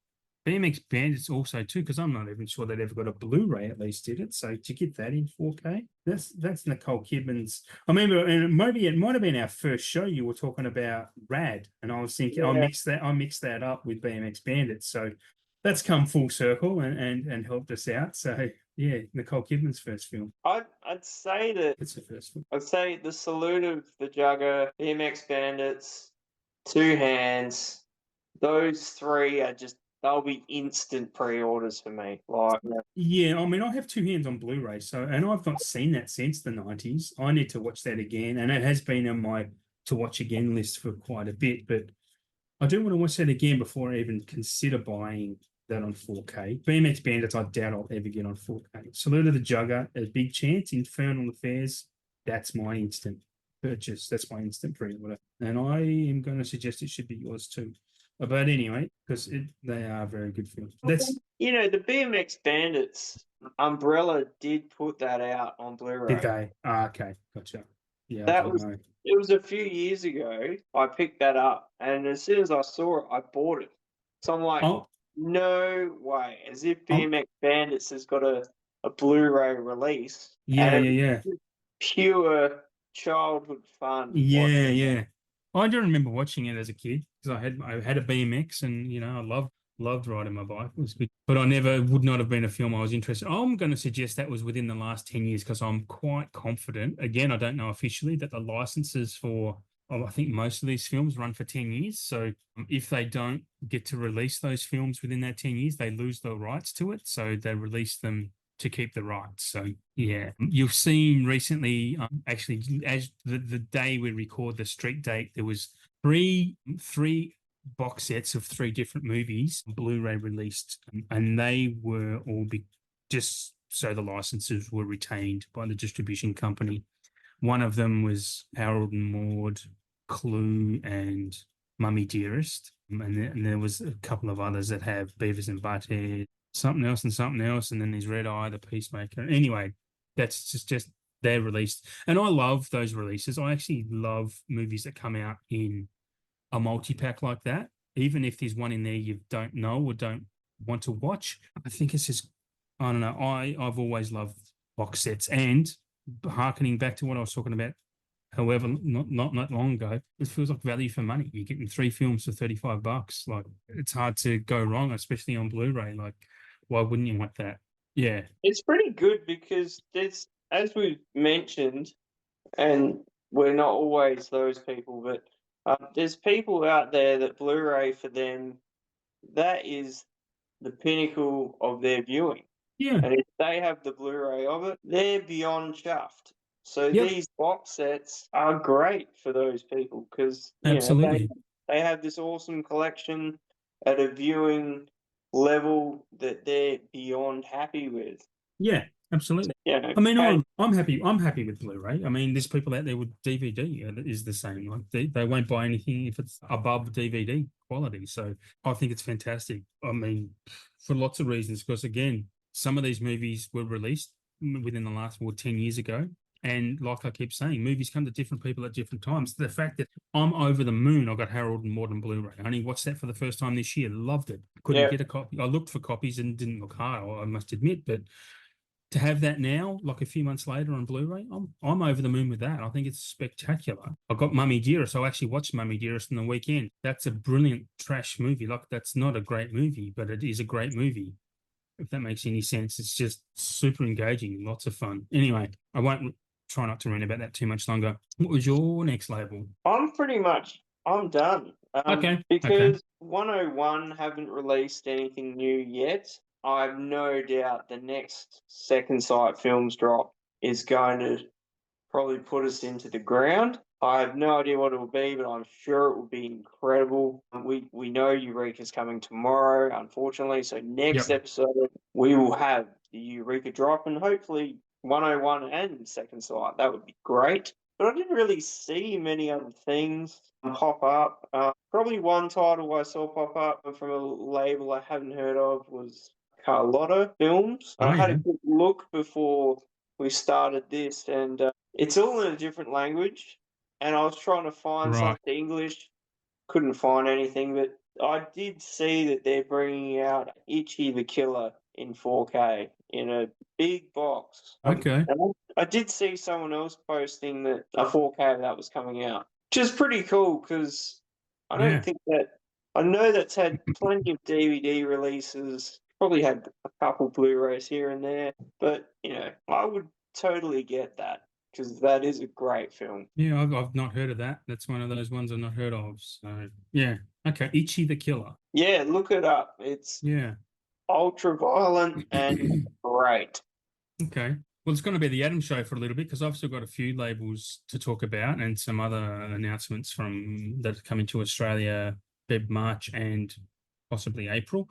BMX Bandits also too, because I'm not even sure they'd ever got a Blu-ray at least, did it? So to get that in 4K, that's Nicole Kidman's. I remember, and maybe it might have been our first show. You were talking about Rad, and I was thinking Yeah. I mixed that up with BMX Bandits. So that's come full circle and helped us out. So yeah, Nicole Kidman's first film. I'd say that It's the first film. I'd say the Salute of the Jugger, BMX Bandits, Two Hands, those three are just they'll be instant pre-orders for me. Like, Yeah, I mean, I have Two Hands on Blu-ray, so and I've not seen that since the 90s. I need to watch that again, and it has been on my to watch again list for quite a bit, but I do want to watch that again before I even consider buying that on 4K. BMX Bandits, I doubt I'll ever get on 4K. Salute of the Jugger, a big chance. Infernal Affairs, that's my instant purchase. That's my instant pre-order. And I am going to suggest it should be yours too. But anyway, because they are very good films. That's the BMX Bandits Umbrella did put that out on Blu-ray. Did they? Okay, gotcha. Yeah, I That don't was know. It was a few years ago. I picked that up, and as soon as I saw it, I bought it. So I'm like, Oh, no way, as if oh, BMX Bandits has got a Blu-ray release, yeah, and yeah, yeah. it's pure childhood fun. Yeah, yeah. I do remember watching it as a kid because I had a BMX and I loved riding my bike. It was good, but I never would not have been a film I was interested. I'm going to suggest that was within the last 10 years because I'm quite confident. Again, I don't know officially that the licenses for I think most of these films run for 10 years. So if they don't get to release those films within that 10 years, they lose the rights to it. So they release them to keep the rights. So yeah, you've seen recently, actually, as the day we record the street date, there was three box sets of three different movies, Blu-ray released, and they were all just so the licenses were retained by the distribution company. One of them was Harold and Maude, Clue, and Mummy Dearest, and there was a couple of others that have Beavis and Butthead, something else, and then there's Red Eye, the Peacemaker. Anyway, that's just they're released, and I love those releases. I actually love movies that come out in a multi-pack like that, even if there's one in there you don't know or don't want to watch. I think it's just I don't know. I've always loved box sets, and harkening back to what I was talking about however not long ago, it feels like value for money. You're getting three films for $35. Like it's hard to go wrong, especially on Blu-ray. Like, why wouldn't you want that? Yeah. It's pretty good because there's, as we've mentioned, and we're not always those people, but there's people out there that Blu-ray for them, that is the pinnacle of their viewing. Yeah. And if they have the Blu-ray of it, they're beyond chuffed. So Yep. these box sets are great for those people because Absolutely. they have this awesome collection at a viewing level that they're beyond happy with. Yeah, absolutely. Yeah, I mean, I'm happy. I'm happy with Blu-ray. I mean, there's people out there with DVD that is the same. Like they won't buy anything if it's above DVD quality. So I think it's fantastic. I mean, for lots of reasons. Because again, some of these movies were released within the last 10 years ago. And like I keep saying, movies come to different people at different times. The fact that I'm over the moon, I got Harold and Maude on Blu-ray. I only watched that for the first time this year. Loved it. Couldn't get a copy. I looked for copies and didn't look hard, I must admit. But to have that now, like a few months later on Blu-ray, I'm over the moon with that. I think it's spectacular. I got Mummy Dearest. I actually watched Mummy Dearest on the weekend. That's a brilliant trash movie. Like that's not a great movie, but it is a great movie. If that makes any sense, it's just super engaging, lots of fun. Anyway, I won't try not to rant about that too much longer. What was your next label? I'm done. Okay. Because 101 haven't released anything new yet. I have no doubt the next Second Sight Films drop is going to probably put us into the ground. I have no idea what it will be, but I'm sure it will be incredible. We know Eureka's coming tomorrow, unfortunately. So next episode we will have the Eureka drop, and hopefully 101 and Second Sight. That would be great. But I didn't really see many other things pop up. Probably one title I saw pop up from a label I haven't heard of was Carlotta Films. I had a quick look before we started this, and it's all in a different language. And I was trying to find something English, couldn't find anything. But I did see that they're bringing out Itchy the Killer in 4K in a big box. Okay. And I did see someone else posting that a 4K of that was coming out, which is pretty cool because I don't Yeah. think that I know that's had plenty of DVD releases, probably had a couple Blu-rays here and there, but I would totally get that because that is a great film. Yeah, I've not heard of that. That's one of those ones I've not heard of. So yeah. Okay. Itchy the Killer. Yeah, look it up. It's Yeah. ultra violent and great. Okay. Well, it's going to be the Adam Show for a little bit because I've still got a few labels to talk about and some other announcements from that are coming to Australia, Feb, March, and possibly April.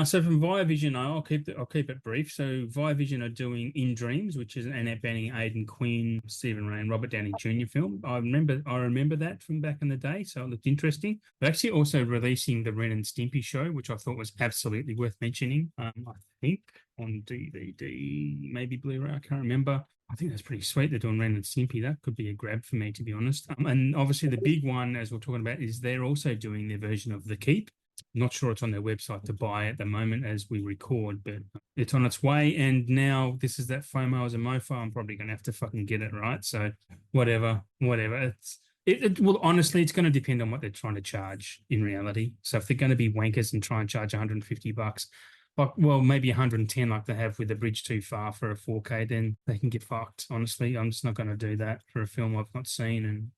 So from Viavision, I'll keep it brief. So Viavision are doing In Dreams, which is an Annette Bening, Aidan Quinn, Stephen Ray, and Robert Downey Jr. film. I remember that from back in the day, so it looked interesting. They're actually also releasing the Ren and Stimpy show, which I thought was absolutely worth mentioning. I think on DVD, maybe Blu-ray, I can't remember. I think that's pretty sweet. They're doing Ren and Stimpy. That could be a grab for me, to be honest. And obviously the big one, as we're talking about, is they're also doing their version of The Keep. Not sure it's on their website to buy at the moment as we record, but it's on its way. And now this is that FOMO as a mofo. I'm probably going to have to fucking get it, right? So whatever. Well, honestly, it's going to depend on what they're trying to charge in reality. So if they're going to be wankers and try and charge $150, well, maybe 110 like they have with The Bridge Too Far for a 4K, then they can get fucked. Honestly, I'm just not going to do that for a film I've not seen. And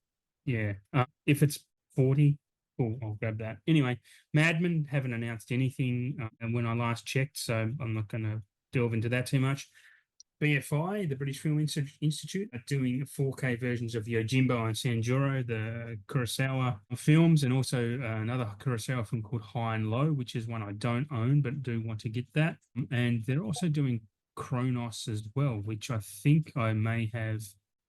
yeah, if it's 40, cool, I'll grab that. Anyway, Mad Men haven't announced anything and when I last checked, so I'm not going to delve into that too much. BFI, the British Film Institute, are doing 4K versions of Yojimbo and Sanjuro, the Kurosawa films, and also another Kurosawa film called High and Low, which is one I don't own but do want to get that. And they're also doing Kronos as well, which I think I may have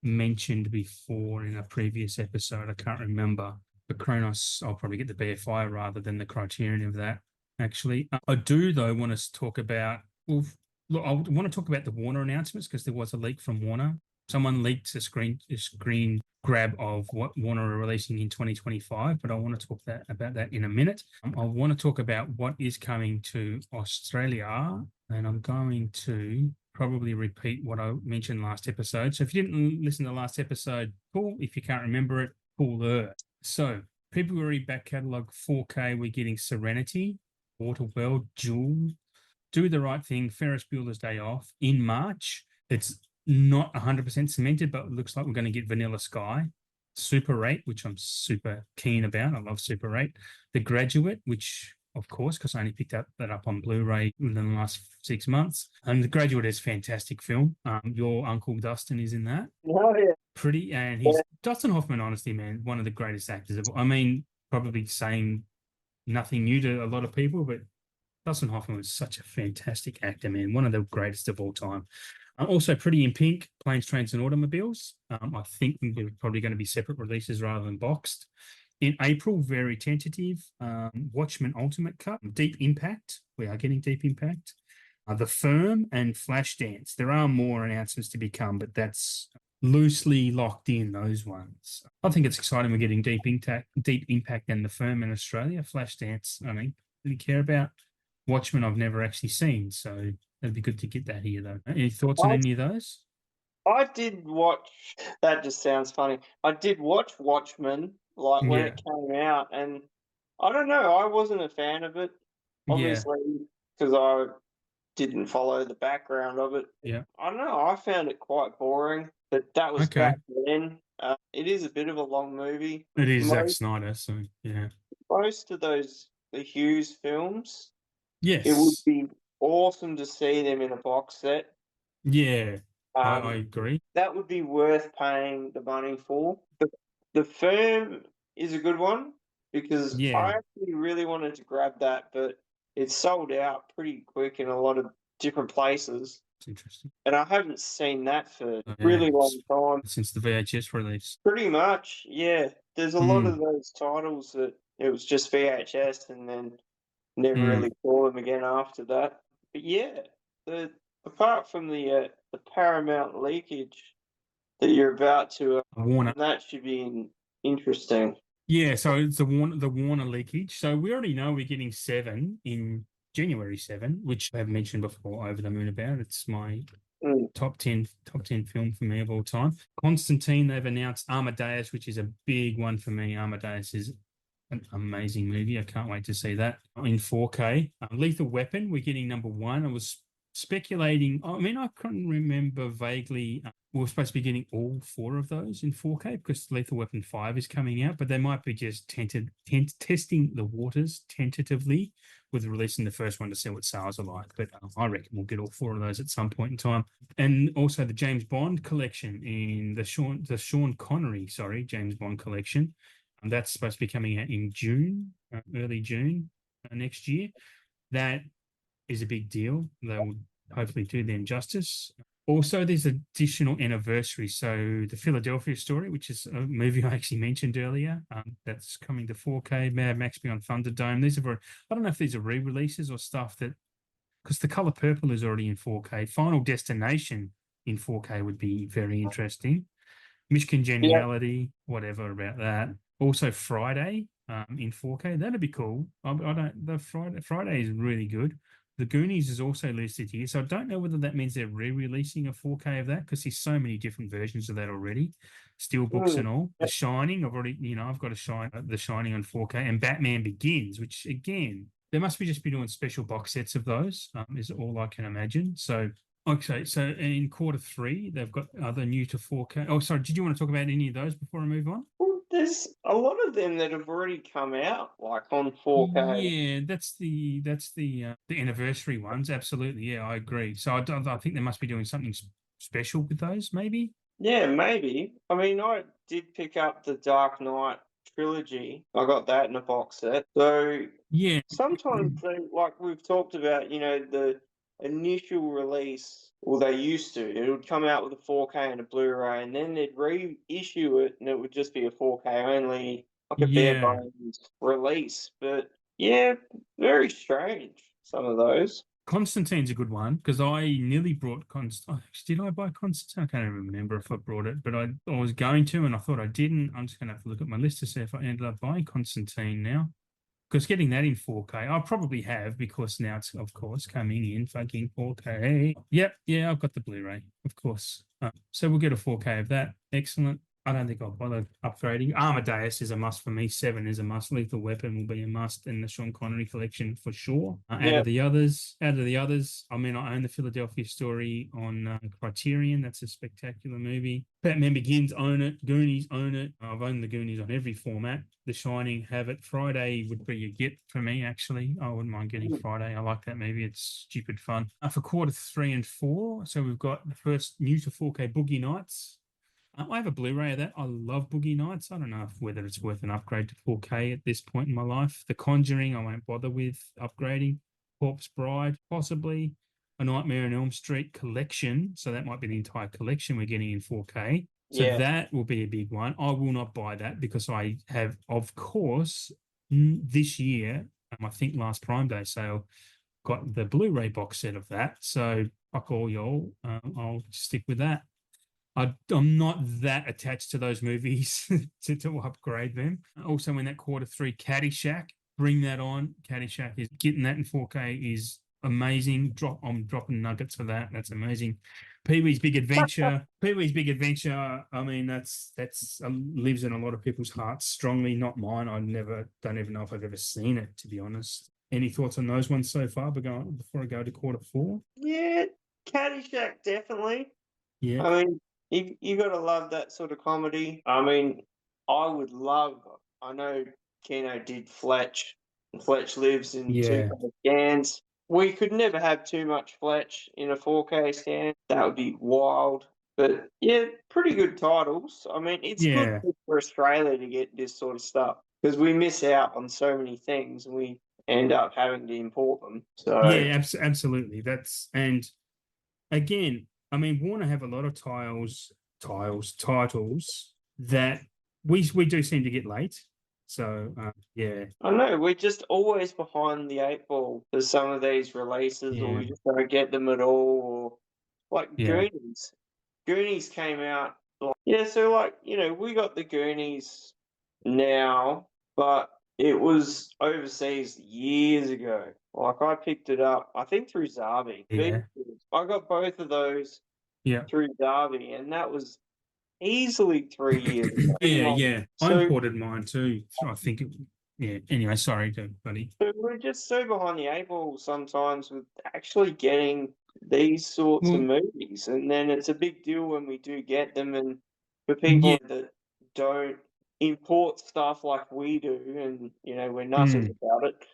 mentioned before in a previous episode. I can't remember. But Kronos, I'll probably get the BFI rather than the Criterion of that, actually. I do, though, want to talk about, well, look, I want to talk about the Warner announcements because there was a leak from Warner. Someone leaked a screen grab of what Warner are releasing in 2025, but I want to talk about that in a minute. I want to talk about what is coming to Australia, and I'm going to probably repeat what I mentioned last episode. So if you didn't listen to the last episode, cool. If you can't remember it, cooler. So February back catalogue 4K, we're getting Serenity, Waterworld, Jewel, Do the Right Thing, Ferris Bueller's Day Off in March. It's not 100% cemented, but it looks like we're going to get Vanilla Sky, Super 8, which I'm super keen about. I love Super 8. The Graduate, which, of course, because I only picked that up on Blu-ray within the last 6 months. And The Graduate is a fantastic film. Your Uncle Dustin is in that. Oh, yeah. Pretty, and he's Dustin Hoffman, honestly, man, one of the greatest actors. I mean, probably saying nothing new to a lot of people, but Dustin Hoffman was such a fantastic actor, man. One of the greatest of all time. Also, Pretty in Pink, Planes, Trains, and Automobiles. I think they're probably going to be separate releases rather than boxed. In April, very tentative. Watchmen Ultimate Cut, Deep Impact. We are getting Deep Impact. The Firm and Flashdance. There are more announcements to become, but that's loosely locked in, those ones. I think it's exciting we're getting Deep Impact and The Firm in Australia. Flashdance, I don't really care about. Watchmen I've never actually seen, so it'd be good to get that here, though. Any thoughts on any of those? I did watch. That just sounds funny. I did watch Watchmen, like when Yeah, it came out, and I don't know. I wasn't a fan of it, yeah, obviously, because I didn't follow the background of it. yeah. I don't know. I found it quite boring, but that was Okay. back then. It is a bit of a long movie. It is Zack Most Snyder, so yeah. most of the Hughes films, it would Yes. be awesome to see them in a box set. Yeah, I Um, agree. that would be worth paying the money for. The Firm is a good one because Yeah, I actually really wanted to grab that, but it's sold out pretty quick in a lot of different places, it's interesting. and I haven't seen that for a Yeah, really long time. since the VHS release. Pretty much, yeah. There's a lot of Mm, those titles that it was just VHS and then never mm. really saw them again after that. But yeah, the apart from the Paramount leakage that you're about to, Warner. that should be interesting. Yeah, so it's the Warner leakage. So we already know we're getting Seven in January 7, which I've mentioned before, Over the Moon About. It's my Mm. top ten film for me of all time. Constantine, they've announced Amadeus, which is a big one for me. Amadeus is an amazing movie. I can't wait to see that in 4K. Lethal Weapon, we're getting number one. I was speculating. I mean, I couldn't remember vaguely. We were supposed to be getting all four of those in 4K because Lethal Weapon 5 is coming out, but they might be just testing the waters tentatively with releasing the first one to see what sales are like. But I reckon we'll get all four of those at some point in time. And also the James Bond collection in the Sean Connery, James Bond collection. And that's supposed to be coming out in June, early June next year. That is a big deal. They will hopefully do them justice. Also, there's additional anniversary. So the Philadelphia Story, which is a movie I actually mentioned earlier, that's coming to 4K. Mad Max Beyond Thunderdome. I don't know if these are re-releases or stuff that, because The Color Purple is already in 4K. Final Destination in 4K would be very interesting. Miss Yeah. Congeniality, whatever about that. Also Friday in 4K. That'd be cool. I don't. The Friday is really good. The Goonies is also listed here, so I don't know whether that means they're re-releasing a 4K of that because there's so many different versions of that already, steel books Mm. and all. The Shining, I've got The Shining on 4K, and Batman Begins, which again, they must be just be doing special box sets of those. Is all I can imagine. So okay, so in quarter three, they've got other new to 4K. Oh, sorry, did you want to talk about any of those before I move on? Well, there's a lot of them that have already come out, like on 4K. Yeah, that's the anniversary ones. Absolutely, yeah, I agree. So I think they must be doing something special with those, maybe. Yeah, maybe. I mean, I did pick up the Dark Knight trilogy. I got that in a box set. So Yeah, sometimes, like we've talked about, the initial release, or they used to, it would come out with a 4K and a Blu-ray, and then they'd reissue it, and it would just be a 4K only, like a bare yeah. bones release. But yeah, very strange. Some of those. Constantine's a good one because I nearly brought Did I buy Constantine? I can't even remember if I brought it, but I was going to, and I thought I didn't. I'm just going to have to look at my list to see if I ended up buying Constantine now. Because getting that in 4K, I probably have because now it's of course coming in fucking 4K. Yep, yeah, I've got the Blu-ray, of course. So we'll get a 4K of that. Excellent. I don't think I'll bother upgrading. Amadeus is a must for me. Seven is a must. Lethal Weapon will be a must in the Sean Connery collection for sure. Yeah, Out of the others, I mean, I own the Philadelphia Story on Criterion. That's a spectacular movie. Batman Begins, own it. Goonies, own it. I've owned the Goonies on every format. The Shining, have it. Friday would be a get for me, actually. I wouldn't mind getting Friday. I like that movie. It's stupid fun. For quarter three and four, so we've got the first new to 4K Boogie Nights. I have a Blu-ray of that. I love Boogie Nights. I don't know whether it's worth an upgrade to 4K at this point in my life. The Conjuring, I won't bother with upgrading. Corpse Bride, possibly. A Nightmare on Elm Street collection. So that might be the entire collection we're getting in 4K. So yeah, that will be a big one. I will not buy that because I have, of course, this year, I think last Prime Day sale, got the Blu-ray box set of that. So fuck all y'all. I'll stick with that. I'm not that attached to those movies to upgrade them. Also, in that quarter three, Caddyshack, bring that on. Caddyshack is getting that in 4K is amazing. I'm dropping nuggets for that. That's amazing. Pee Wee's Big Adventure. Pee Wee's Big Adventure. I mean, that's lives in a lot of people's hearts strongly. Not mine. Don't even know if I've ever seen it, to be honest. Any thoughts on those ones so far? Before I go to quarter four. yeah. Caddyshack, definitely. Yeah, I mean, you gotta love that sort of comedy. I mean, I would love. I know Keno did Fletch. And Fletch lives in yeah, 2K scans. We could never have too much Fletch in a 4K scan. That would be wild. But yeah, pretty good titles. I mean, it's good yeah. for Australia to get this sort of stuff because we miss out on so many things and we end up having to import them. So Yeah, absolutely. That's and again, I mean, Warner have a lot of titles that we do seem to get late. So yeah, I know we're just always behind the eight ball for some of these releases, or yeah, we just don't get them at all. Or like yeah, Goonies, Goonies came out. Yeah, so like we got the Goonies now, but it was overseas years ago. Like, I picked it up, I think through Zavi. Yeah. I got both of those Yeah. through Zavi, and that was easily 3 years ago. Yeah, yeah. I So imported mine too. So I think yeah. Anyway, sorry, buddy. so we're just so behind the eight ball sometimes with actually getting these sorts of Well, movies, and then it's a big deal when we do get them, and for yeah. people that don't import stuff like we do, and, we're nutters Mm. about it,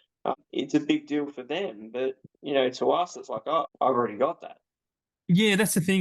it's a big deal for them, but, to us, it's like, "Oh, I've already got that." Yeah, that's the thing.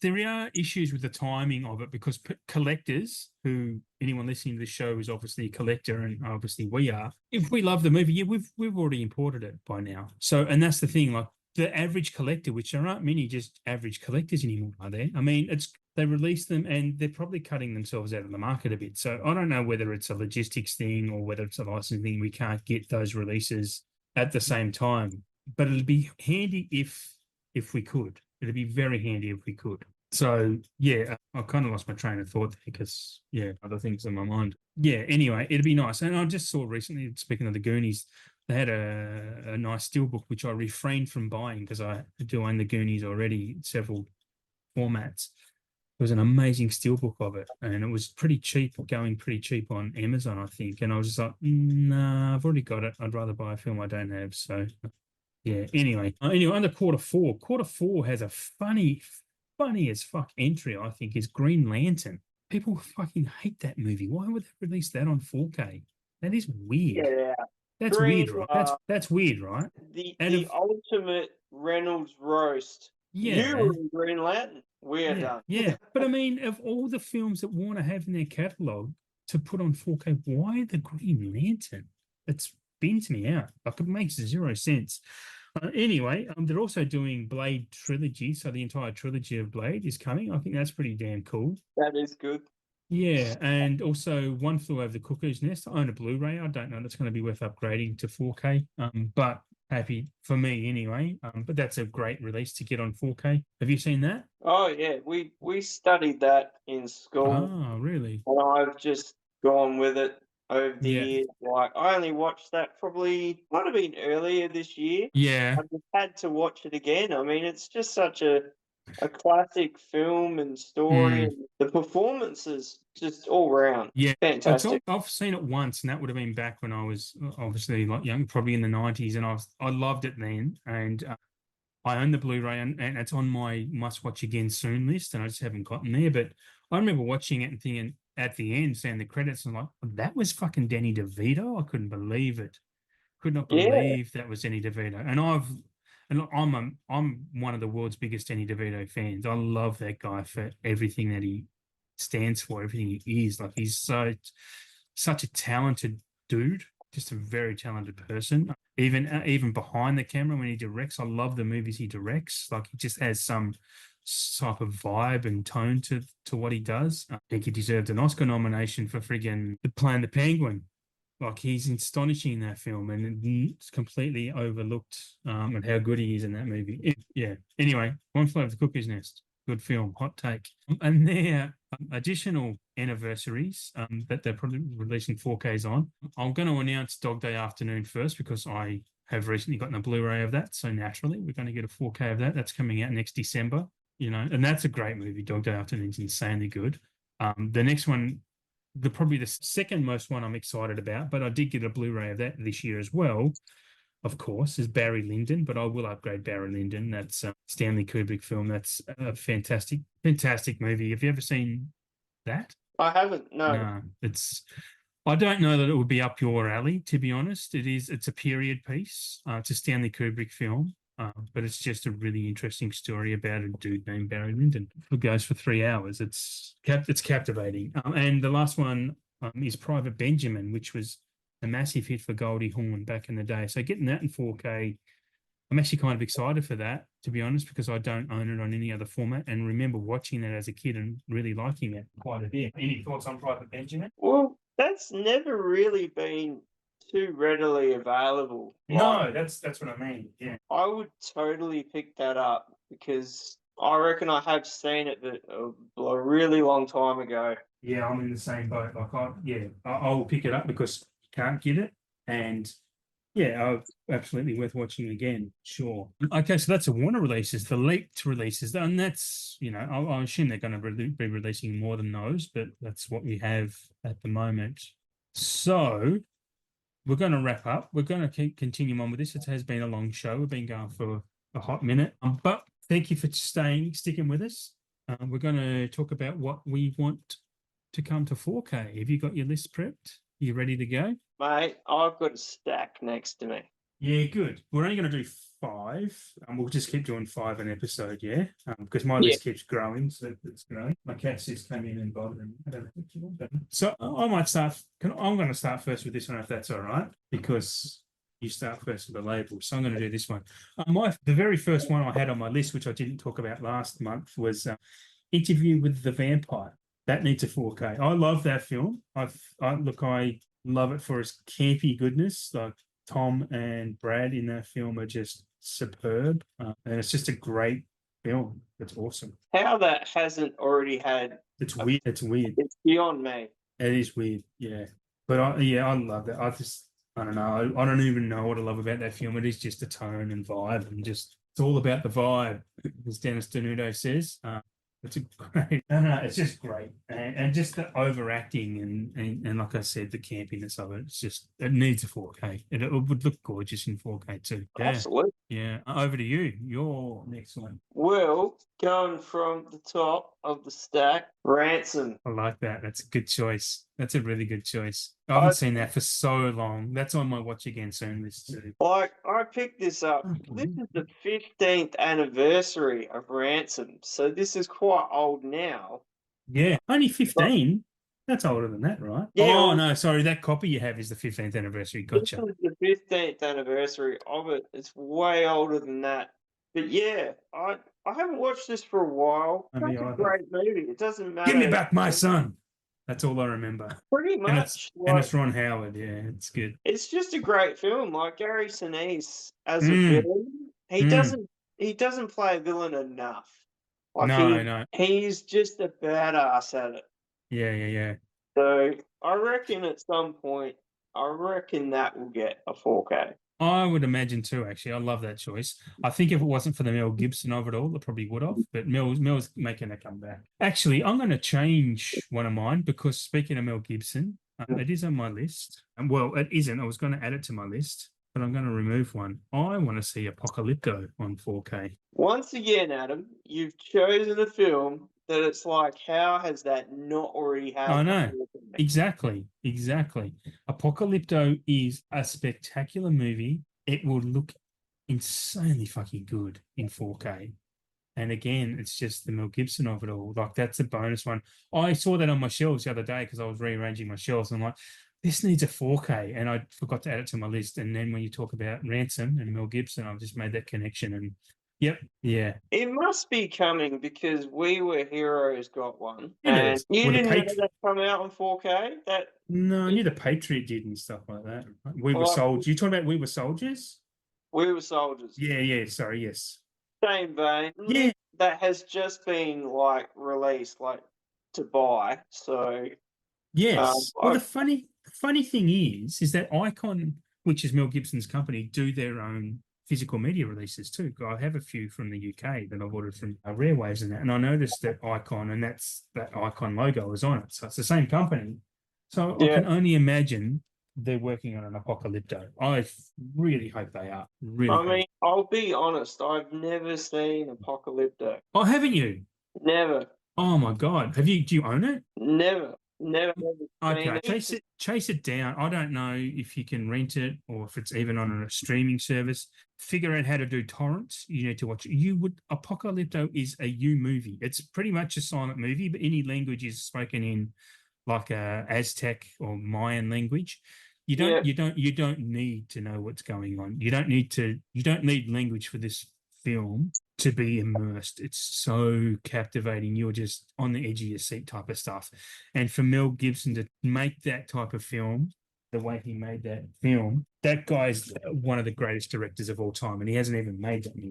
There are issues with the timing of it because collectors, who anyone listening to this show is obviously a collector, and obviously we are. If we love the movie, yeah, we've already imported it by now. So, and that's the thing. Like the average collector, which there aren't many just average collectors anymore, are there? I mean, they release them and they're probably cutting themselves out of the market a bit. So I don't know whether it's a logistics thing or whether it's a licensing thing. We can't get those releases at the same time, but it'd be handy if we could. It'd be very handy if we could. So yeah, I kind of lost my train of thought there because other things in my mind. Yeah, anyway, it'd be nice. And I just saw recently, speaking of the Goonies, they had a nice steelbook which I refrained from buying because I do own the Goonies already in several formats. It was an amazing steelbook of it, and it was pretty cheap, going pretty cheap on Amazon, I think. And I was just like, nah, I've already got it. I'd rather buy a film I don't have. So yeah. Anyway, under quarter four. Quarter four has a funny as fuck entry. I think is Green Lantern. People fucking hate that movie. Why would they release that on 4K? That is weird. Yeah. That's Green, weird, right? That's weird, right? Out the of ultimate Reynolds roast. You yeah, were in Green Lantern. We're yeah, done. yeah. But I mean, of all the films that Warner have in their catalog to put on 4K, why the Green Lantern? It spins me out. Like it makes zero sense. Anyway, they're also doing Blade trilogy, so the entire trilogy of Blade is coming. I think that's pretty damn cool. That is good. Yeah, and also One Flew Over the Cuckoo's Nest. I own a Blu-ray. I don't know if it's going to be worth upgrading to 4K, but happy for me anyway. But that's a great release to get on 4K. Have you seen that? Oh yeah, we studied that in school, Oh, really? and I've just gone with it over the Yeah, years. Like, I only watched that probably might have been earlier this year. yeah, I just had to watch it again. I mean, it's just such a classic film and story, mm, and the performances just all round yeah. fantastic. I've seen it once, and that would have been back when I was obviously like young, probably in the 90s, and I loved it then, and I own the Blu-ray and it's on my must-watch again soon list, and I just haven't gotten there. But I remember watching it and thinking at the end, seeing the credits, and like, that was fucking Danny DeVito. I couldn't believe it. Could not Yeah, believe that was Danny DeVito. And I'm one of the world's biggest Danny DeVito fans. I love that guy for everything that he stands for, everything he is. Like he's such a talented dude, just a very talented person. Even behind the camera when he directs, I love the movies he directs. Like he just has some type of vibe and tone to what he does. I think he deserved an Oscar nomination for friggin' playing the Penguin. Like he's astonishing in that film, and it's completely overlooked at how good he is in that movie. Yeah. Anyway, One Flew Over the Cuckoo's Nest, good film, hot take. And their additional anniversaries that they're probably releasing 4Ks on. I'm going to announce Dog Day Afternoon first because I have recently gotten a Blu-ray of that, so naturally we're going to get a 4K of that. That's coming out next December. And that's a great movie. Dog Day Afternoon is insanely good. The next one, probably the second most one I'm excited about, but I did get a Blu-ray of that this year as well, of course, is Barry Lyndon, but I will upgrade Barry Lyndon. That's a Stanley Kubrick film. That's a fantastic movie. Have you ever seen that? I haven't. No. No, I don't know that it would be up your alley, to be honest. It's a period piece. It's a Stanley Kubrick film. But it's just a really interesting story about a dude named Barry Lyndon who goes for 3 hours. It's captivating. And the last one is Private Benjamin, which was a massive hit for Goldie Hawn back in the day. So getting that in 4K, I'm actually kind of excited for that, to be honest, because I don't own it on any other format and remember watching that as a kid and really liking it quite a bit. Any thoughts on Private Benjamin? Well, that's never really been too readily available. Like, No, that's what I mean. Yeah. I would totally pick that up because I reckon I have seen it, but a really long time ago. Yeah, I'm in the same boat. Like I will pick it up because you can't get it, and yeah, absolutely worth watching again. Sure. Okay, so that's the Warner releases, the leaked releases, and that's I assume they're going to be releasing more than those, but that's what we have at the moment. So we're going to wrap up. We're going to continue on with this. It has been a long show. We've been going for a hot minute, but thank you for sticking with us. We're going to talk about what we want to come to 4K. Have you got your list prepped? You ready to go? Mate, I've got a stack next to me. Yeah, good. We're only going to do 5, and we'll just keep doing 5 an episode, yeah? Because my Yeah. list keeps growing, so it's growing. My cat just came in and bothered him. I don't know what you want, but... So I might start. I'm going to start first with this one, if that's all right, because you start first with the label. So I'm going to do this one. The very first one I had on my list, which I didn't talk about last month, was Interview with the Vampire. That needs a 4K. I love that film. I love it for its campy goodness. Like Tom and Brad in that film are just superb, and it's just a great film. It's awesome. How that hasn't already had. It's weird. It's weird. It's beyond me. It is weird. Yeah, but I love that. I don't know. I don't even know what I love about that film. It is just the tone and vibe, and just it's all about the vibe, as Dennis Denuto says. It's a great, no, it's just great, and just the overacting and like I said, the campiness of it. It needs a 4K. It would look gorgeous in 4K too. Yeah. Absolutely. Yeah. Over to you. Your next one. Well, going from the top of the stack, Ransom. I like that. That's a good choice. That's a really good choice. I haven't seen that for so long. That's on my watch again soon list too. Like, I picked this up. This is the 15th anniversary of Ransom, so this is quite old now. Yeah, only 15. That's older than that, right? Yeah, oh, well, no, sorry. That copy you have is the 15th anniversary. this Gotcha. is the 15th anniversary of it. It's way older than that. But yeah, I haven't watched this for a while. Me It's a either. great movie. It doesn't matter. Give me back my son. That's all I remember. Pretty And much. it's Ron Howard. Yeah, it's good. It's just a great film. Like Gary Sinise as a Mm, villain, he mm. doesn't play a villain enough. Like No. he's just a badass at it. Yeah. So I reckon at some point, I reckon that will get a 4K. I would imagine too, actually. I love that choice. I think if it wasn't for the Mel Gibson of it all, it probably would have. But Mel's making a comeback. Actually, I'm going to change one of mine because speaking of Mel Gibson, it is on my list. Well, it isn't. I was going to add it to my list, but I'm going to remove one. I want to see Apocalypto on 4K. Once again, Adam, you've chosen a film that it's like, how has that not already happened? I know. Exactly. Apocalypto is a spectacular movie. It will look insanely fucking good in 4K. And again, it's just the Mel Gibson of it all. Like, that's a bonus one. I saw that on my shelves the other day because I was rearranging my shelves. And I'm like, this needs a 4K. And I forgot to add it to my list. And then when you talk about Ransom and Mel Gibson, I've just made that connection. And yep, yeah. It must be coming because We Were Heroes got one. It is. You didn't know that come out on 4K? No, I knew the Patriot did and stuff like that. We Were Soldiers. You talking about We Were Soldiers? We Were Soldiers. Yeah. Sorry, yes. Same vein. Yeah. That has just been like released, like to buy. So yes. Well, the funny thing is that Icon, which is Mel Gibson's company, do their own physical media releases too. I have a few from the UK that I've ordered from Rare Waves and I noticed that Icon, and that Icon logo is on it. So it's the same company. So I can only imagine they're working on an Apocalypto. I really hope they are. I'll be honest. I've never seen Apocalypto. Oh, haven't you? Never. Oh my God. Do you own it? Never. Okay, chase it down. I don't know if you can rent it or if it's even on a streaming service. Figure out how to do torrents. You need to watch it. Apocalypto is a movie. It's pretty much a silent movie, but any language is spoken in like a Aztec or Mayan language. You don't need to know what's going on. You don't need language for this film to be immersed. It's so captivating. You're just on the edge of your seat type of stuff. And for Mel Gibson to make that type of film, the way he made that film, that guy's one of the greatest directors of all time, and he hasn't even made that many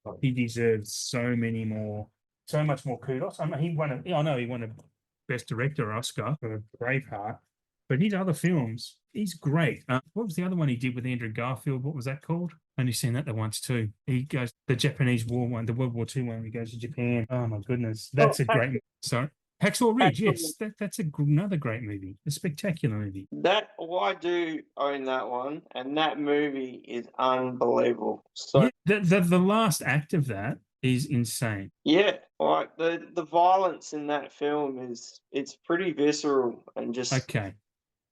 more. He deserves so much more kudos. I know he won a Best Director Oscar for Braveheart. But his other films, he's great. What was the other one he did with Andrew Garfield? What was that called? Only seen that the once too. He goes the Japanese War one, the World War II one. He goes to Japan. Oh my goodness, that's a great. Sorry, Hacksaw Ridge. Yes, that's another great movie. A spectacular movie. I do own that one, and that movie is unbelievable. So yeah, the last act of that is insane. yeah, like the violence in that film it's pretty visceral and just Okay.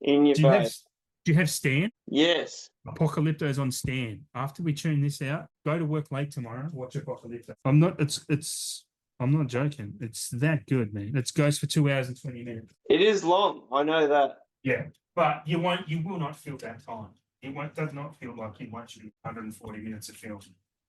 in your face. Do you have Stan? Yes. Apocalypto's on Stan. After we tune this out, go to work late tomorrow, watch Apocalypto. I'm not joking. It's that good, man. It goes for 2 hours and 20 minutes. It is long, I know that. Yeah. But you will not feel that time. Does not feel like you watching 140 minutes of film.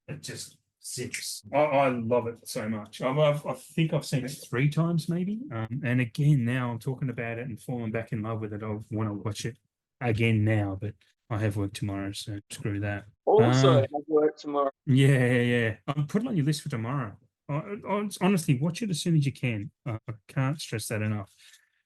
It just zips. I love it so much. I think I've seen it 3 times maybe. And again, now I'm talking about it and falling back in love with it. I want to watch it again now, but I have work tomorrow, so screw that. Also, I have work tomorrow. Yeah. Put it on your list for tomorrow. Honestly, watch it as soon as you can. I can't stress that enough.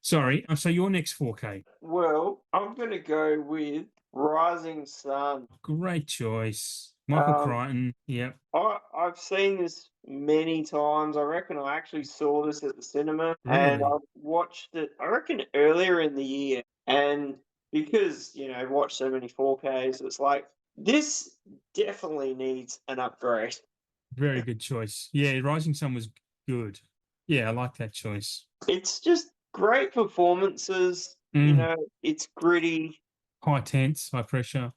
Sorry. So your next 4K. Well, I'm going to go with Rising Sun. Great choice. Michael Crichton. Yep. I've seen this many times. I reckon I actually saw this at the cinema, and Really? I watched it, I reckon, earlier in the year. And because, I've watched so many 4Ks, it's like, this definitely needs an upgrade. Very good choice. Yeah, Rising Sun was good. Yeah, I like that choice. It's just great performances. It's gritty. High tense, high pressure.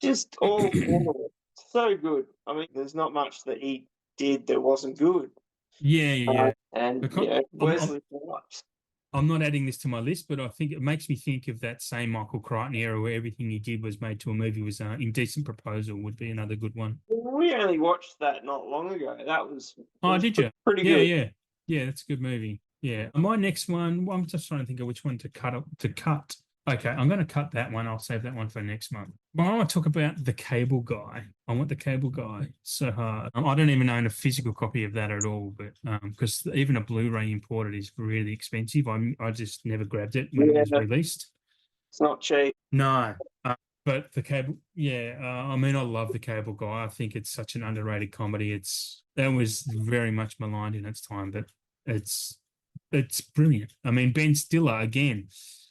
Just all in all, so good. I mean, there's not much that he did that wasn't good. Yeah. And Wesley Snipes. I'm not adding this to my list, but I think it makes me think of that same Michael Crichton era where everything he did was made to a movie. Was Indecent Proposal would be another good one. We only watched that not long ago. Did you? Pretty good. Yeah, that's a good movie. Yeah. My next one, I'm just trying to think of which one to cut. Okay, I'm going to cut that one. I'll save that one for next month. But I want to talk about The Cable Guy. I want The Cable Guy so hard. I don't even own a physical copy of that at all, but because even a Blu-ray imported is really expensive. I just never grabbed it when it was released. It's not cheap. No. But The Cable, I mean, I love The Cable Guy. I think it's such an underrated comedy. That was very much maligned in its time, but it's brilliant. I mean, Ben Stiller, again,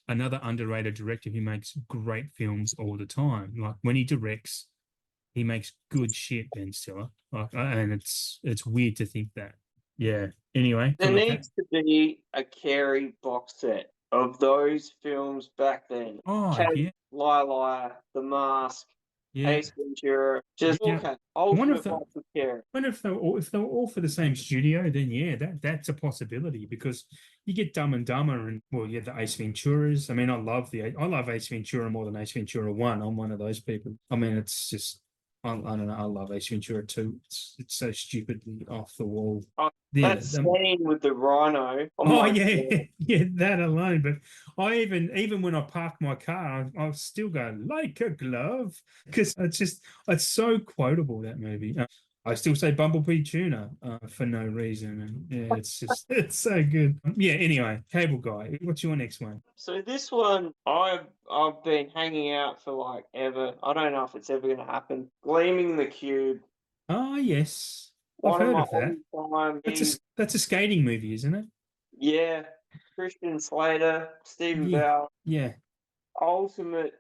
another underrated director who makes great films all the time. Like when he directs, he makes good shit, Ben Stiller. And it's weird to think that. Yeah. Anyway. There needs to be a Carey box set of those films back then. Oh, yeah. Liar, The Mask, Ace Ventura, just ultimate box of Carey. I wonder if they were all for the same studio, then that's a possibility because you get Dumb and Dumber and the Ace Venturas. I mean, I love Ace Ventura more than Ace Ventura 1. I'm one of those people. I mean, it's just I don't know. I love Ace Ventura 2. It's so stupidly off the wall. That scene with the rhino. That alone. But I even when I park my car, I'll still go like a glove because it's so quotable, that movie. I still say Bumblebee Tuna for no reason, and it's so good. Anyway, Cable Guy. What's your next one? So this one I've been hanging out for like ever. I don't know if it's ever going to happen. Gleaming the Cube. Oh yes. I've heard of that. That's a skating movie, isn't it? Yeah. Christian Slater, Stephen Bell. Yeah. Ultimate,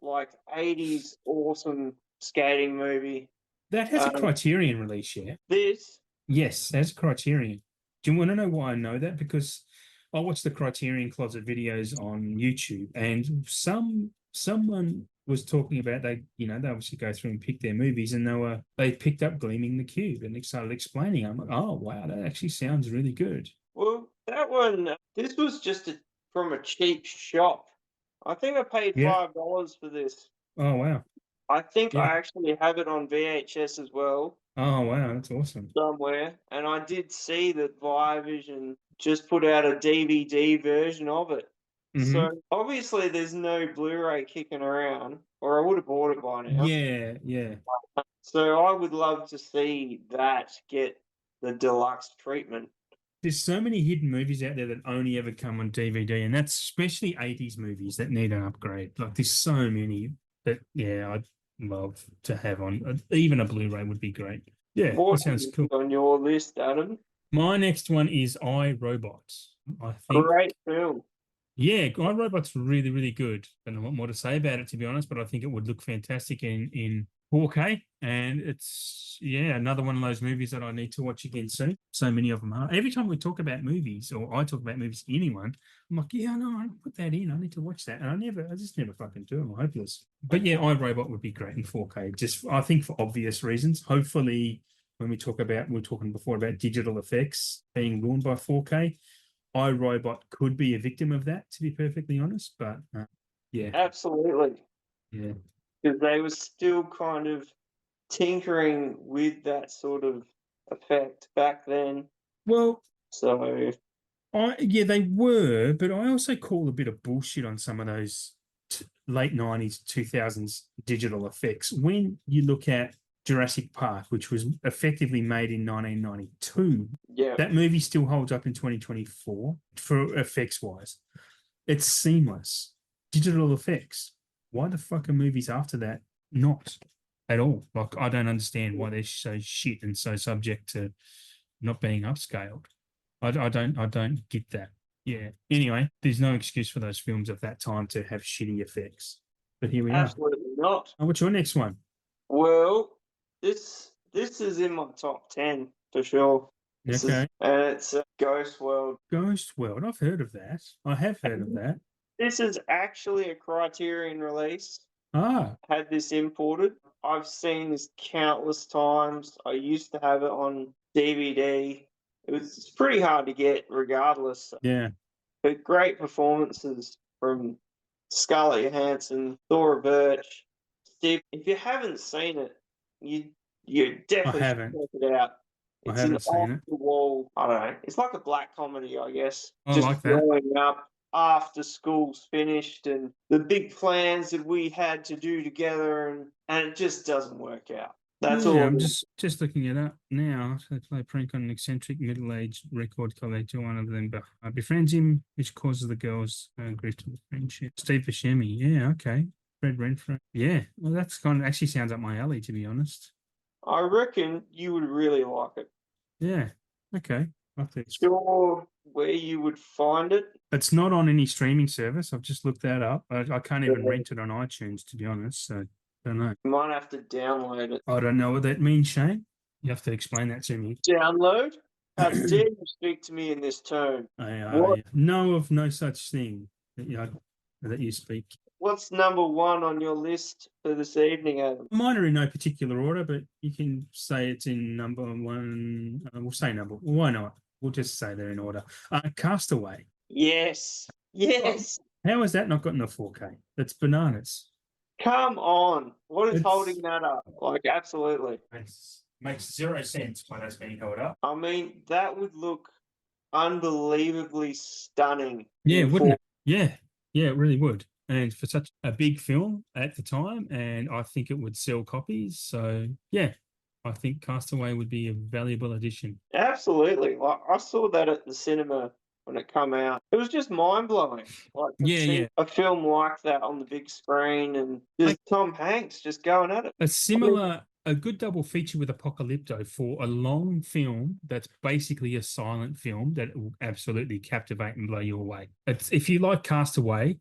like, 80s awesome skating movie. That has a Criterion release, yeah? This? Yes, that's Criterion. Do you want to know why I know that? Because I watch the Criterion Closet videos on YouTube, and someone was talking about they obviously go through and pick their movies, and they picked up Gleaming the Cube, and they started explaining. I'm like, oh wow, that actually sounds really good. Well, that one, this was just from a cheap shop. I think I paid $5 for this. Oh wow. I think I actually have it on VHS as well. Oh wow, that's awesome. Somewhere, and I did see that Viavision just put out a DVD version of it. Mm-hmm. So obviously there's no Blu-ray kicking around, or I would have bought it by now. Yeah. So I would love to see that get the deluxe treatment. there's so many hidden movies out there that only ever come on DVD, and that's especially 80s movies that need an upgrade. Like there's so many that, yeah, I'd love to have on. Even a Blu-ray would be great. Yeah, that What sounds is cool. on your list, Adam? My next one is I, Robot. I think, Great film. yeah, I, Robot's really, really good. Don't know what more to say about it, to be honest, but I think it would look fantastic in 4K. And it's, yeah, another one of those movies that I need to watch again soon. So many of them are. Every time we talk about movies, or I talk about movies to anyone, I'm like, yeah, no, I put that in. I need to watch that. And I just never fucking do. I'm hopeless. But yeah, I, Robot would be great in 4K. Just, I think for obvious reasons. Hopefully, when we were talking before about digital effects being ruined by 4K. iRobot could be a victim of that, to be perfectly honest. But yeah, Absolutely. yeah. Because they were still kind of tinkering with that sort of effect back then. Well, So yeah, they were, but I also call a bit of bullshit on some of those late 90s, 2000s digital effects. When you look at Jurassic Park, which was effectively made in 1992, yeah, that movie still holds up in 2024 for effects wise. It's seamless. Digital effects. Why the fuck are movies after that not at all? Like, I don't understand why they're so shit and so subject to not being upscaled. I don't get that. Yeah. Anyway, there's no excuse for those films of that time to have shitty effects. But here we are. absolutely not. Oh, what's your next one? Well, this is in my top 10 for sure. Okay. And it's Ghost World. Ghost World. I've heard of that. I have heard of that. This is actually a Criterion release. Ah, Had this imported. I've seen this countless times. I used to have it on DVD. It's pretty hard to get regardless. yeah. But great performances from Scarlett Johansson, Thora Birch, Steve. If you haven't seen it, you I definitely should haven't. check it out. I It's an haven't seen off it. the wall. I don't know. It's like a black comedy, I guess. I Just like that. growing up after school's finished and the big plans that we had to do together, and it just doesn't work out. That's Yeah, all. I'm just looking it up now. So they play a prank on an eccentric middle-aged record collector. One of them befriends him, which causes the girls grief to the friendship. Steve Buscemi. Yeah, okay. Fred Renfrew. Yeah, well, that's kind of actually sounds up my alley, to be honest. I reckon you would really like it. Yeah, okay. Sure, where you would find it. It's not on any streaming service. I've just looked that up. I can't even rent it on iTunes, to be honest. So I don't know. You might have to download it. I don't know what that means, Shane. You have to explain that to me. Download? How dare you speak to me in this tone? I know of no such thing that you speak. What's number one on your list for this evening, Adam? Mine are in no particular order, but you can say it's in number one. We'll say number. Why not? We'll just say they're in order. Castaway. Yes. Yes. How has that not gotten a 4K? That's bananas. Come on. What is It's- holding that up? Like, absolutely. Makes zero sense why that's being held up. I mean, that would look unbelievably stunning. Yeah, in wouldn't it? Yeah, it really would. And for such a big film at the time, and I think it would sell copies. So yeah, I think Castaway would be a valuable addition. Absolutely. Like, I saw that at the cinema when it came out. It was just mind blowing. Like, to see a film like that on the big screen, and just Tom Hanks just going at it. A good double feature with Apocalypto for a long film that's basically a silent film that will absolutely captivate and blow you away. If you like Castaway,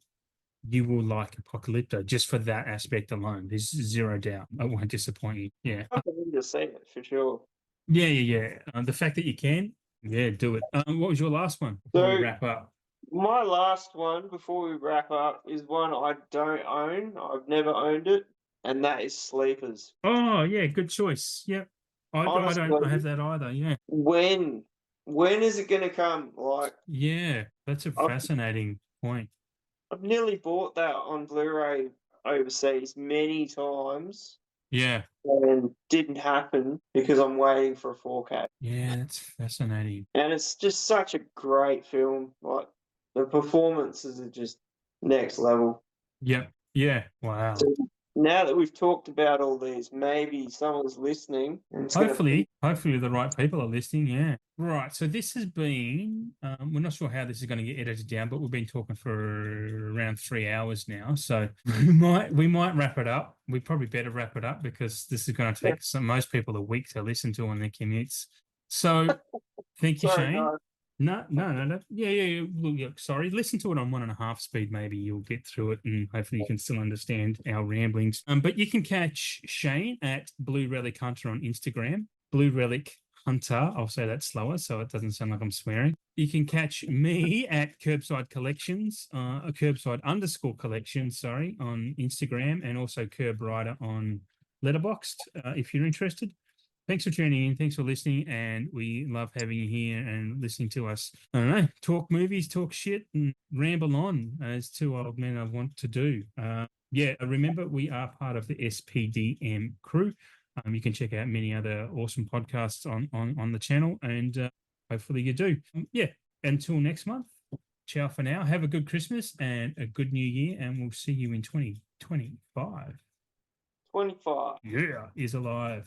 you will like Apocalypto just for that aspect alone. There's zero doubt. It won't disappoint you. Yeah. I need to see it for sure. Yeah. The fact that you can, do it. What was your last one before we wrap up? My last one before we wrap up is one I don't own. I've never owned it, and that is Sleepers. Oh, yeah, good choice. Yep. I don't have that either. Yeah. When is it going to come? Like, yeah, that's a fascinating point. I've nearly bought that on Blu-ray overseas many times. Yeah. And didn't happen because I'm waiting for a 4K. Yeah, that's fascinating. And it's just such a great film. Like, the performances are just next level. Yep. Yeah. Wow. So Now that we've talked about all these, maybe someone's listening and it's going to be. Hopefully the right people are listening. Yeah. Right. So this has been, we're not sure how this is going to get edited down, but we've been talking for around 3 hours now. So we might wrap it up. We probably better wrap it up because this is going to take most people a week to listen to on their commutes. So thank you, Sorry, Shane. guys. No. Yeah. Well, yeah. Sorry. Listen to it on 1.5 speed. Maybe you'll get through it, and hopefully you can still understand our ramblings. But you can catch Shane at Blue Relic Hunter on Instagram. Blue Relic Hunter. I'll say that slower so it doesn't sound like I'm swearing. You can catch me at KerbSide Collections, Kerbside _collection, sorry, on Instagram, and also Curb Rider on Letterboxd, if you're interested. Thanks for tuning in. Thanks for listening. And we love having you here and listening to us, I don't know, talk movies, talk shit, and ramble on as two old men I want to do. Remember, we are part of the SPDM crew. You can check out many other awesome podcasts on the channel, and hopefully you do. Until next month, ciao for now. Have a good Christmas and a good New Year, and we'll see you in 2025. 25. Yeah, is alive.